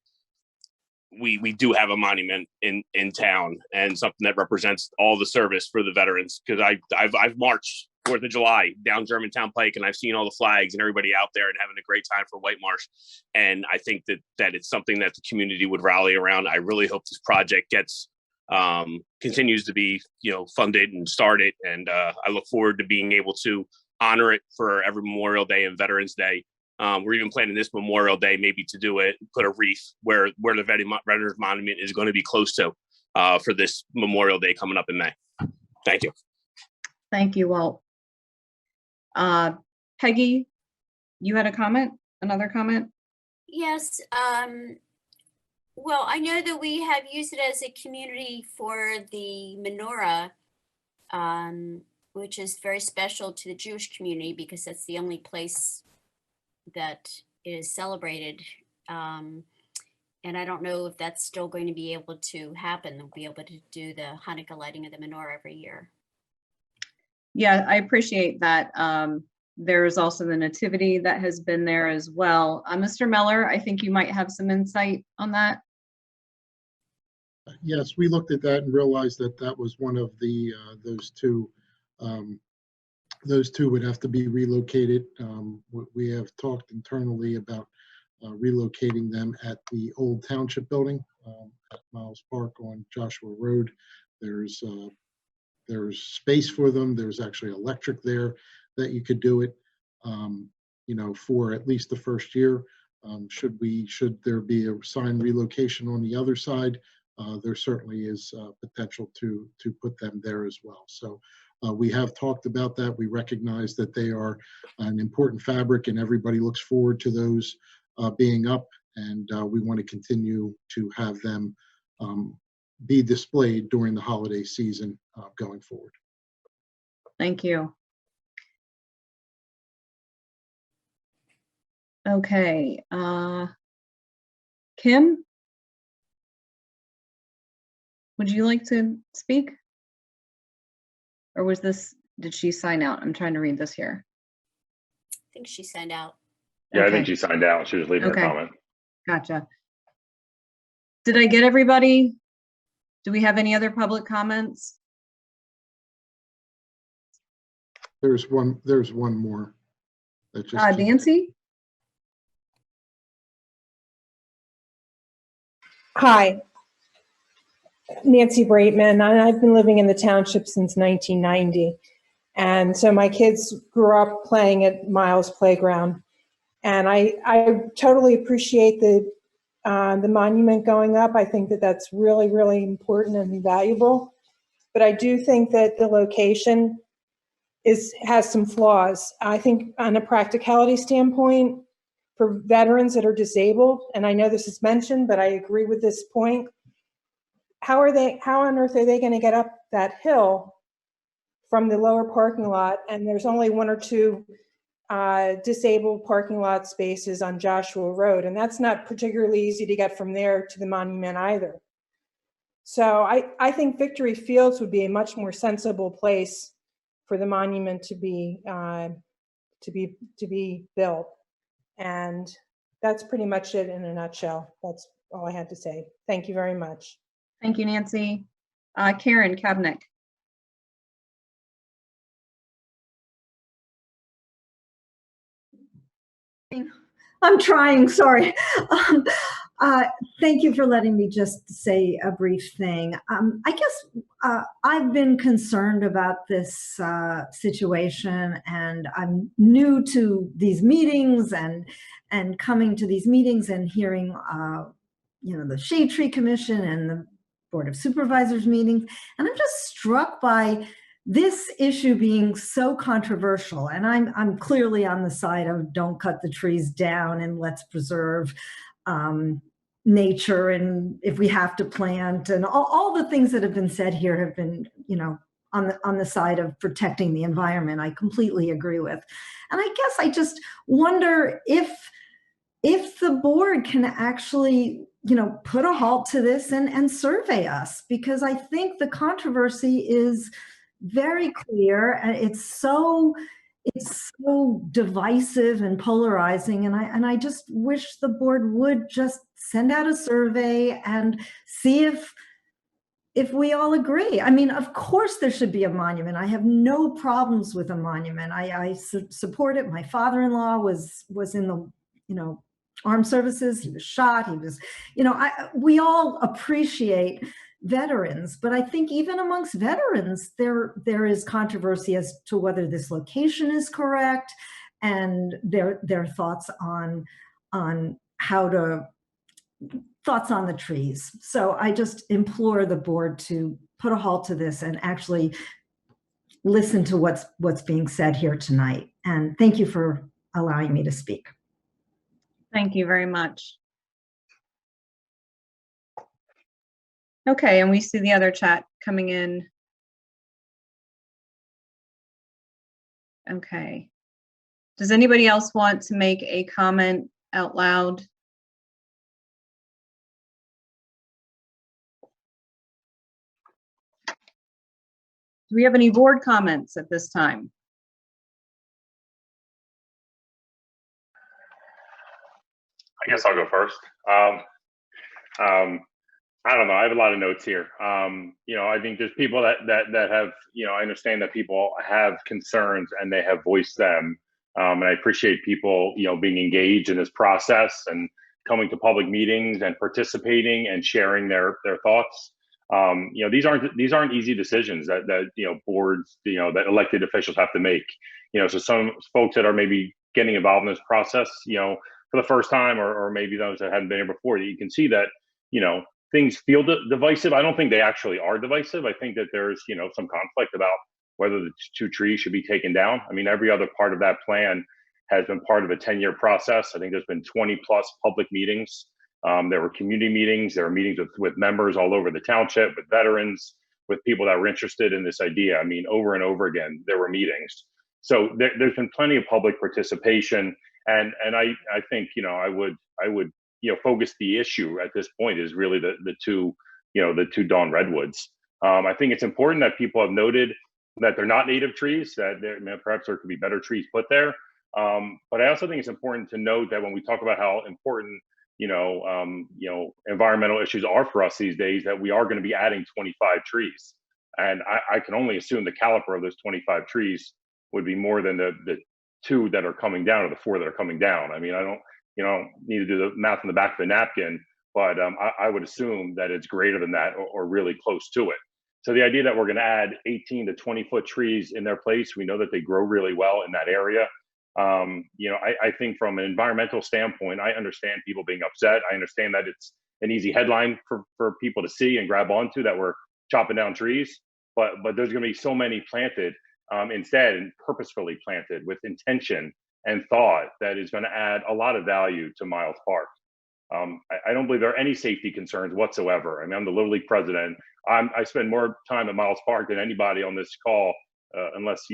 we do have a monument in town and something that represents all the service for the veterans. Because I've marched 4th of July down Germantown Pike, and I've seen all the flags and everybody out there and having a great time for Whitemarsh. And I think that it's something that the community would rally around. I really hope this project continues to be funded and started. And I look forward to being able to honor it for every Memorial Day and Veterans Day. We're even planning this Memorial Day maybe to put a wreath where the Veterans Monument is going to be close to for this Memorial Day coming up in May. Thank you. Thank you, Walt. Peggy, you had a comment? Another comment? Yes. Well, I know that we have used it as a community for the menorah, which is very special to the Jewish community because that's the only place that is celebrated. And I don't know if that's still going to be able to happen. They'll be able to do the Hanukkah lighting of the menorah every year. Yeah, I appreciate that. There's also the nativity that has been there as well. Mr. Meller, I think you might have some insight on that. Yes, we looked at that and realized that was one of the those two would have to be relocated. We have talked internally about relocating them at the old Township building at Miles Park on Joshua Road. There's space for them. There's actually electric there that you could do it, for at least the first year. Should there be a signed relocation on the other side, there certainly is potential to put them there as well. So we have talked about that. We recognize that they are an important fabric and everybody looks forward to those being up, and we want to continue to have them be displayed during the holiday season going forward. Thank you. Okay, Kim, would you like to speak? Or did she sign out? I'm trying to read this here. I think she signed out. Yeah, Okay. I think she signed out. She was leaving Okay. her comment. Gotcha. Did I get everybody? Do we have any other public comments? There's one more. That just Nancy? Hi, Nancy Braitman, and I've been living in the township since 1990. And so my kids grew up playing at Miles Playground. And I totally appreciate the monument going up. I think that that's really, really important and valuable. But I do think that the location has some flaws. I think on a practicality standpoint, for veterans that are disabled, and I know this is mentioned, but I agree with this point, how on earth are they going to get up that hill from the lower parking lot? And there's only one or two disabled parking lot spaces on Joshua Road, and that's not particularly easy to get from there to the monument either. So I think Victory Fields would be a much more sensible place for the monument to be built. And that's pretty much it in a nutshell. That's all I had to say. Thank you very much. Thank you, Nancy. Karen Kabnick. I'm trying, sorry. Thank you for letting me just say a brief thing. I guess I've been concerned about this situation, and I'm new to these meetings and coming to these meetings and hearing, the Shade Tree Commission and the Board of Supervisors meetings, and I'm just struck by this issue being so controversial. And I'm clearly on the side of don't cut the trees down and let's preserve nature, and if we have to plant, and all the things that have been said here have been, on the side of protecting the environment. I completely agree with. And I guess I just wonder if the board can actually, put a halt to this and survey us, because I think the controversy is very clear, and it's so divisive and polarizing, and I just wish the board would just send out a survey and see if we all agree. I mean, of course there should be a monument. I have no problems with a monument. I support it. My father-in-law was in the armed services. He was shot. He was, we all appreciate veterans, but I think even amongst veterans, there is controversy as to whether this location is correct, and their thoughts on thoughts on the trees. So I just implore the board to put a halt to this and actually listen to what's being said here tonight. And thank you for allowing me to speak. Thank you very much. Okay, and we see the other chat coming in. Okay. Does anybody else want to make a comment out loud? Do we have any board comments at this time? I guess I'll go first. I don't know. I have a lot of notes here. I think there's people that have, I understand that people have concerns and they have voiced them. And I appreciate people, being engaged in this process and coming to public meetings and participating and sharing their thoughts. These aren't easy decisions that boards, that elected officials have to make. So some folks that are maybe getting involved in this process, for the first time, or maybe those that hadn't been here before, that you can see that, things feel divisive. I don't think they actually are divisive. I think that there's, some conflict about whether the two trees should be taken down. I mean, every other part of that plan has been part of a 10-year process. I think there's been 20+ public meetings. There were community meetings. There were meetings with members all over the township, with veterans, with people that were interested in this idea. I mean, over and over again, there were meetings. So there's been plenty of public participation. And I think, I would focus the issue at this point is really the two Dawn Redwoods. I think it's important that people have noted that they're not native trees, that perhaps there could be better trees put there. But I also think it's important to note that when we talk about how important, environmental issues are for us these days, that we are going to be adding 25 trees. And I can only assume the caliber of those 25 trees would be more than the 2 that are coming down or the 4 that are coming down. I mean, I don't need to do the math in the back of the napkin, but I would assume that it's greater than that or really close to it. So the idea that we're going to add 18 to 20-foot trees in their place, we know that they grow really well in that area. I think from an environmental standpoint, I understand people being upset. I understand that it's an easy headline for people to see and grab onto, that we're chopping down trees, but there's going to be so many planted instead, and purposefully planted with intention and thought, that is going to add a lot of value to Miles Park. I don't believe there are any safety concerns whatsoever. I mean, I'm the Little League president. I spend more time at Miles Park than anybody on this call, unless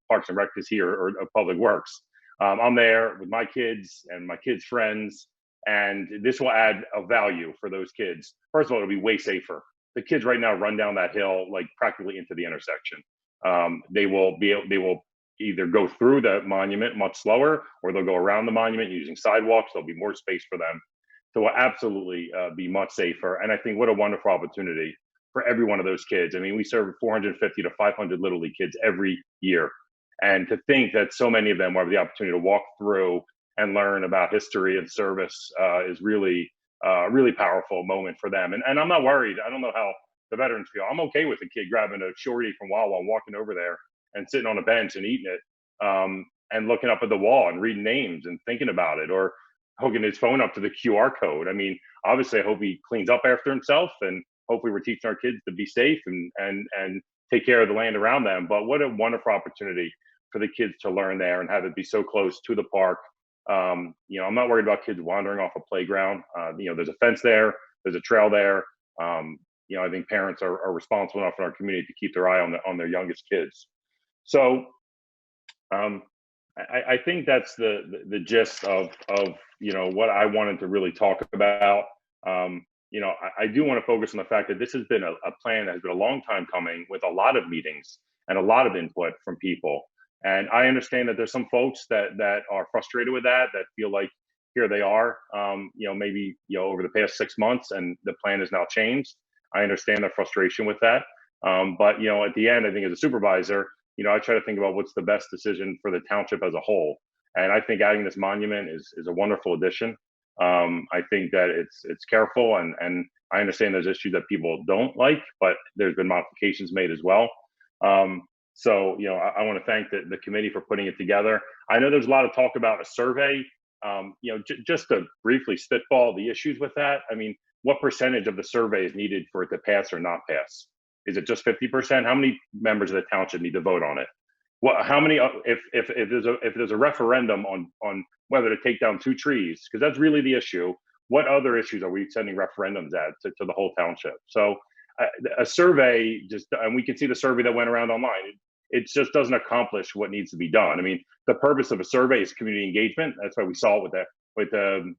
Parks and Rec is here or Public Works. I'm there with my kids and my kids' friends, and this will add a value for those kids. First of all, it'll be way safer. The kids right now run down that hill like practically into the intersection. They will either go through the monument much slower, or they'll go around the monument using sidewalks. There'll be more space for them. So we'll absolutely be much safer. And I think what a wonderful opportunity for every one of those kids. I mean, we serve 450 to 500 Little League kids every year. And to think that so many of them will have the opportunity to walk through and learn about history and service is really a really powerful moment for them. And I'm not worried. I don't know how the veterans feel. I'm okay with a kid grabbing a shorty from Wawa and walking over there and sitting on a bench and eating it, and looking up at the wall and reading names and thinking about it, or hooking his phone up to the QR code. I mean, obviously, I hope he cleans up after himself, and hopefully we're teaching our kids to be safe and take care of the land around them. But what a wonderful opportunity for the kids to learn there and have it be so close to the park. I'm not worried about kids wandering off a playground. There's a fence there, there's a trail there. I think parents are responsible enough in our community to keep their eye on their youngest kids. So I think that's the gist of what I wanted to really talk about. I do want to focus on the fact that this has been a plan that has been a long time coming, with a lot of meetings and a lot of input from people. And I understand that there's some folks that are frustrated with that feel like here they are, maybe over the past 6 months, and the plan has now changed. I understand the frustration with that. But at the end, I think as a supervisor, I try to think about what's the best decision for the township as a whole. And I think adding this monument is a wonderful addition. I think that it's careful, and I understand there's issues that people don't like, but there's been modifications made as well. So I want to thank the committee for putting it together. I know there's a lot of talk about a survey. Just to briefly spitball the issues with that. I mean, what percentage of the survey is needed for it to pass or not pass? Is it just 50%? How many members of the township need to vote on it? How many? If there's a referendum on whether to take down 2 trees, because that's really the issue. What other issues are we sending referendums to the whole township? So a survey, and we can see the survey that went around online. It just doesn't accomplish what needs to be done. I mean, the purpose of a survey is community engagement. That's why we saw it with the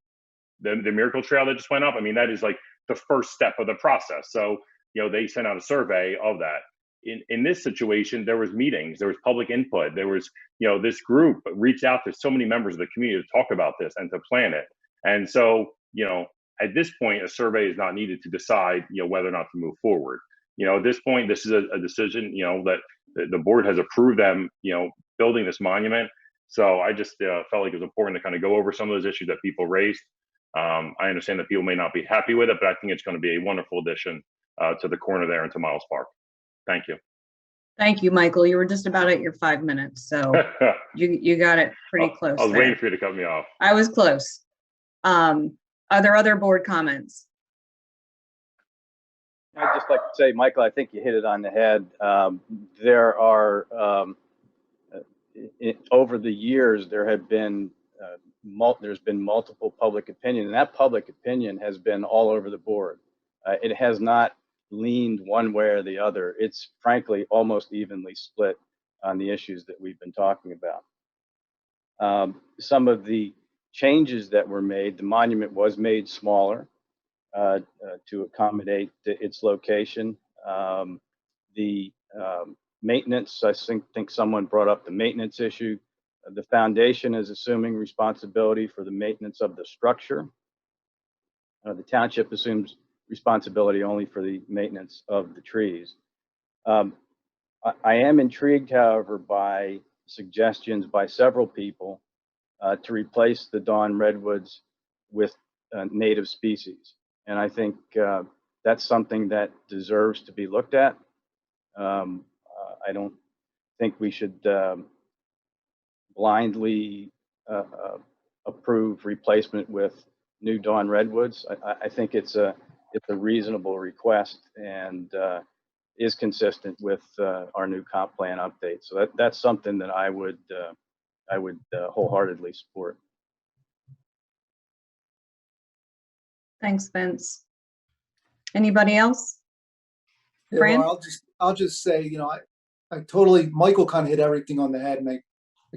Miracle Trail that just went up. I mean, that is like the first step of the process. So they sent out a survey of that. In this situation, there was meetings, there was public input, there was this group reached out to so many members of the community to talk about this and to plan it. And so at this point, a survey is not needed to decide whether or not to move forward. At this point, this is a decision that the board has approved them building this monument. So I just felt like it was important to kind of go over some of those issues that people raised. I understand that people may not be happy with it, but I think it's going to be a wonderful addition to the corner there and to Miles Park. Thank you. Thank you, Michael. You were just about at your 5 minutes, so you got it pretty close. I was waiting for you to cut me off. I was close. Are there other board comments? I'd just like to say, Michael, I think you hit it on the head. There are, over the years, there's been multiple public opinion, and that public opinion has been all over the board. It has not leaned one way or the other. It's frankly almost evenly split on the issues that we've been talking about. Some of the changes that were made, the monument was made smaller to accommodate its location. The maintenance, I think someone brought up the maintenance issue. The foundation is assuming responsibility for the maintenance of the structure. The township assumes responsibility only for the maintenance of the trees. I am intrigued, however, by suggestions by several people to replace the dawn redwoods with native species. And I think that's something that deserves to be looked at. I don't think we should blindly approve replacement with new dawn redwoods. I think it's a reasonable request and is consistent with our new comp plan update. So that's something that I would wholeheartedly support. Thanks, Vince. Anybody else? Yeah, Fran? well, I'll just say, I totally, Michael kind of hit everything on the head, and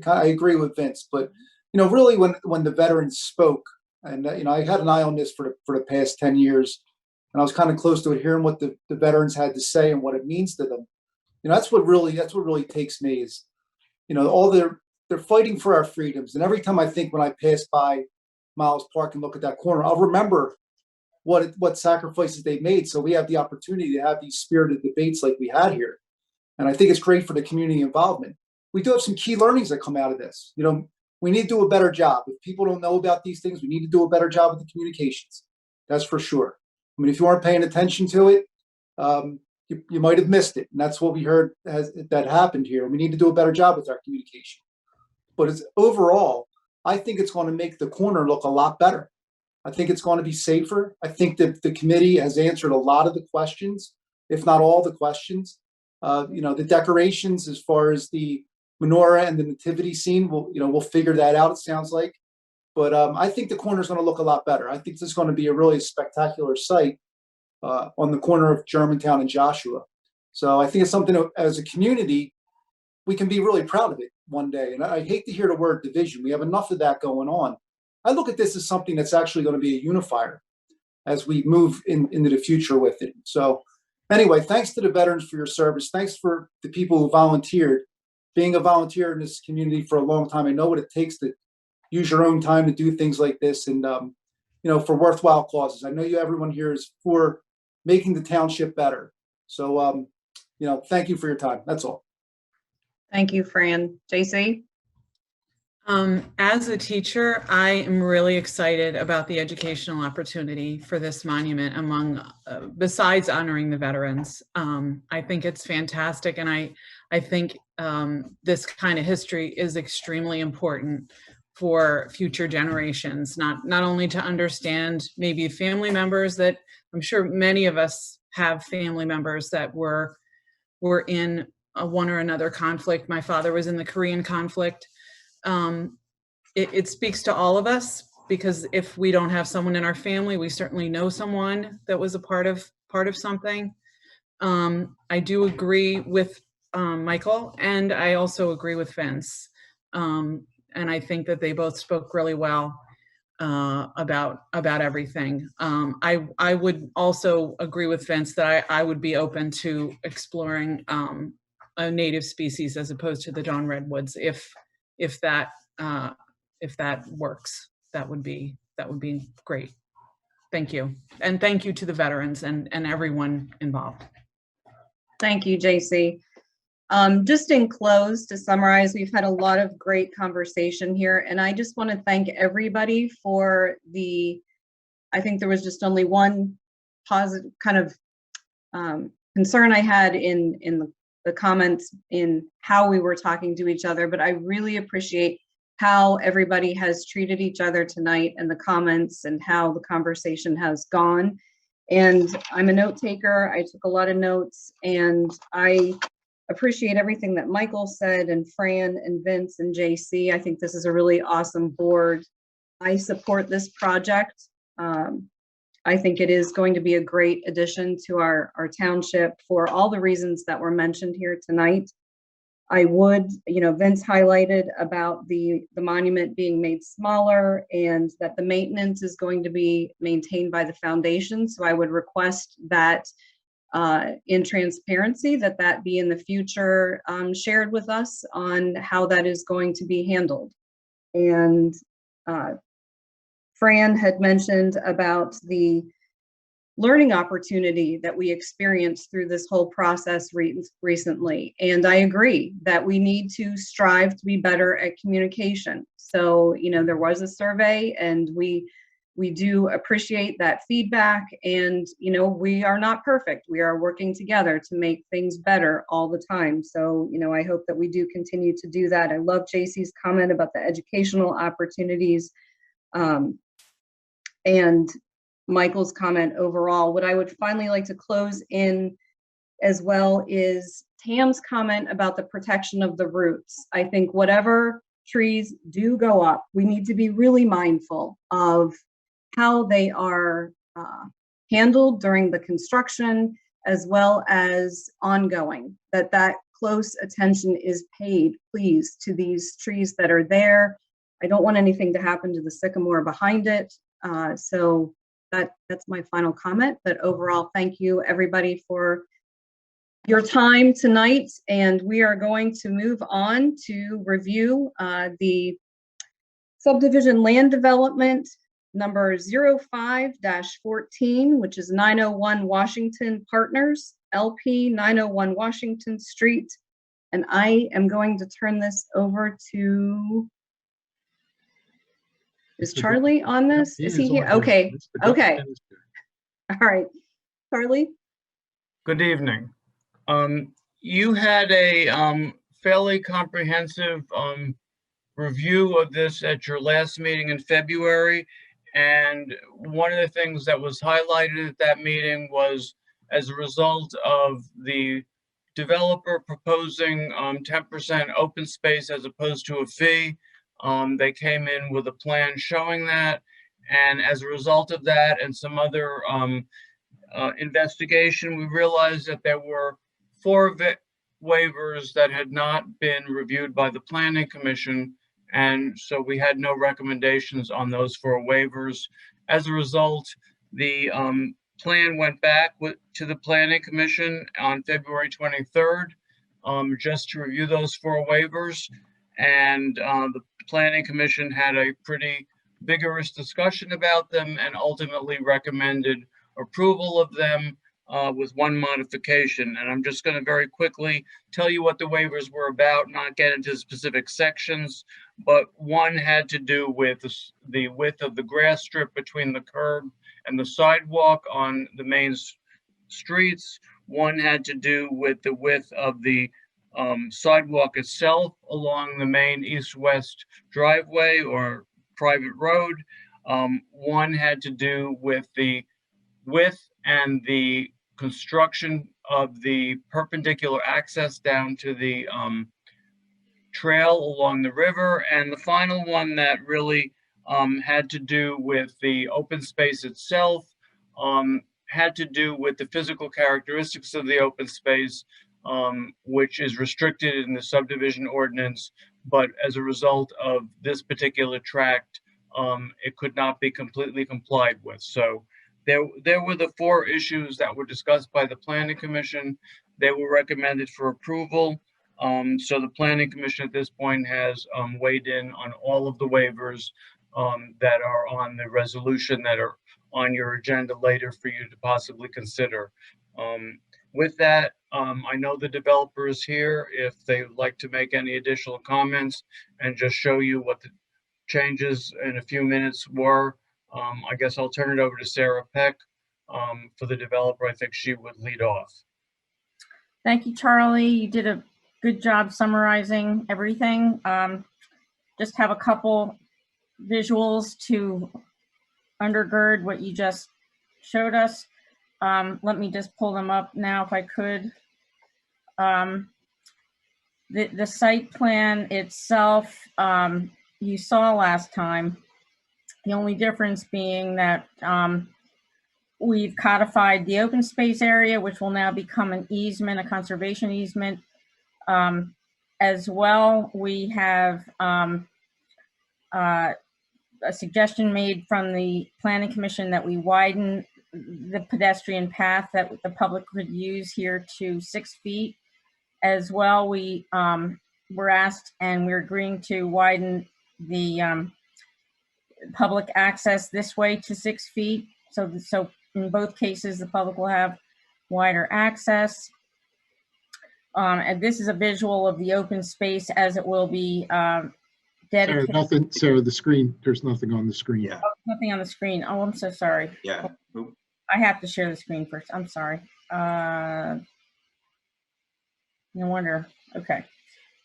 I agree with Vince. But really, when the veterans spoke, and I had an eye on this for the past 10 years, and I was kind of close to it, hearing what the veterans had to say and what it means to them. That's what really takes me is, all they're fighting for our freedoms. And every time I think when I pass by Miles Park and look at that corner, I'll remember what sacrifices they made. So we have the opportunity to have these spirited debates like we had here. And I think it's great for the community involvement. We do have some key learnings that come out of this. We need to do a better job. If people don't know about these things, we need to do a better job with the communications. That's for sure. I mean, if you weren't paying attention to it, you might have missed it. And that's what we heard that happened here. We need to do a better job with our communication. But overall, I think it's going to make the corner look a lot better. I think it's going to be safer. I think that the committee has answered a lot of the questions, if not all the questions. The decorations, as far as the menorah and the nativity scene, we'll figure that out, it sounds like. But I think the corner is going to look a lot better. I think this is going to be a really spectacular site on the corner of Germantown and Joshua. So I think it's something that, as a community, we can be really proud of it one day. And I hate to hear the word division. We have enough of that going on. I look at this as something that's actually going to be a unifier as we move into the future with it. So anyway, thanks to the veterans for your service. Thanks for the people who volunteered. Being a volunteer in this community for a long time, I know what it takes to use your own time to do things like this, and for worthwhile causes. I know everyone here is for making the township better. So thank you for your time. That's all. Thank you, Fran. JC? As a teacher, I am really excited about the educational opportunity for this monument besides honoring the veterans. I think it's fantastic, and I think this kind of history is extremely important for future generations, not only to understand maybe family members that I'm sure many of us have family members that were in one or another conflict. My father was in the Korean conflict. It speaks to all of us, because if we don't have someone in our family, we certainly know someone that was a part of something. I do agree with Michael, and I also agree with Vince. And I think that they both spoke really well about everything. I would also agree with Vince that I would be open to exploring a native species as opposed to the Dawn redwoods if that works. That would be great. Thank you. And thank you to the veterans and everyone involved. Thank you, JC. Just in close, to summarize, we've had a lot of great conversation here, and I just want to thank everybody for I think there was just only one positive kind of concern I had in the comments in how we were talking to each other, but I really appreciate how everybody has treated each other tonight and the comments and how the conversation has gone. And I'm a note taker. I took a lot of notes, and I appreciate everything that Michael said, and Fran and Vince and JC. I think this is a really awesome board. I support this project. I think it is going to be a great addition to our township for all the reasons that were mentioned here tonight. I would, Vince highlighted about the monument being made smaller and that the maintenance is going to be maintained by the foundation. So I would request that in transparency, that be in the future shared with us on how that is going to be handled. And Fran had mentioned about the learning opportunity that we experienced through this whole process recently. And I agree that we need to strive to be better at communication. So, there was a survey, and we do appreciate that feedback, and we are not perfect. We are working together to make things better all the time. So I hope that we do continue to do that. I love JC's comment about the educational opportunities, and Michael's comment overall. What I would finally like to close in as well is Tam's comment about the protection of the roots. I think whatever trees do go up, we need to be really mindful of how they are handled during the construction, as well as ongoing, that close attention is paid, please, to these trees that are there. I don't want anything to happen to the sycamore behind it. So that's my final comment. But overall, thank you everybody for your time tonight. And we are going to move on to review the subdivision land development number 05-14, which is 901 Washington Partners, LP 901 Washington Street. And I am going to turn this over to, is Charlie on this? Is he here? Okay, okay. All right, Charlie? Good evening. You had a fairly comprehensive review of this at your last meeting in February. And one of the things that was highlighted at that meeting was, as a result of the developer proposing 10% open space as opposed to a fee, they came in with a plan showing that. And as a result of that and some other investigation, we realized that there were 4 waivers that had not been reviewed by the Planning Commission, and so we had no recommendations on those 4 waivers. As a result, the plan went back to the Planning Commission on February 23rd, just to review those 4 waivers, and the Planning Commission had a pretty vigorous discussion about them and ultimately recommended approval of them with 1 modification. And I'm just going to very quickly tell you what the waivers were about, not get into specific sections, but one had to do with the width of the grass strip between the curb and the sidewalk on the main streets. One had to do with the width of the sidewalk itself along the main east-west driveway or private road. One had to do with the width and the construction of the perpendicular access down to the trail along the river. And the final one that really had to do with the open space itself, had to do with the physical characteristics of the open space, which is restricted in the subdivision ordinance, but as a result of this particular tract, it could not be completely complied with. So there were the 4 issues that were discussed by the Planning Commission. They were recommended for approval. So the Planning Commission at this point has weighed in on all of the waivers that are on the resolution that are on your agenda later for you to possibly consider. With that, I know the developer is here if they would like to make any additional comments and just show you what the changes in a few minutes were. I guess I'll turn it over to Sarah Peck for the developer. I think she would lead off. Thank you, Charlie. You did a good job summarizing everything. Just have a couple visuals to undergird what you just showed us. Let me just pull them up now if I could. The site plan itself, you saw last time. The only difference being that we've codified the open space area, which will now become an easement, a conservation easement. As well, we have a suggestion made from the Planning Commission that we widen the pedestrian path that the public could use here to 6 feet. As well, we were asked and we're agreeing to widen the public access this way to 6 feet. So in both cases, the public will have wider access. And this is a visual of the open space as it will be dedicated. Sarah, the screen, there's nothing on the screen. Yeah. Oh, nothing on the screen. Oh, I'm so sorry. Yeah. I have to share the screen first. I'm sorry. No wonder. Okay.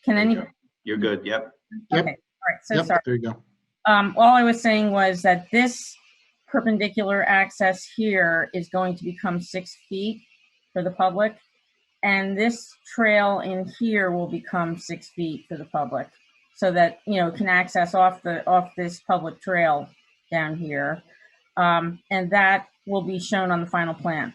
Can anybody? You're good. Yep. Okay. All right. So sorry. There you go. All I was saying was that this perpendicular access here is going to become 6 feet for the public. And this trail in here will become 6 feet for the public so that, you know, can access off this public trail down here. And that will be shown on the final plan.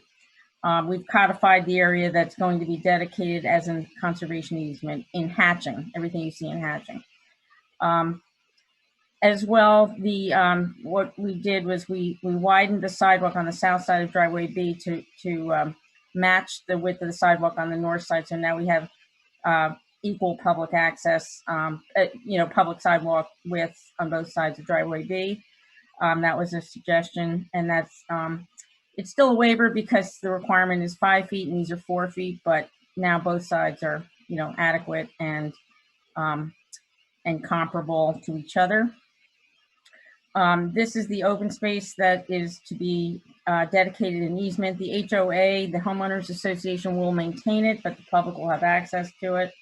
We've codified the area that's going to be dedicated as a conservation easement in hatching, everything you see in hatching. As well, what we did was we widened the sidewalk on the south side of driveway B to match the width of the sidewalk on the north side. So now we have equal public access, public sidewalk width on both sides of driveway B. That was a suggestion, and that's it's still a waiver because the requirement is 5 feet and these are 4 feet, but now both sides are, you know, adequate and comparable to each other. This is the open space that is to be dedicated in easement. The HOA, the homeowners association, will maintain it, but the public will have access to it.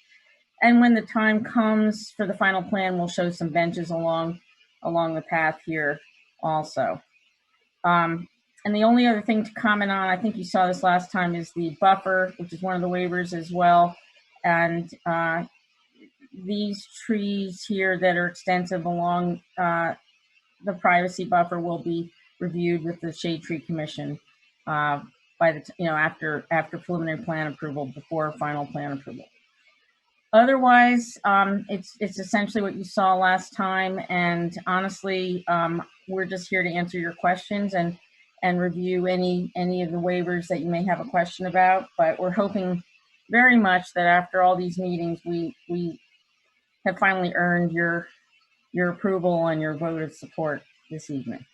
And when the time comes for the final plan, we'll show some benches along the path here also. And the only other thing to comment on, I think you saw this last time, is the buffer, which is one of the waivers as well. And these trees here that are extensive along the privacy buffer will be reviewed with the Shade Tree Commission by the, after preliminary plan approval, before final plan approval. Otherwise, it's essentially what you saw last time, and honestly, we're just here to answer your questions and review any of the waivers that you may have a question about. But we're hoping very much that after all these meetings, we have finally earned your approval and your vote of support this evening.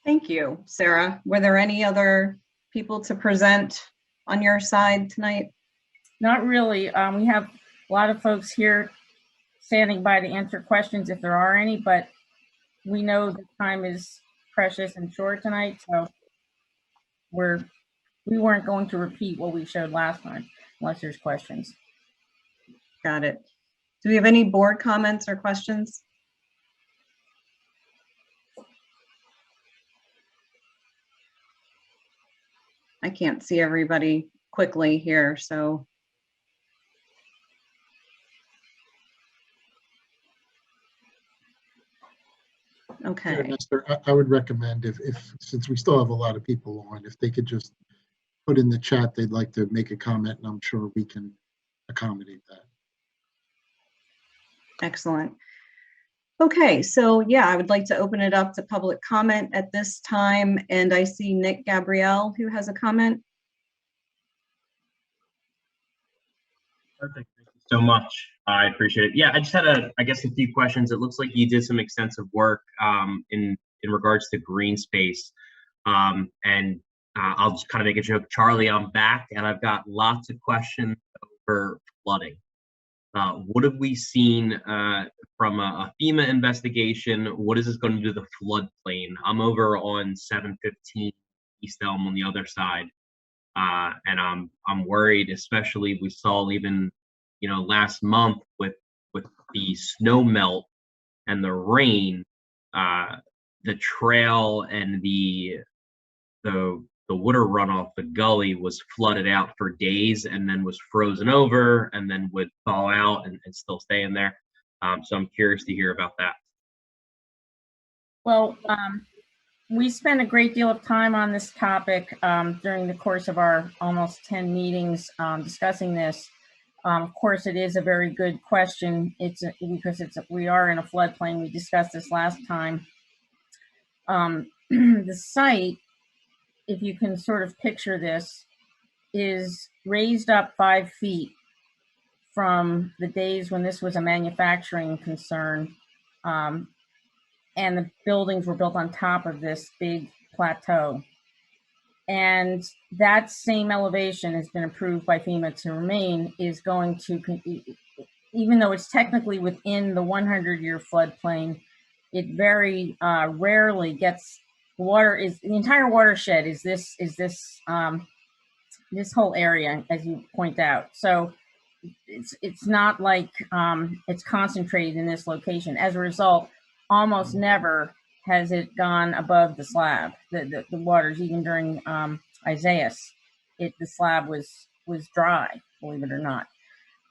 Thank you, Sarah. Were there any other people to present on your side tonight? Not really. We have a lot of folks here standing by to answer questions if there are any, but we know the time is precious and short tonight, so we weren't going to repeat what we showed last time unless there's questions. Got it. Do we have any board comments or questions? I can't see everybody quickly here, so. Okay. Yeah, Nestor, I would recommend if since we still have a lot of people on, if they could just put in the chat they'd like to make a comment, and I'm sure we can accommodate that. Excellent. Okay, so yeah, I would like to open it up to public comment at this time, and I see Nick Gabrielle who has a comment. Perfect. Thank you so much. I appreciate it. Yeah, I just had I guess a few questions. It looks like you did some extensive work in regards to green space. And I'll just kind of make a joke. Charlie, I'm back, and I've got lots of questions over flooding. What have we seen from a FEMA investigation? What is this going to do to the floodplain? I'm over on 715 East Elm on the other side, and I'm worried. Especially, we saw even last month with the snow melt and the rain, the trail and the water runoff, the gully was flooded out for days and then was frozen over and then would thaw out and still stay in there. So I'm curious to hear about that. Well, we spent a great deal of time on this topic during the course of our almost 10 meetings discussing this. Of course, it is a very good question. Because we are in a floodplain. We discussed this last time. The site, if you can sort of picture this, is raised up 5 feet from the days when this was a manufacturing concern. And the buildings were built on top of this big plateau. And that same elevation has been approved by FEMA to remain, is going to, even though it's technically within the 100-year floodplain, it very rarely gets water. The entire watershed is this whole area, as you point out. So it's not like it's concentrated in this location. As a result, almost never has it gone above the slab. The waters, even during Isaias, the slab was dry, believe it or not.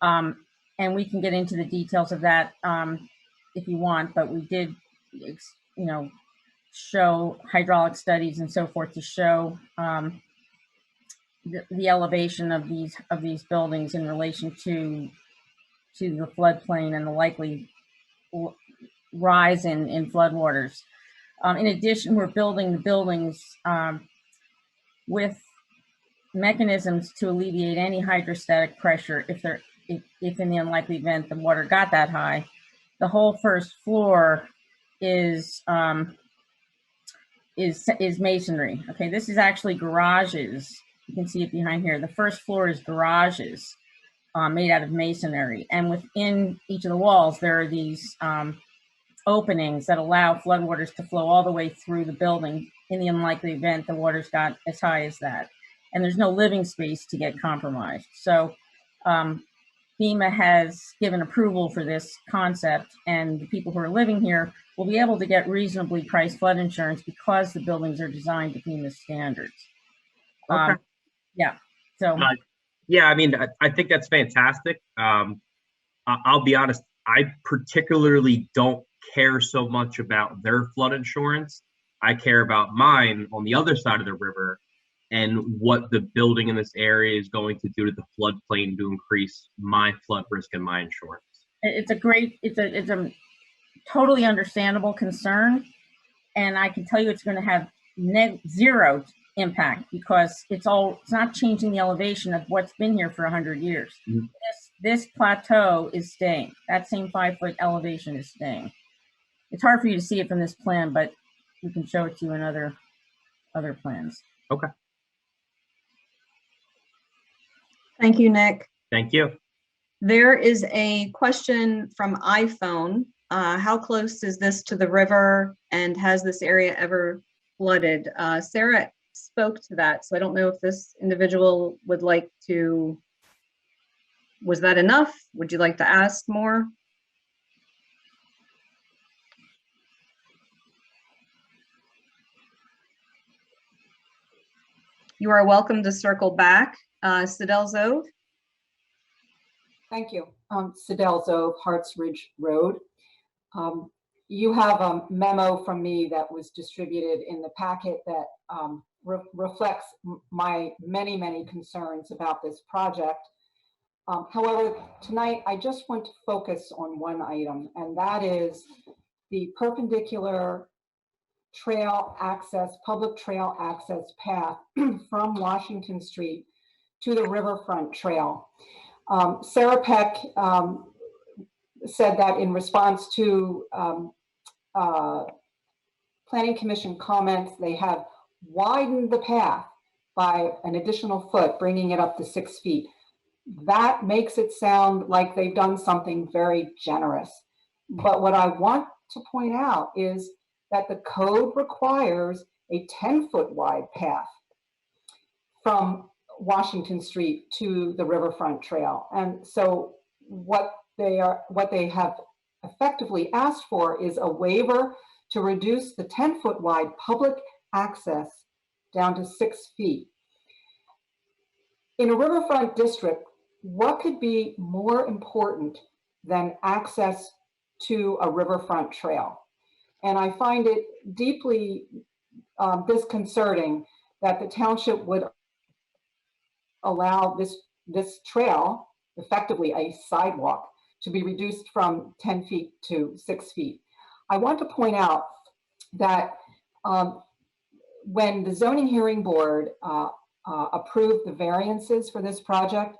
And we can get into the details of that if you want, but we did, show hydraulic studies and so forth to show the elevation of these buildings in relation to the floodplain and the likely rise in floodwaters. In addition, we're building the buildings with mechanisms to alleviate any hydrostatic pressure if in the unlikely event the water got that high. The whole first floor is masonry. Okay, this is actually garages. You can see it behind here. The first floor is garages. made out of masonry. And within each of the walls, there are these openings that allow floodwaters to flow all the way through the building in the unlikely event the waters got as high as that. And there's no living space to get compromised. So FEMA has given approval for this concept, and the people who are living here will be able to get reasonably priced flood insurance because the buildings are designed to FEMA standards. Okay. Yeah. So. Yeah, I mean, I think that's fantastic. I'll be honest, I particularly don't care so much about their flood insurance. I care about mine on the other side of the river and what the building in this area is going to do to the floodplain to increase my flood risk and my insurance. It's a totally understandable concern. And I can tell you it's going to have zero impact because it's not changing the elevation of what's been here for 100 years. Mm-hmm. This plateau is staying. That same 5-foot elevation is staying. It's hard for you to see it from this plan, but we can show it to you in other plans. Okay. Thank you, Nick. Thank you. There is a question from iPhone. How close is this to the river, and has this area ever flooded? Sarah spoke to that, so I don't know if this individual would like to. Was that enough? Would you like to ask more? You are welcome to circle back. Sidel Zove. Thank you. Sidel Zove, Harts Ridge Road. You have a memo from me that was distributed in the packet that reflects my many concerns about this project. However, tonight I just want to focus on one item, and that is the perpendicular trail access, public trail access path from Washington Street to the riverfront trail. Sarah Peck said that in response to Planning Commission comments, they have widened the path by an additional foot, bringing it up to 6 feet. That makes it sound like they've done something very generous. But what I want to point out is that the code requires a 10-foot wide path from Washington Street to the riverfront trail. And so what they have effectively asked for is a waiver to reduce the 10-foot wide public access down to 6 feet. In a riverfront district, what could be more important than access to a riverfront trail? And I find it deeply disconcerting that the township would allow this trail, effectively a sidewalk, to be reduced from 10 feet to 6 feet. I want to point out that when the zoning hearing board approved the variances for this project,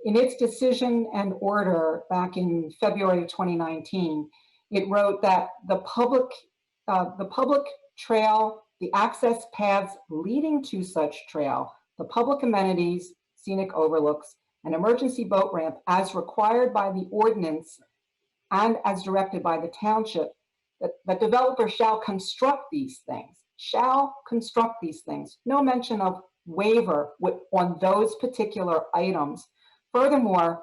in its decision and order back in February of 2019, it wrote that the public trail, the access paths leading to such trail, the public amenities, scenic overlooks, and emergency boat ramp as required by the ordinance and as directed by the township, that developers shall construct these things, No mention of waiver on those particular items. Furthermore,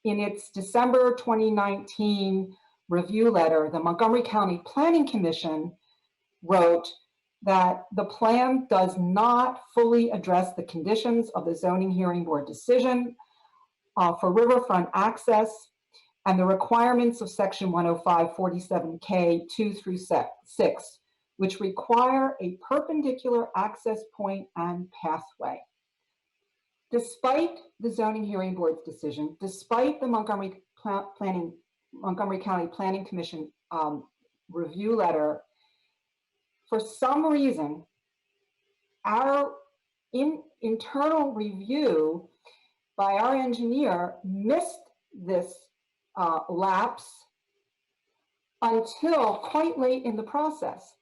in its December 2019 review letter, the Montgomery County Planning Commission wrote that the plan does not fully address the conditions of the zoning hearing board decision for riverfront access and the requirements of section 105-47K 2 through 6, which require a perpendicular access point and pathway. Despite the zoning hearing board's decision, despite the Montgomery County Planning Commission review letter, for some reason, our internal review by our engineer missed this lapse until quite late in the process.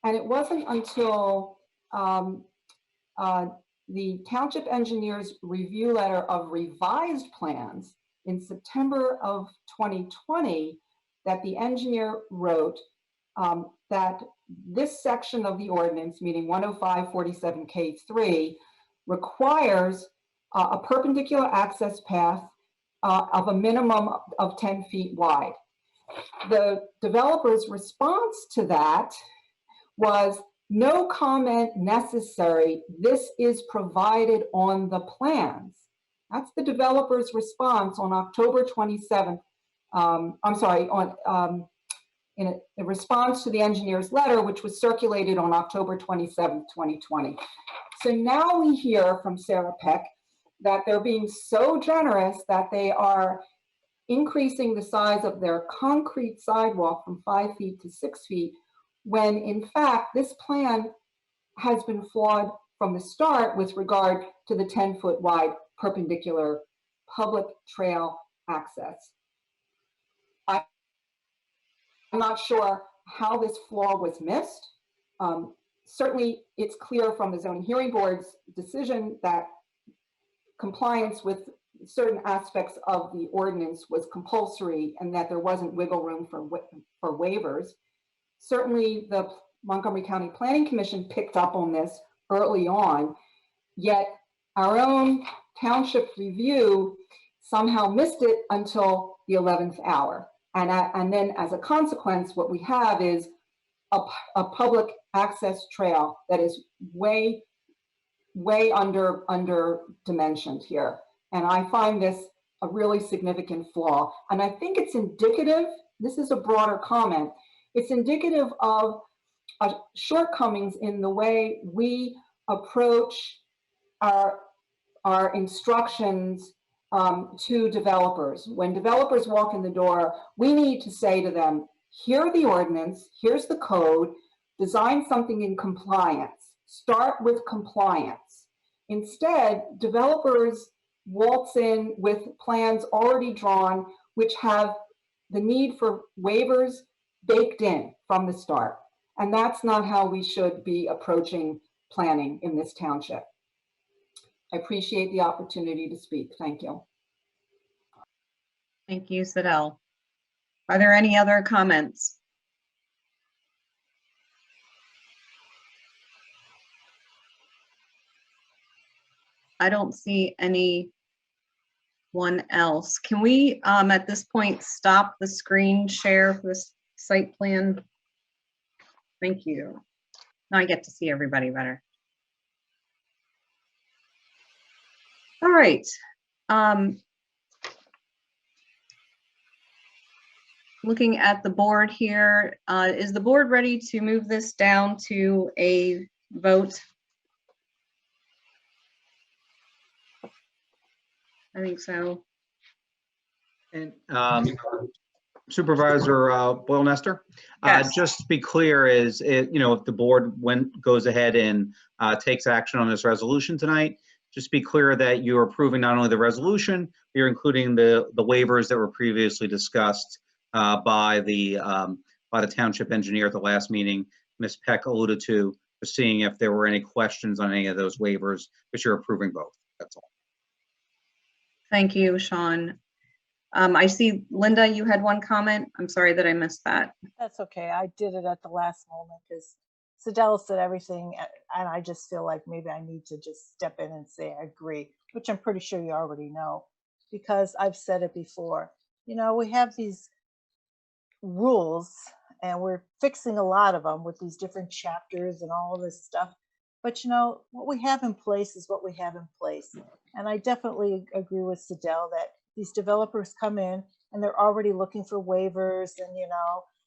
And it wasn't until the township engineer's review letter of revised plans in September of 2020 that the engineer wrote that this section of the ordinance, meaning 105-47K3, requires a perpendicular access path of a minimum of 10 feet wide. The developer's response to that was, no comment necessary. This is provided on the plans. That's the developer's response on October 27th. In a response to the engineer's letter, which was circulated on October 27th, 2020. So now we hear from Sarah Peck that they're being so generous that they are increasing the size of their concrete sidewalk from 5 feet to 6 feet, when in fact, this plan has been flawed from the start with regard to the 10-foot wide perpendicular public trail access. I'm not sure how this flaw was missed. Certainly, it's clear from the Zoning Hearing Board's decision that compliance with certain aspects of the ordinance was compulsory and that there wasn't wiggle room for waivers. Certainly, the Montgomery County Planning Commission picked up on this early on, yet our own township review somehow missed it until the 11th hour. And then as a consequence, what we have is a public access trail that is way under dimensioned here. And I find this a really significant flaw. And I think it's indicative, this is a broader comment, it's indicative of shortcomings in the way we approach our instructions to developers. When developers walk in the door, we need to say to them, here are the ordinance, here's the code, design something in compliance, start with compliance. Instead, developers waltz in with plans already drawn, which have the need for waivers baked in from the start. And that's not how we should be approaching planning in this township. I appreciate the opportunity to speak. Thank you. Thank you, Sidel. Are there any other comments? I don't see anyone else. Can we, at this point, stop the screen share for this site plan? Thank you. Now I get to see everybody better. All right. Looking at the board here, is the board ready to move this down to a vote? I think so. And Supervisor Boyle Nestor, Yes. just to be clear, is it, if the board goes ahead and takes action on this resolution tonight, just be clear that you're approving not only the resolution, you're including the waivers that were previously discussed by the township engineer at the last meeting. Ms. Peck alluded to seeing if there were any questions on any of those waivers, but you're approving both. That's all. Thank you, Sean. I see, Linda, you had one comment. I'm sorry that I missed that. That's okay. I did it at the last moment because Sidel said everything, and I just feel like maybe I need to just step in and say I agree, which I'm pretty sure you already know, because I've said it before. We have these rules and we're fixing a lot of them with these different chapters and all this stuff. But what we have in place is what we have in place. And I definitely agree with Sidel that these developers come in and they're already looking for waivers, and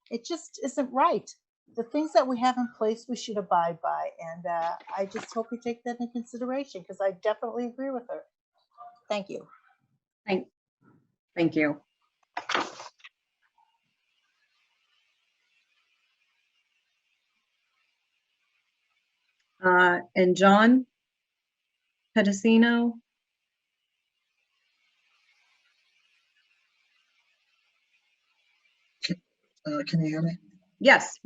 it just isn't right. The things that we have in place, we should abide by. And I just hope you take that into consideration, because I definitely agree with her. Thank you. Thank you. And John Pedicino. Can you hear me? Yes.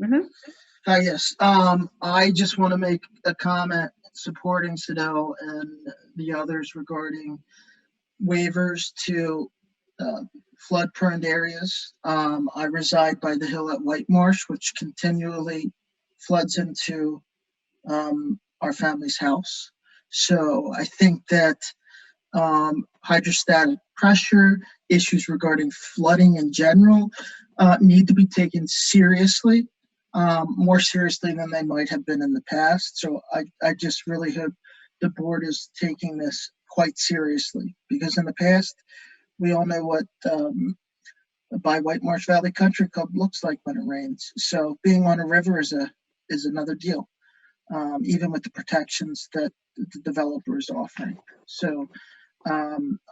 Yes. I just want to make a comment supporting Sedell and the others regarding waivers to flood-prone areas. I reside by the hill at Whitemarsh, which continually floods into our family's house. So I think that hydrostatic pressure, issues regarding flooding in general need to be taken seriously, more seriously than they might have been in the past. So I just really hope the board is taking this quite seriously, because in the past, we all know what by Whitemarsh Valley Country Club looks like when it rains. So being on a river is another deal, even with the protections that the developer is offering. So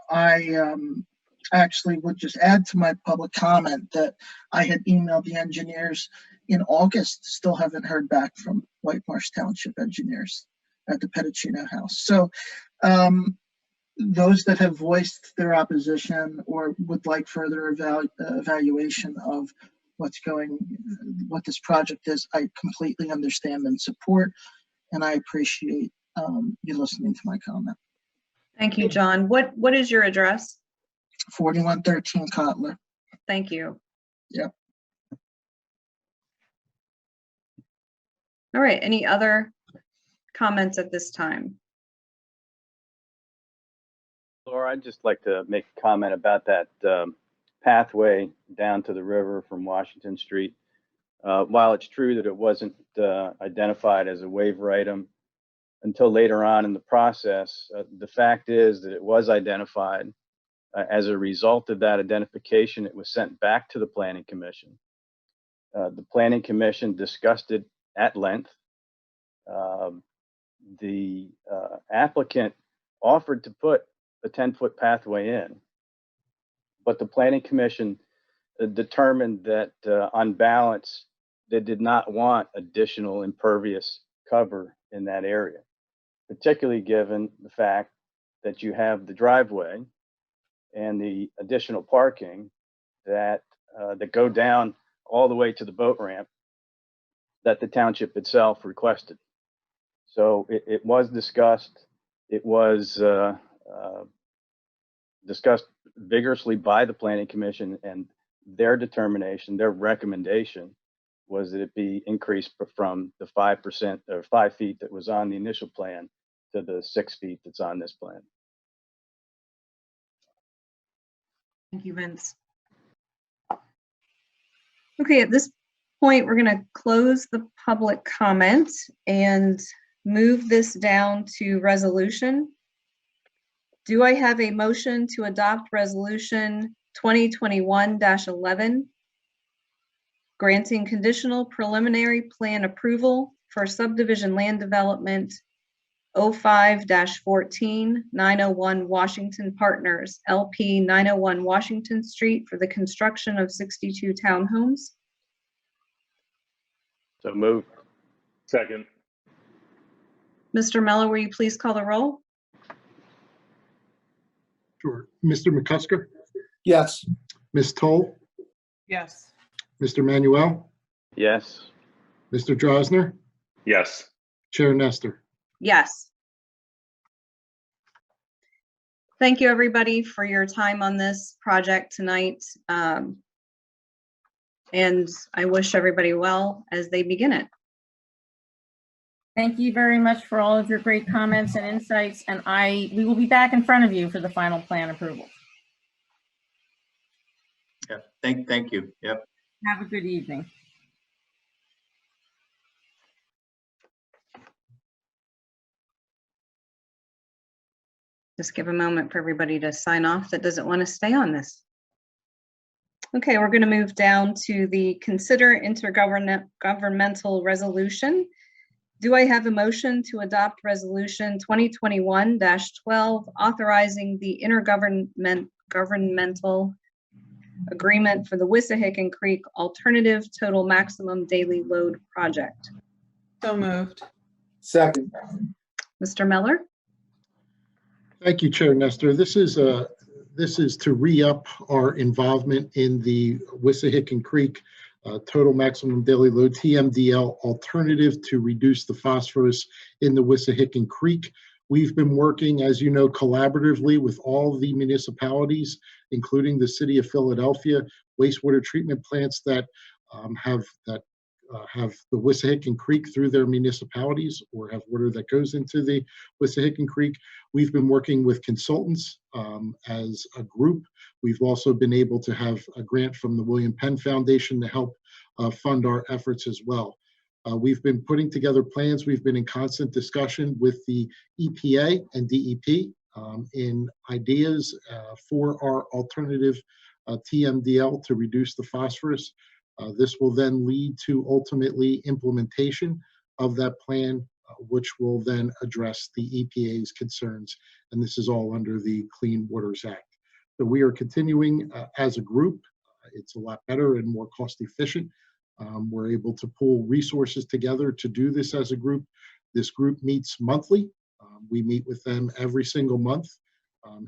I actually would just add to my public comment that I had emailed the engineers in August, still haven't heard back from Whitemarsh Township engineers at the Pedicino House. So those that have voiced their opposition or would like further evaluation of what this project is, I completely understand and support, and I appreciate you listening to my comment. Thank you, John. What is your address? 4113 Kotler. Thank you. Yep. All right, any other comments at this time? Laura, I'd just like to make a comment about that pathway down to the river from Washington Street. While it's true that it wasn't identified as a waiver item until later on in the process, the fact is that it was identified. As a result of that identification, it was sent back to the Planning Commission. The Planning Commission discussed it at length. The applicant offered to put a 10-foot pathway in, but the Planning Commission determined that on balance, they did not want additional impervious cover in that area, particularly given the fact that you have the driveway and the additional parking that go down all the way to the boat ramp that the township itself requested. So it was discussed. It was discussed vigorously by the Planning Commission, and their determination, their recommendation was that it be increased from the 5% or 5 feet that was on the initial plan to the 6 feet that's on this plan. Thank you, Vince. Okay, at this point, we're going to close the public comment and move this down to resolution. Do I have a motion to adopt resolution 2021-11, granting conditional preliminary plan approval for subdivision land development 05-14 901 Washington Partners, LP 901 Washington Street, for the construction of 62 townhomes? So moved. Second. Mr. Mello, will you please call the roll? Sure. Mr. McCusker? Yes. Ms. Toll? Yes. Mr. Manuel? Yes. Mr. Drosner? Yes. Chair Nestor? Yes. Thank you, everybody, for your time on this project tonight. And I wish everybody well as they begin it. Thank you very much for all of your great comments and insights, and we will be back in front of you for the final plan approval. Yeah, thank you. Yep. Have a good evening. Just give a moment for everybody to sign off that doesn't want to stay on this. Okay, we're going to move down to the consider intergovernmental resolution. Do I have a motion to adopt resolution 2021-12 authorizing the intergovernmental agreement for the Wissahickon Creek Alternative Total Maximum Daily Load Project? So moved. Second. Mr. Miller? Thank you, Chair Nestor. This is to re-up our involvement in the Wissahickon Creek total maximum daily load, TMDL, alternative to reduce the phosphorus in the Wissahickon Creek. We've been working, as you know, collaboratively with all the municipalities, including the city of Philadelphia, wastewater treatment plants that have the Wissahickon Creek through their municipalities or have water that goes into the Wissahickon Creek. We've been working with consultants as a group. We've also been able to have a grant from the William Penn Foundation to help fund our efforts as well. We've been putting together plans. We've been in constant discussion with the EPA and DEP in ideas for our alternative TMDL to reduce the phosphorus. This will then lead to ultimately implementation of that plan, which will then address the EPA's concerns. And this is all under the Clean Waters Act. So we are continuing as a group. It's a lot better and more cost efficient. We're able to pull resources together to do this as a group. This group meets monthly. We meet with them every single month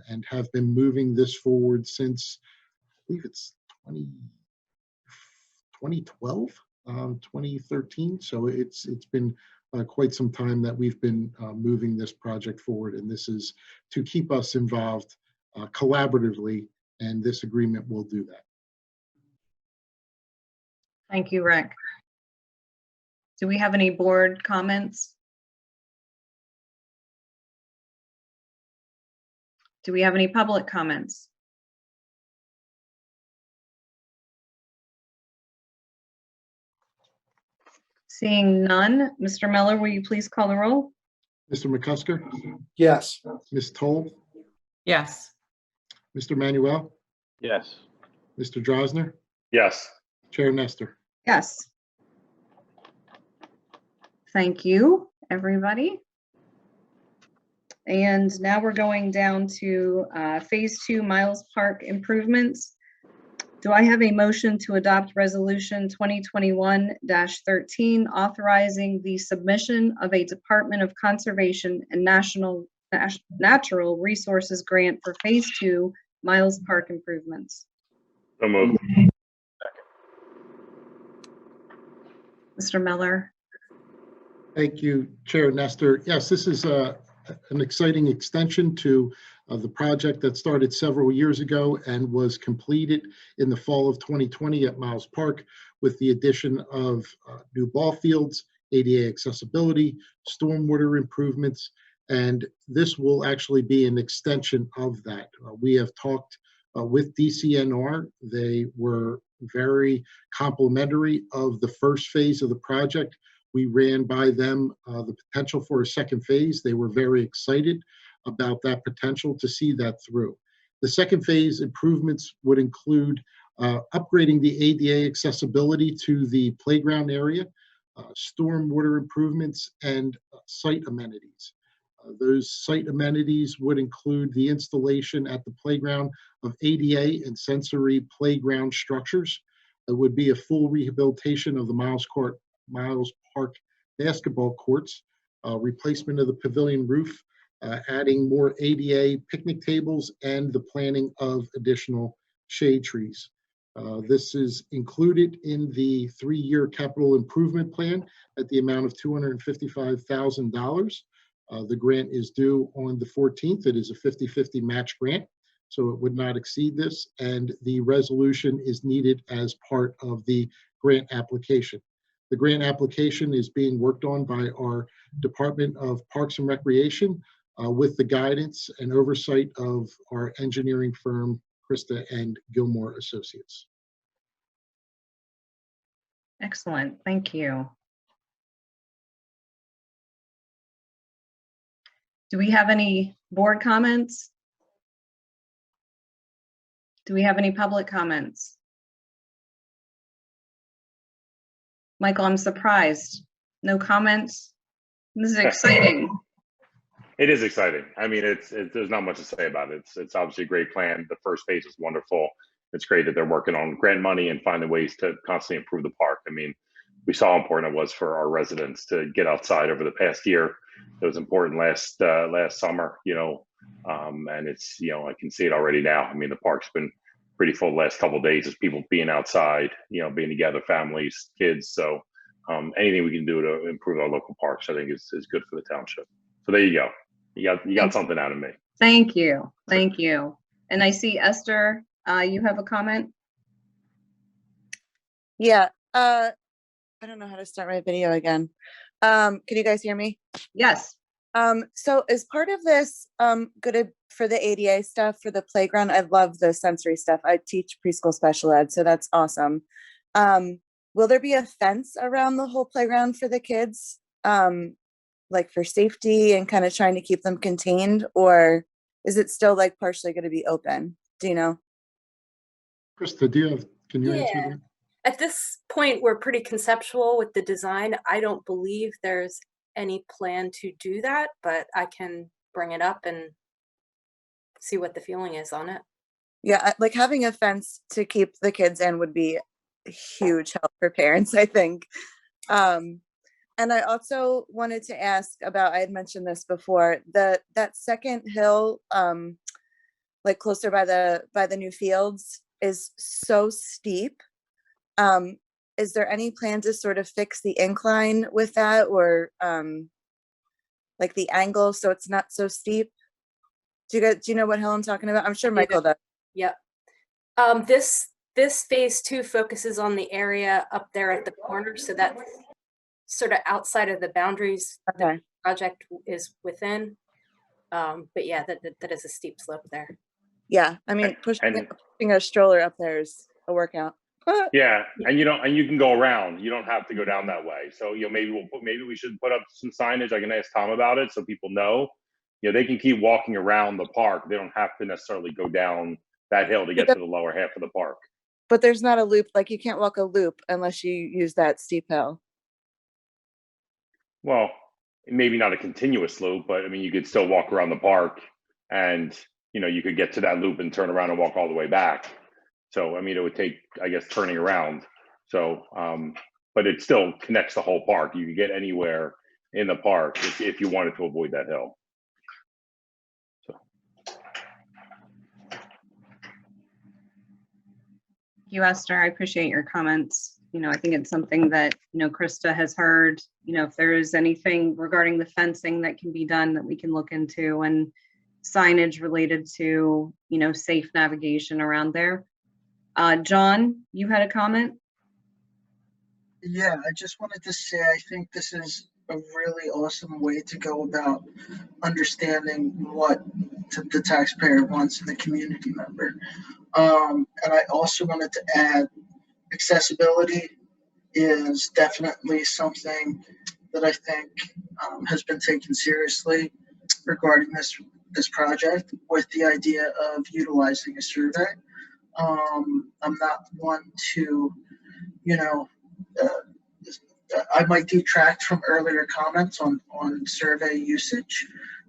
and have been moving this forward since, I believe it's 2012, 2013. So it's been quite some time that we've been moving this project forward, and this is to keep us involved collaboratively, and this agreement will do that. Thank you, Rick. Do we have any board comments? Do we have any public comments? Seeing none, Mr. Miller, will you please call the roll? Mr. McCusker? Yes. Ms. Toll? Yes. Mr. Manuel? Yes. Mr. Drosner? Yes. Chair Nestor? Yes. Thank you, everybody. And now we're going down to Phase 2 Miles Park improvements. Do I have a motion to adopt Resolution 2021-13 authorizing the submission of a Department of Conservation and Natural Resources grant for Phase 2 Miles Park improvements? So moved. Mr. Miller. Thank you, Chair Nestor. Yes, this is an exciting extension to the project that started several years ago and was completed in the fall of 2020 at Miles Park with the addition of new ball fields, ADA accessibility, stormwater improvements, and this will actually be an extension of that. We have talked with DCNR. They were very complimentary of the first phase of the project. We ran by them the potential for a second phase. They were very excited about that potential to see that through. The second phase improvements would include upgrading the ADA accessibility to the playground area, stormwater improvements, and site amenities. Those site amenities would include the installation at the playground of ADA and sensory playground structures. It would be a full rehabilitation of the Miles Park basketball courts, replacement of the pavilion roof, adding more ADA picnic tables, and the planting of additional shade trees. This is included in the 3-year capital improvement plan at the amount of $255,000. The grant is due on the 14th. It is a 50-50 match grant, so it would not exceed this, and the resolution is needed as part of the grant application. The grant application is being worked on by our Department of Parks and Recreation with the guidance and oversight of our engineering firm, Krista and Gilmore Associates. Excellent, thank you. Do we have any board comments? Do we have any public comments? Michael, I'm surprised. No comments? This is exciting. It is exciting. I mean, there's not much to say about it. It's obviously a great plan. The first phase is wonderful. It's great that they're working on grant money and finding ways to constantly improve the park. I mean, we saw how important it was for our residents to get outside over the past year. It was important last summer, and it's, I can see it already now. I mean, the park's been pretty full the last couple of days, just people being outside, being together, families, kids. So anything we can do to improve our local parks, I think is good for the township. So there you go. You got something out of me. Thank you. Thank you. And I see Esther, you have a comment? Yeah, I don't know how to start my video again. Can you guys hear me? Yes. So as part of this, good for the ADA stuff, for the playground, I love the sensory stuff. I teach preschool special ed, so that's awesome. Will there be a fence around the whole playground for the kids? Like for safety and kind of trying to keep them contained, or is it still like partially going to be open? Do you know? Krista, can you answer Yeah. that? At this point, we're pretty conceptual with the design. I don't believe there's any plan to do that, but I can bring it up and see what the feeling is on it. Yeah, like having a fence to keep the kids in would be a huge help for parents, I think. And I also wanted to ask about, I had mentioned this before, that second hill, like closer by the new fields, is so steep. Is there any plan to sort of fix the incline with that, or like the angle so it's not so steep? Do you know what hill I'm talking about? I'm sure Michael does. Yep. This phase 2 focuses on the area up there at the corner, so that's sort of outside of the boundaries the project is within. But yeah, that is a steep slope there. Yeah, I mean, pushing a stroller up there is a workout. Yeah, and you can go around. You don't have to go down that way. So maybe we should put up some signage. I can ask Tom about it so people know. They can keep walking around the park. They don't have to necessarily go down that hill to get to the lower half of the park. But there's not a loop, like you can't walk a loop unless you use that steep hill. Well, maybe not a continuous loop, but I mean, you could still walk around the park, and you could get to that loop and turn around and walk all the way back. So I mean, it would take, I guess, turning around. So, but it still connects the whole park. You could get anywhere in the park if you wanted to avoid that hill. Thank you, Esther. I appreciate your comments. I think it's something that, Krista has heard, if there is anything regarding the fencing that can be done that we can look into, and signage related to, safe navigation around there. John, you had a comment? Yeah, I just wanted to say, I think this is a really awesome way to go about understanding what the taxpayer wants in the community member. And I also wanted to add, accessibility is definitely something that I think has been taken seriously regarding this project, with the idea of utilizing a survey. I'm not one to, I might detract from earlier comments on survey usage.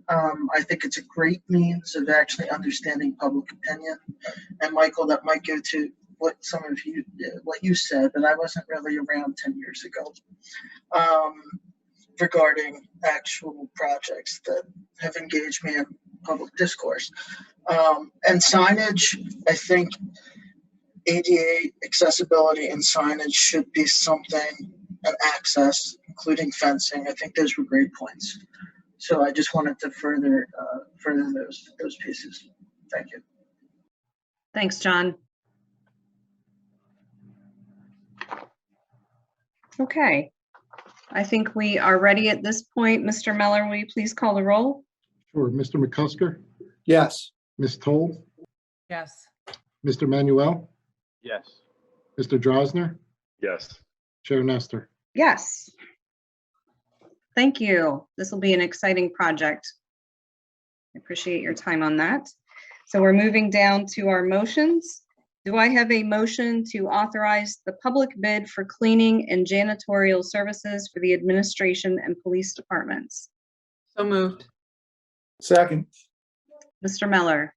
I think it's a great means of actually understanding public opinion. And Michael, that might go to what you said, but I wasn't really around 10 years ago, regarding actual projects that have engaged me in public discourse. And signage, I think ADA accessibility and signage should be something, and access, including fencing. I think those were great points. So I just wanted to further those pieces. Thank you. Thanks, John. Okay, I think we are ready at this point. Mr. Miller, will you please call the roll? Sure. Mr. McCusker? Yes. Ms. Toll? Yes. Mr. Manuel? Yes. Mr. Drosner? Yes. Chair Nestor? Yes. Thank you. This will be an exciting project. I appreciate your time on that. So we're moving down to our motions. Do I have a motion to authorize the public bid for cleaning and janitorial services for the administration and police departments? So moved. Second. Mr. Miller?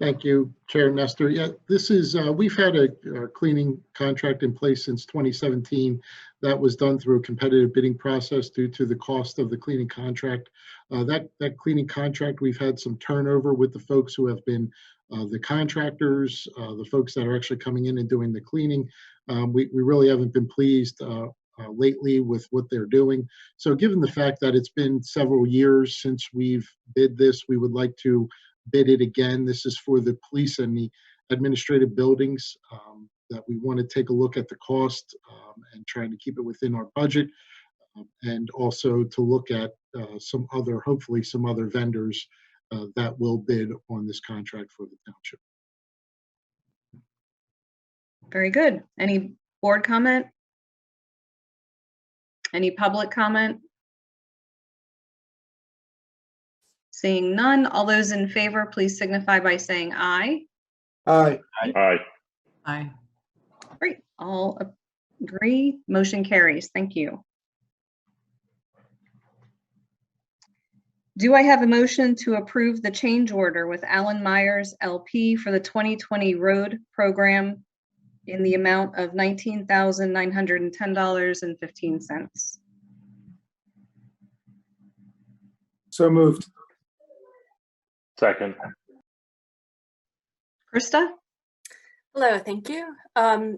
Thank you, Chair Nestor. Yeah, this is, we've had a cleaning contract in place since 2017. That was done through a competitive bidding process due to the cost of the cleaning contract. That cleaning contract, we've had some turnover with the folks who have been the contractors, the folks that are actually coming in and doing the cleaning. We really haven't been pleased lately with what they're doing. So given the fact that it's been several years since we've bid this, we would like to bid it again. This is for the police and the administrative buildings that we want to take a look at the cost and trying to keep it within our budget, and also to look at hopefully some other vendors that will bid on this contract for the township. Very good. Any board comment? Any public comment? Seeing none, all those in favor, please signify by saying aye. Aye. Aye. Aye. Great, all agree, motion carries. Thank you. Do I have a motion to approve the change order with Allen Myers LP for the 2020 road program in the amount of $19,910.15? So moved. Second. Krista? Hello, thank you.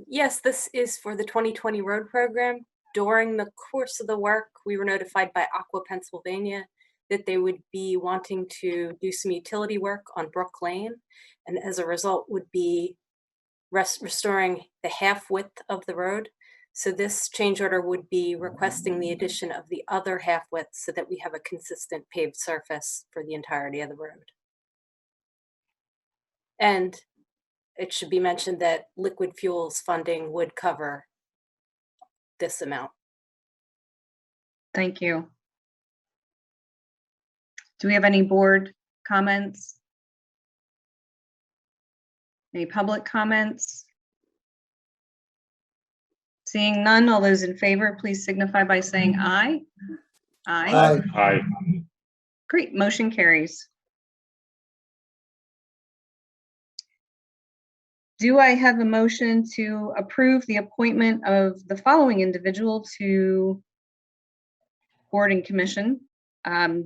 Yes, this is for the 2020 road program. During the course of the work, we were notified by Aqua Pennsylvania that they would be wanting to do some utility work on Brook Lane, and as a result would be restoring the half width of the road. So this change order would be requesting the addition of the other half width so that we have a consistent paved surface for the entirety of the road. And it should be mentioned that liquid fuels funding would cover this amount. Thank you. Do we have any board comments? Any public comments? Seeing none, all those in favor, please signify by saying aye. Aye. Aye. Great, motion carries. Do I have a motion to approve the appointment of the following individual to Board and Commission?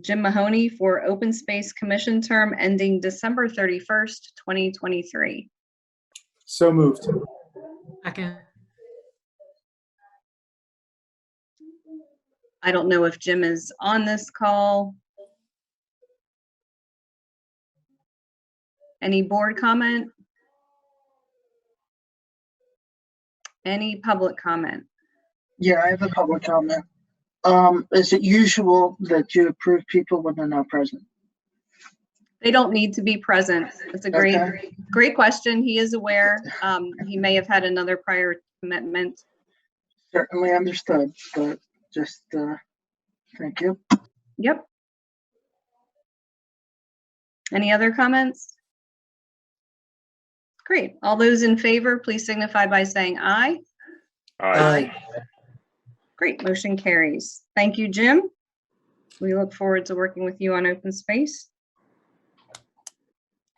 Jim Mahoney for Open Space Commission term ending December 31st, 2023. So moved. Second. I don't know if Jim is on this call. Any board comment? Any public comment? Yeah, I have a public comment. Is it usual that you approve people when they're not present? They don't need to be present. It's a great question. He is aware. He may have had another prior commitment. Certainly understood, but just thank you. Yep. Any other comments? Great. All those in favor, please signify by saying aye. Aye. Great, motion carries. Thank you, Jim. We look forward to working with you on open space.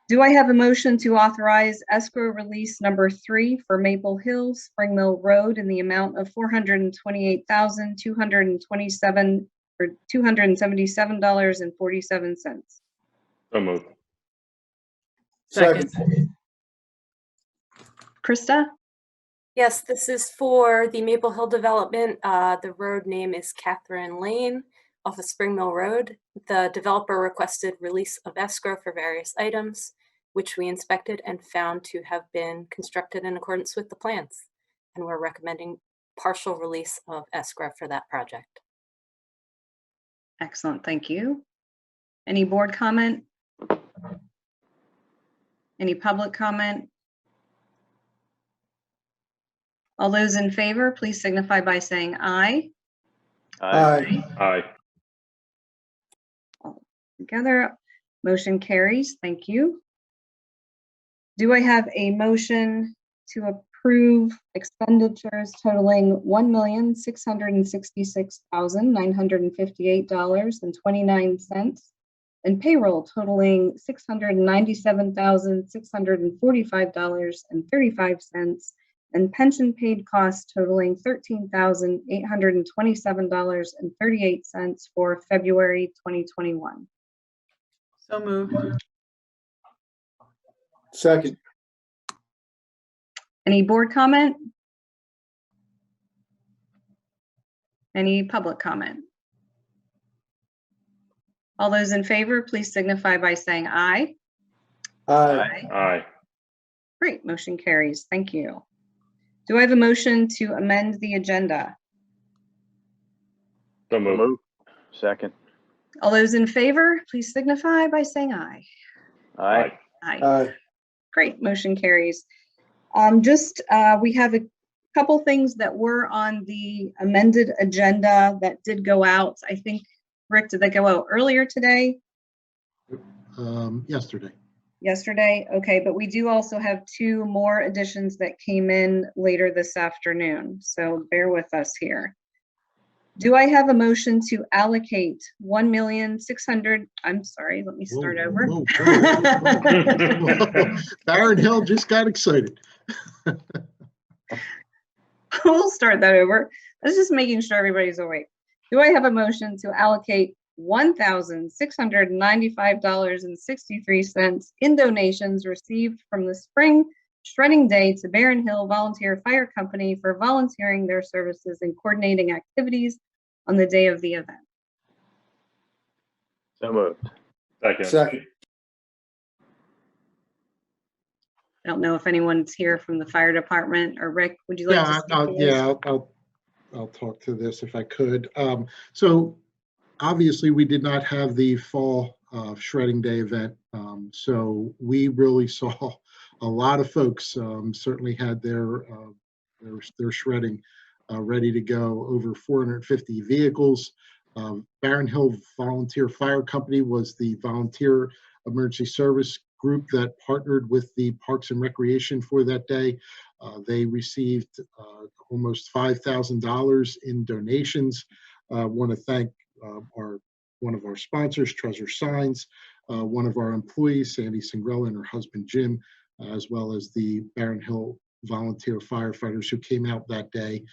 Do I have a motion to authorize escrow release number 3 for Maple Hill, Spring Mill Road in the amount of $428,227 or $277.47? So moved. Second. Krista? Yes, this is for the Maple Hill development. The road name is Catherine Lane off of Spring Mill Road. The developer requested release of escrow for various items, which we inspected and found to have been constructed in accordance with the plans. And we're recommending partial release of escrow for that project. Excellent, thank you. Any board comment? Any public comment? All those in favor, please signify by saying aye. Aye. Aye. All together, motion carries. Thank you. Do I have a motion to approve expenditures totaling $1,666,958.29 and payroll totaling $697,645.35, and pension paid costs totaling $13,827.38 for February 2021. So moved. Second. Any board comment? Any public comment? All those in favor, please signify by saying aye. Aye. Aye. Great, motion carries. Thank you. Do I have a motion to amend the agenda? So moved. Second. All those in favor, please signify by saying aye. Aye. Aye. Aye. Great, motion carries. We have a couple things that were on the amended agenda that did go out. I think, Rick, did that go out earlier today? Yesterday. Yesterday? Okay, but we do also have two more additions that came in later this afternoon, so bear with us here. Do I have a motion to allocate 1,600,000? I'm sorry, let me start over. Whoa. Baron Hill just got excited. We'll start that over. I was just making sure everybody's awake. Do I have a motion to allocate $1,695.63 in donations received from the Spring Shredding Day to Baron Hill Volunteer Fire Company for volunteering their services and coordinating activities on the day of the event? So moved. Second. I don't know if anyone's here from the fire department, or Rick, would you like to speak to this? I'll talk to this if I could. So obviously we did not have the fall shredding day event. So we really saw a lot of folks certainly had their shredding ready to go. Over 450 vehicles. Baron Hill Volunteer Fire Company was the volunteer emergency service group that partnered with the Parks and Recreation for that day. They received almost $5,000 in donations. I want to thank one of our sponsors, Treasure Signs, one of our employees, Sandy Singrella, and her husband, Jim, as well as the Baron Hill volunteer firefighters who came out that day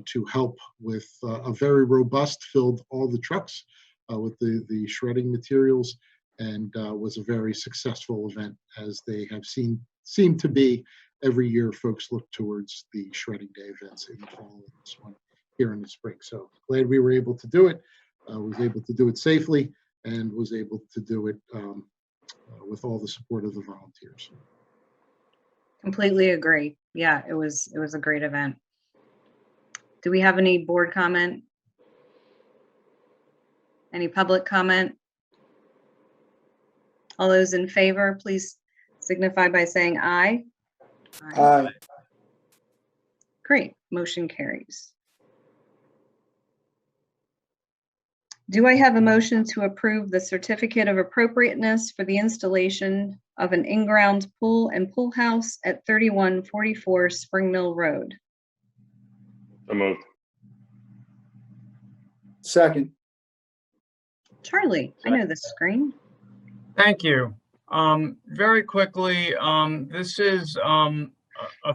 to help with a very robust, filled all the trucks with the shredding materials, and was a very successful event, as they have seemed to be every year. Folks look towards the shredding day events in the fall, and this one here in the spring. So glad we were able to do it. Was able to do it safely, and was able to do it with all the support of the volunteers. Completely agree. Yeah, it was a great event. Do we have any board comment? Any public comment? All those in favor, please signify by saying aye. Aye. Great, motion carries. Do I have a motion to approve the certificate of appropriateness for the installation of an in-ground pool and pool house at 3144 Spring Mill Road? So moved. Second. Charlie, I know this screen. Thank you. Very quickly, this is a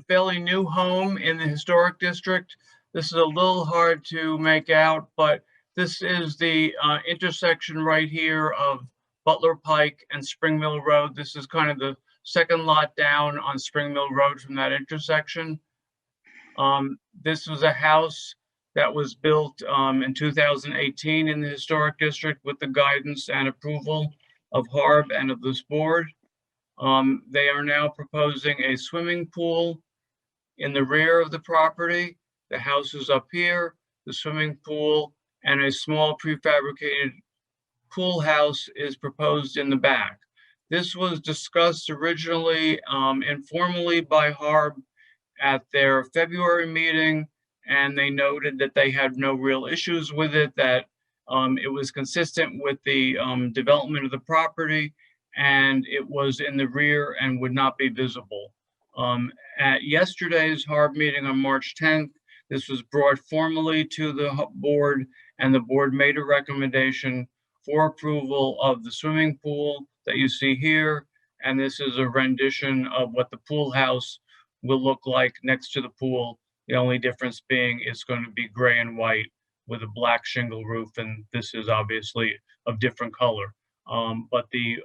fairly new home in the historic district. This is a little hard to make out, but this is the intersection right here of Butler Pike and Spring Mill Road. This is kind of the second lot down on Spring Mill Road from that intersection. This was a house that was built in 2018 in the historic district with the guidance and approval of HARB and of this board. They are now proposing a swimming pool in the rear of the property. The house is up here, the swimming pool and a small prefabricated pool house is proposed in the back. This was discussed originally informally by HARB at their February meeting, and they noted that they had no real issues with it, that it was consistent with the development of the property, and it was in the rear and would not be visible. At yesterday's HARB meeting on March 10th, this was brought formally to the board, and the board made a recommendation for approval of the swimming pool that you see here. And this is a rendition of what the pool house will look like next to the pool. The only difference being it's going to be gray and white with a black shingle roof, and this is obviously of different color. But the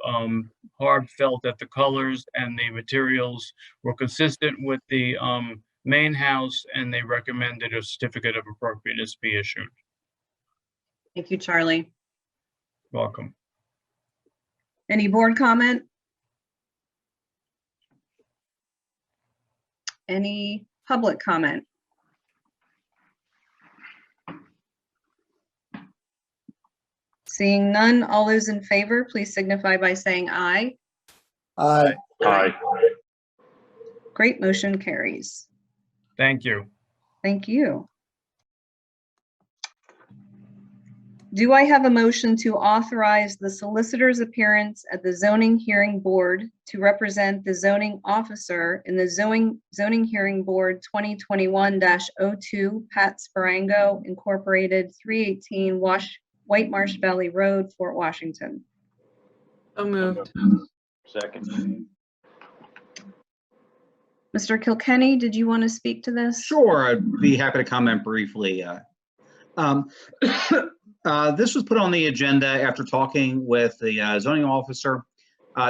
hard felt that the colors and the materials were consistent with the main house, and they recommended a certificate of appropriateness be issued. Thank you, Charlie. Welcome. Any board comment? Any public comment? Seeing none, all those in favor, please signify by saying aye. Aye. Aye. Great, motion carries. Thank you. Thank you. Do I have a motion to authorize the solicitor's appearance at the zoning hearing board to represent the zoning officer in the zoning hearing board 2021-02 Pat Sparango Incorporated 318 Whitemarsh Valley Road, Fort Washington? So moved. Second. Mr. Kilkenny, did you want to speak to this? Sure, I'd be happy to comment briefly. This was put on the agenda after talking with the zoning officer.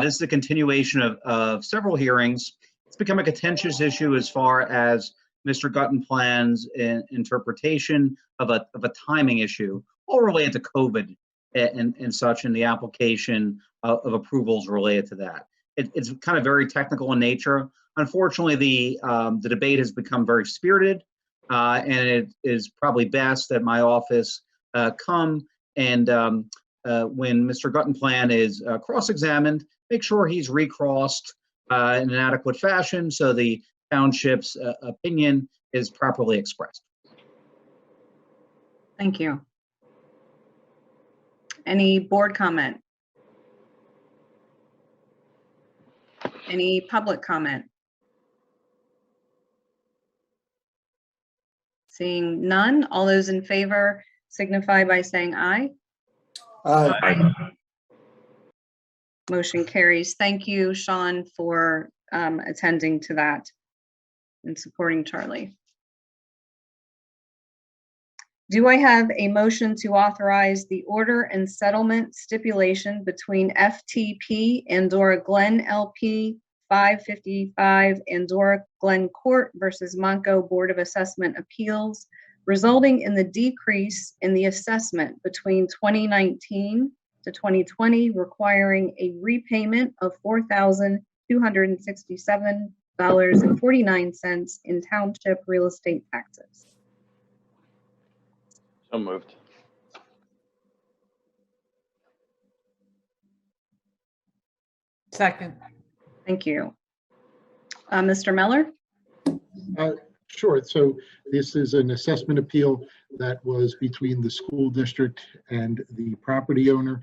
This is a continuation of several hearings. It's become a contentious issue as far as Mr. Guttenplan's interpretation of a timing issue, all related to COVID and such, and the application of approvals related to that. It's kind of very technical in nature. Unfortunately, the debate has become very spirited, and it is probably best that my office come and when Mr. Guttenplan is cross-examined, make sure he's recrossed in an adequate fashion so the township's opinion is properly expressed. Thank you. Any board comment? Any public comment? Seeing none, all those in favor signify by saying aye. Aye. Aye. Motion carries. Thank you, Sean, for attending to that and supporting Charlie. Do I have a motion to authorize the order and settlement stipulation between FTP Andorra Glen LP 555 Andorra Glen Court versus Monco Board of Assessment Appeals, resulting in the decrease in the assessment between 2019 to 2020, requiring a repayment of $4,267.49 in township real estate taxes? So moved. Second. Thank you. Mr. Meller? Sure. So this is an assessment appeal that was between the school district and the property owner.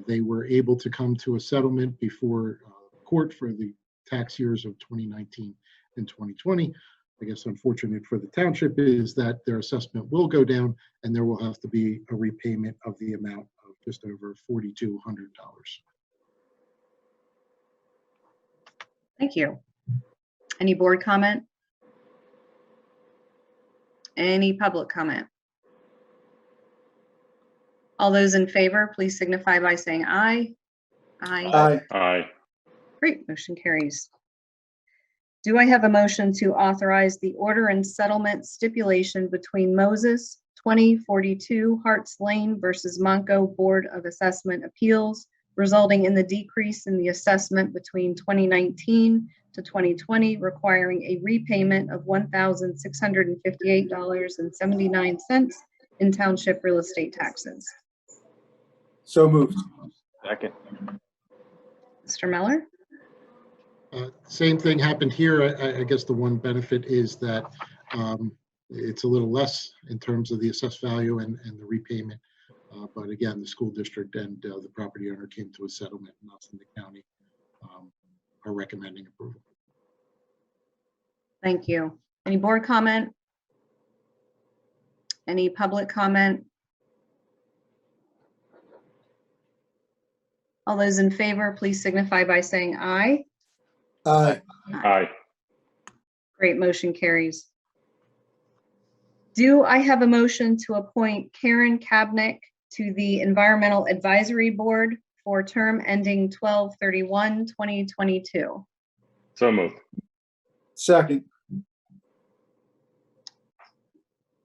They were able to come to a settlement before court for the tax years of 2019 and 2020. I guess unfortunate for the township is that their assessment will go down and there will have to be a repayment of the amount of just over $4,200. Thank you. Any board comment? Any public comment? All those in favor, please signify by saying aye. Aye. Aye. Aye. Great, motion carries. Do I have a motion to authorize the order and settlement stipulation between Moses 2042 Harts Lane versus Monco Board of Assessment Appeals, resulting in the decrease in the assessment between 2019 to 2020, requiring a repayment of $1,658.79 in township real estate taxes? So moved. Second. Mr. Meller? Same thing happened here. I guess the one benefit is that it's a little less in terms of the assessed value and the repayment. But again, the school district and the property owner came to a settlement, and us in the county are recommending approval. Thank you. Any board comment? Any public comment? All those in favor, please signify by saying aye. Aye. Aye. Great, motion carries. Do I have a motion to appoint Karen Kabnick to the Environmental Advisory Board for term ending 12/31/2022? So moved. Second.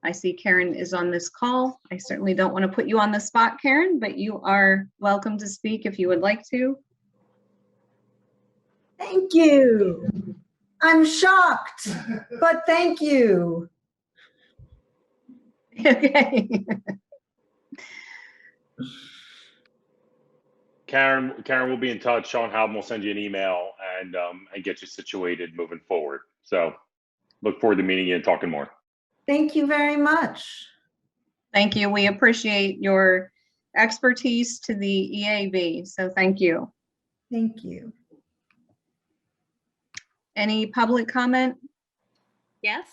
I see Karen is on this call. I certainly don't want to put you on the spot, Karen, but you are welcome to speak if you would like to. Thank you. I'm shocked, but thank you. Okay. Karen will be in touch. Sean Howden will send you an email and get you situated moving forward. So look forward to meeting you and talking more. Thank you very much. Thank you. We appreciate your expertise to the EAB. So thank you. Thank you. Any public comment? Yes.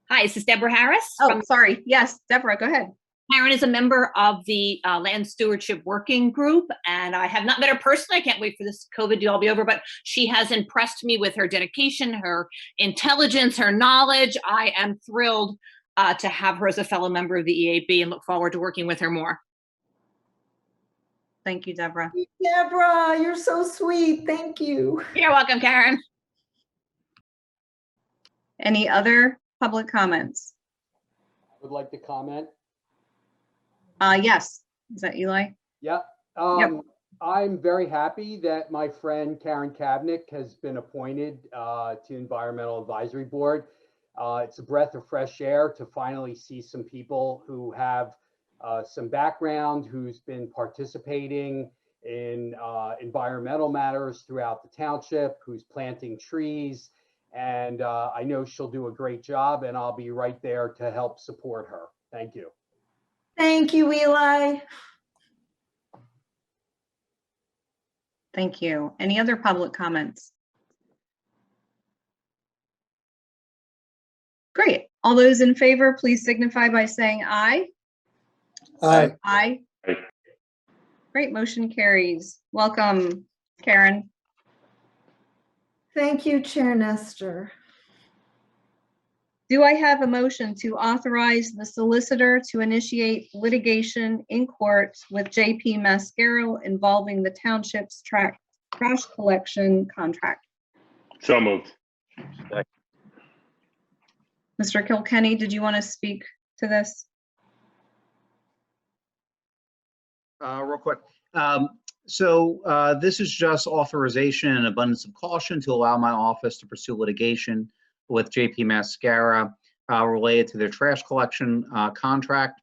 Hi, is this Deborah Harris? Oh, sorry. Yes, Deborah, go ahead. Karen is a member of the Land Stewardship Working Group, and I have not met her personally. I can't wait for this COVID to all be over, but she has impressed me with her dedication, her intelligence, her knowledge. I am thrilled to have her as a fellow member of the EAB and look forward to working with her more. Thank you, Deborah. Deborah, you're so sweet. Thank you. You're welcome, Karen. Any other public comments? I would like to comment. Yes. Is that Eli? Yeah. Yep. I'm very happy that my friend Karen Kabnick has been appointed to Environmental Advisory Board. It's a breath of fresh air to finally see some people who have some background, who's been participating in environmental matters throughout the township, who's planting trees. And I know she'll do a great job, and I'll be right there to help support her. Thank you. Thank you, Eli. Thank you. Any other public comments? Great. All those in favor, please signify by saying aye. Aye. Aye. Aye. Great, motion carries. Welcome, Karen. Thank you, Chair Nestor. Do I have a motion to authorize the solicitor to initiate litigation in court with JP Mascaro involving the township's trash collection contract? So moved. Mr. Kilkenny, did you want to speak to this? Real quick. This is just authorization and abundance of caution to allow my office to pursue litigation with JP Mascara related to their trash collection contract.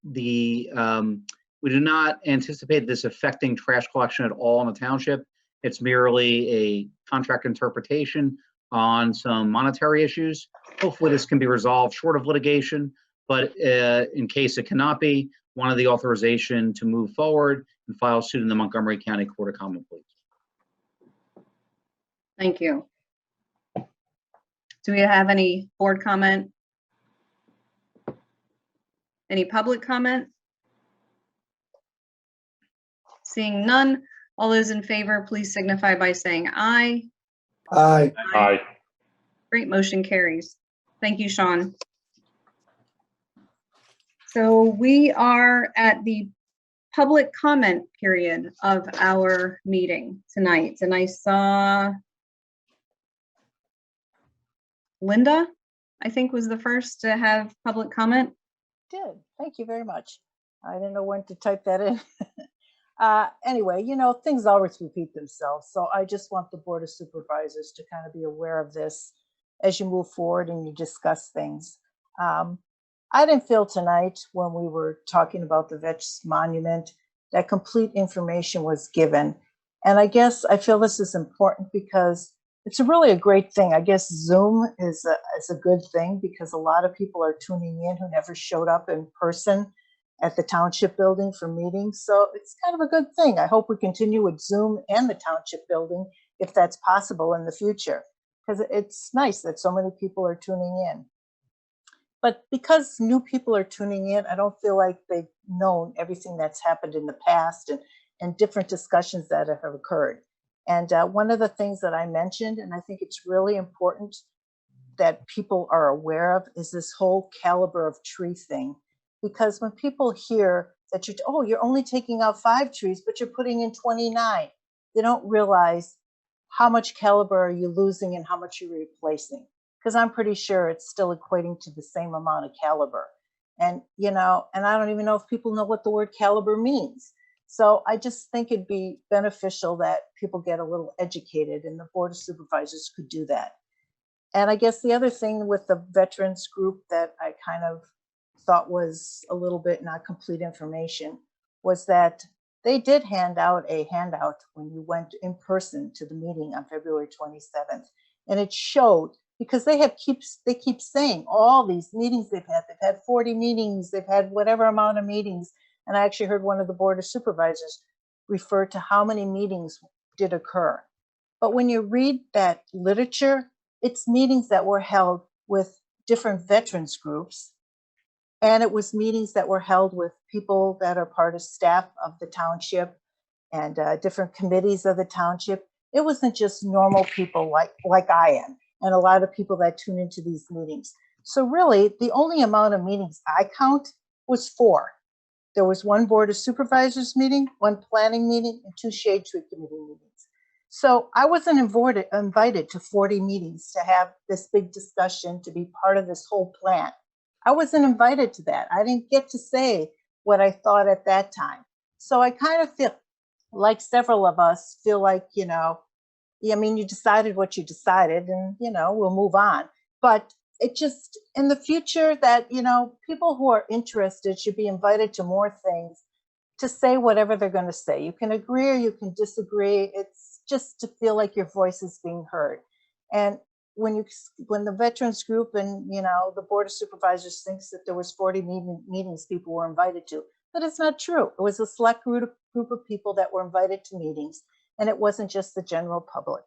We do not anticipate this affecting trash collection at all in the township. It's merely a contract interpretation on some monetary issues. Hopefully this can be resolved short of litigation, but in case it cannot be, wanted the authorization to move forward and file suit in the Montgomery County Court of Common Pleas. Thank you. Do we have any board comment? Any public comment? Seeing none, all those in favor, please signify by saying aye. Aye. Aye. Great, motion carries. Thank you, Sean. So we are at the public comment period of our meeting tonight, and I saw Linda, I think, was the first to have public comment. Did. Thank you very much. I didn't know when to type that in. Anyway, you know, things always repeat themselves. So I just want the Board of Supervisors to kind of be aware of this as you move forward and you discuss things. I didn't feel tonight when we were talking about the Vetch Monument that complete information was given. And I guess I feel this is important because it's really a great thing. I guess Zoom is a good thing because a lot of people are tuning in who never showed up in person at the Township building for meetings. So it's kind of a good thing. I hope we continue with Zoom and the Township building if that's possible in the future, because it's nice that so many people are tuning in. But because new people are tuning in, I don't feel like they've known everything that's happened in the past and different discussions that have occurred. And one of the things that I mentioned, and I think it's really important that people are aware of, is this whole caliber of tree thing. Because when people hear that you're only taking out 5 trees, but you're putting in 29, they don't realize how much caliber are you losing and how much you're replacing. Because I'm pretty sure it's still equating to the same amount of caliber. And, and I don't even know if people know what the word caliber means. So I just think it'd be beneficial that people get a little educated, and the Board of Supervisors could do that. And I guess the other thing with the veterans group that I kind of thought was a little bit not complete information was that they did hand out a handout when you went in person to the meeting on February 27th. And it showed, because they keep saying all these meetings they've had 40 meetings, they've had whatever amount of meetings. And I actually heard one of the Board of Supervisors refer to how many meetings did occur. But when you read that literature, it's meetings that were held with different veterans groups. And it was meetings that were held with people that are part of staff of the township and different committees of the township. It wasn't just normal people like I am, and a lot of people that tune into these meetings. So really, the only amount of meetings I count was 4. There was 1 Board of Supervisors meeting, 1 planning meeting, and 2 Shade Tree Committee meetings. So I wasn't invited to 40 meetings to have this big discussion, to be part of this whole plan. I wasn't invited to that. I didn't get to say what I thought at that time. So I kind of feel like several of us feel like, you decided what you decided, and, we'll move on. But it just, in the future, that, people who are interested should be invited to more things to say whatever they're going to say. You can agree or you can disagree. It's just to feel like your voice is being heard. And when the veterans group and, the Board of Supervisors thinks that there was 40 meetings people were invited to, that is not true. It was a select group of people that were invited to meetings, and it wasn't just the general public.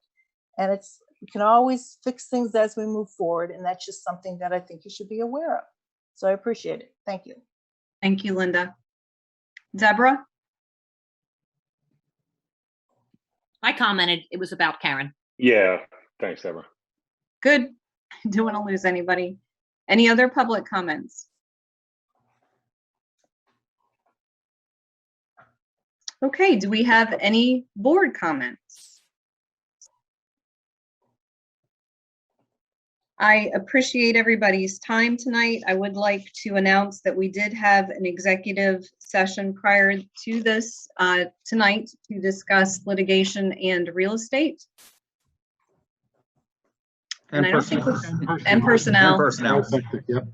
And we can always fix things as we move forward, and that's just something that I think you should be aware of. So I appreciate it. Thank you. Thank you, Linda. Deborah? I commented, it was about Karen. Yeah, thanks, Deborah. Good. Don't want to lose anybody. Any other public comments? Okay, do we have any board comments? I appreciate everybody's time tonight. I would like to announce that we did have an executive session prior to this tonight to discuss litigation and real estate. And I don't think personnel. and personnel. Yep.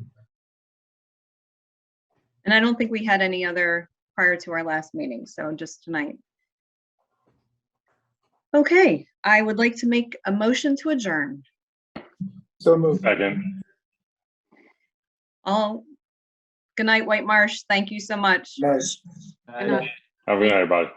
And I don't think we had any other prior to our last meeting, so just tonight. Okay, I would like to make a motion to adjourn. So moved. Second. Good night, Whitemarsh. Thank you so much. Nice. Have a good night, everybody.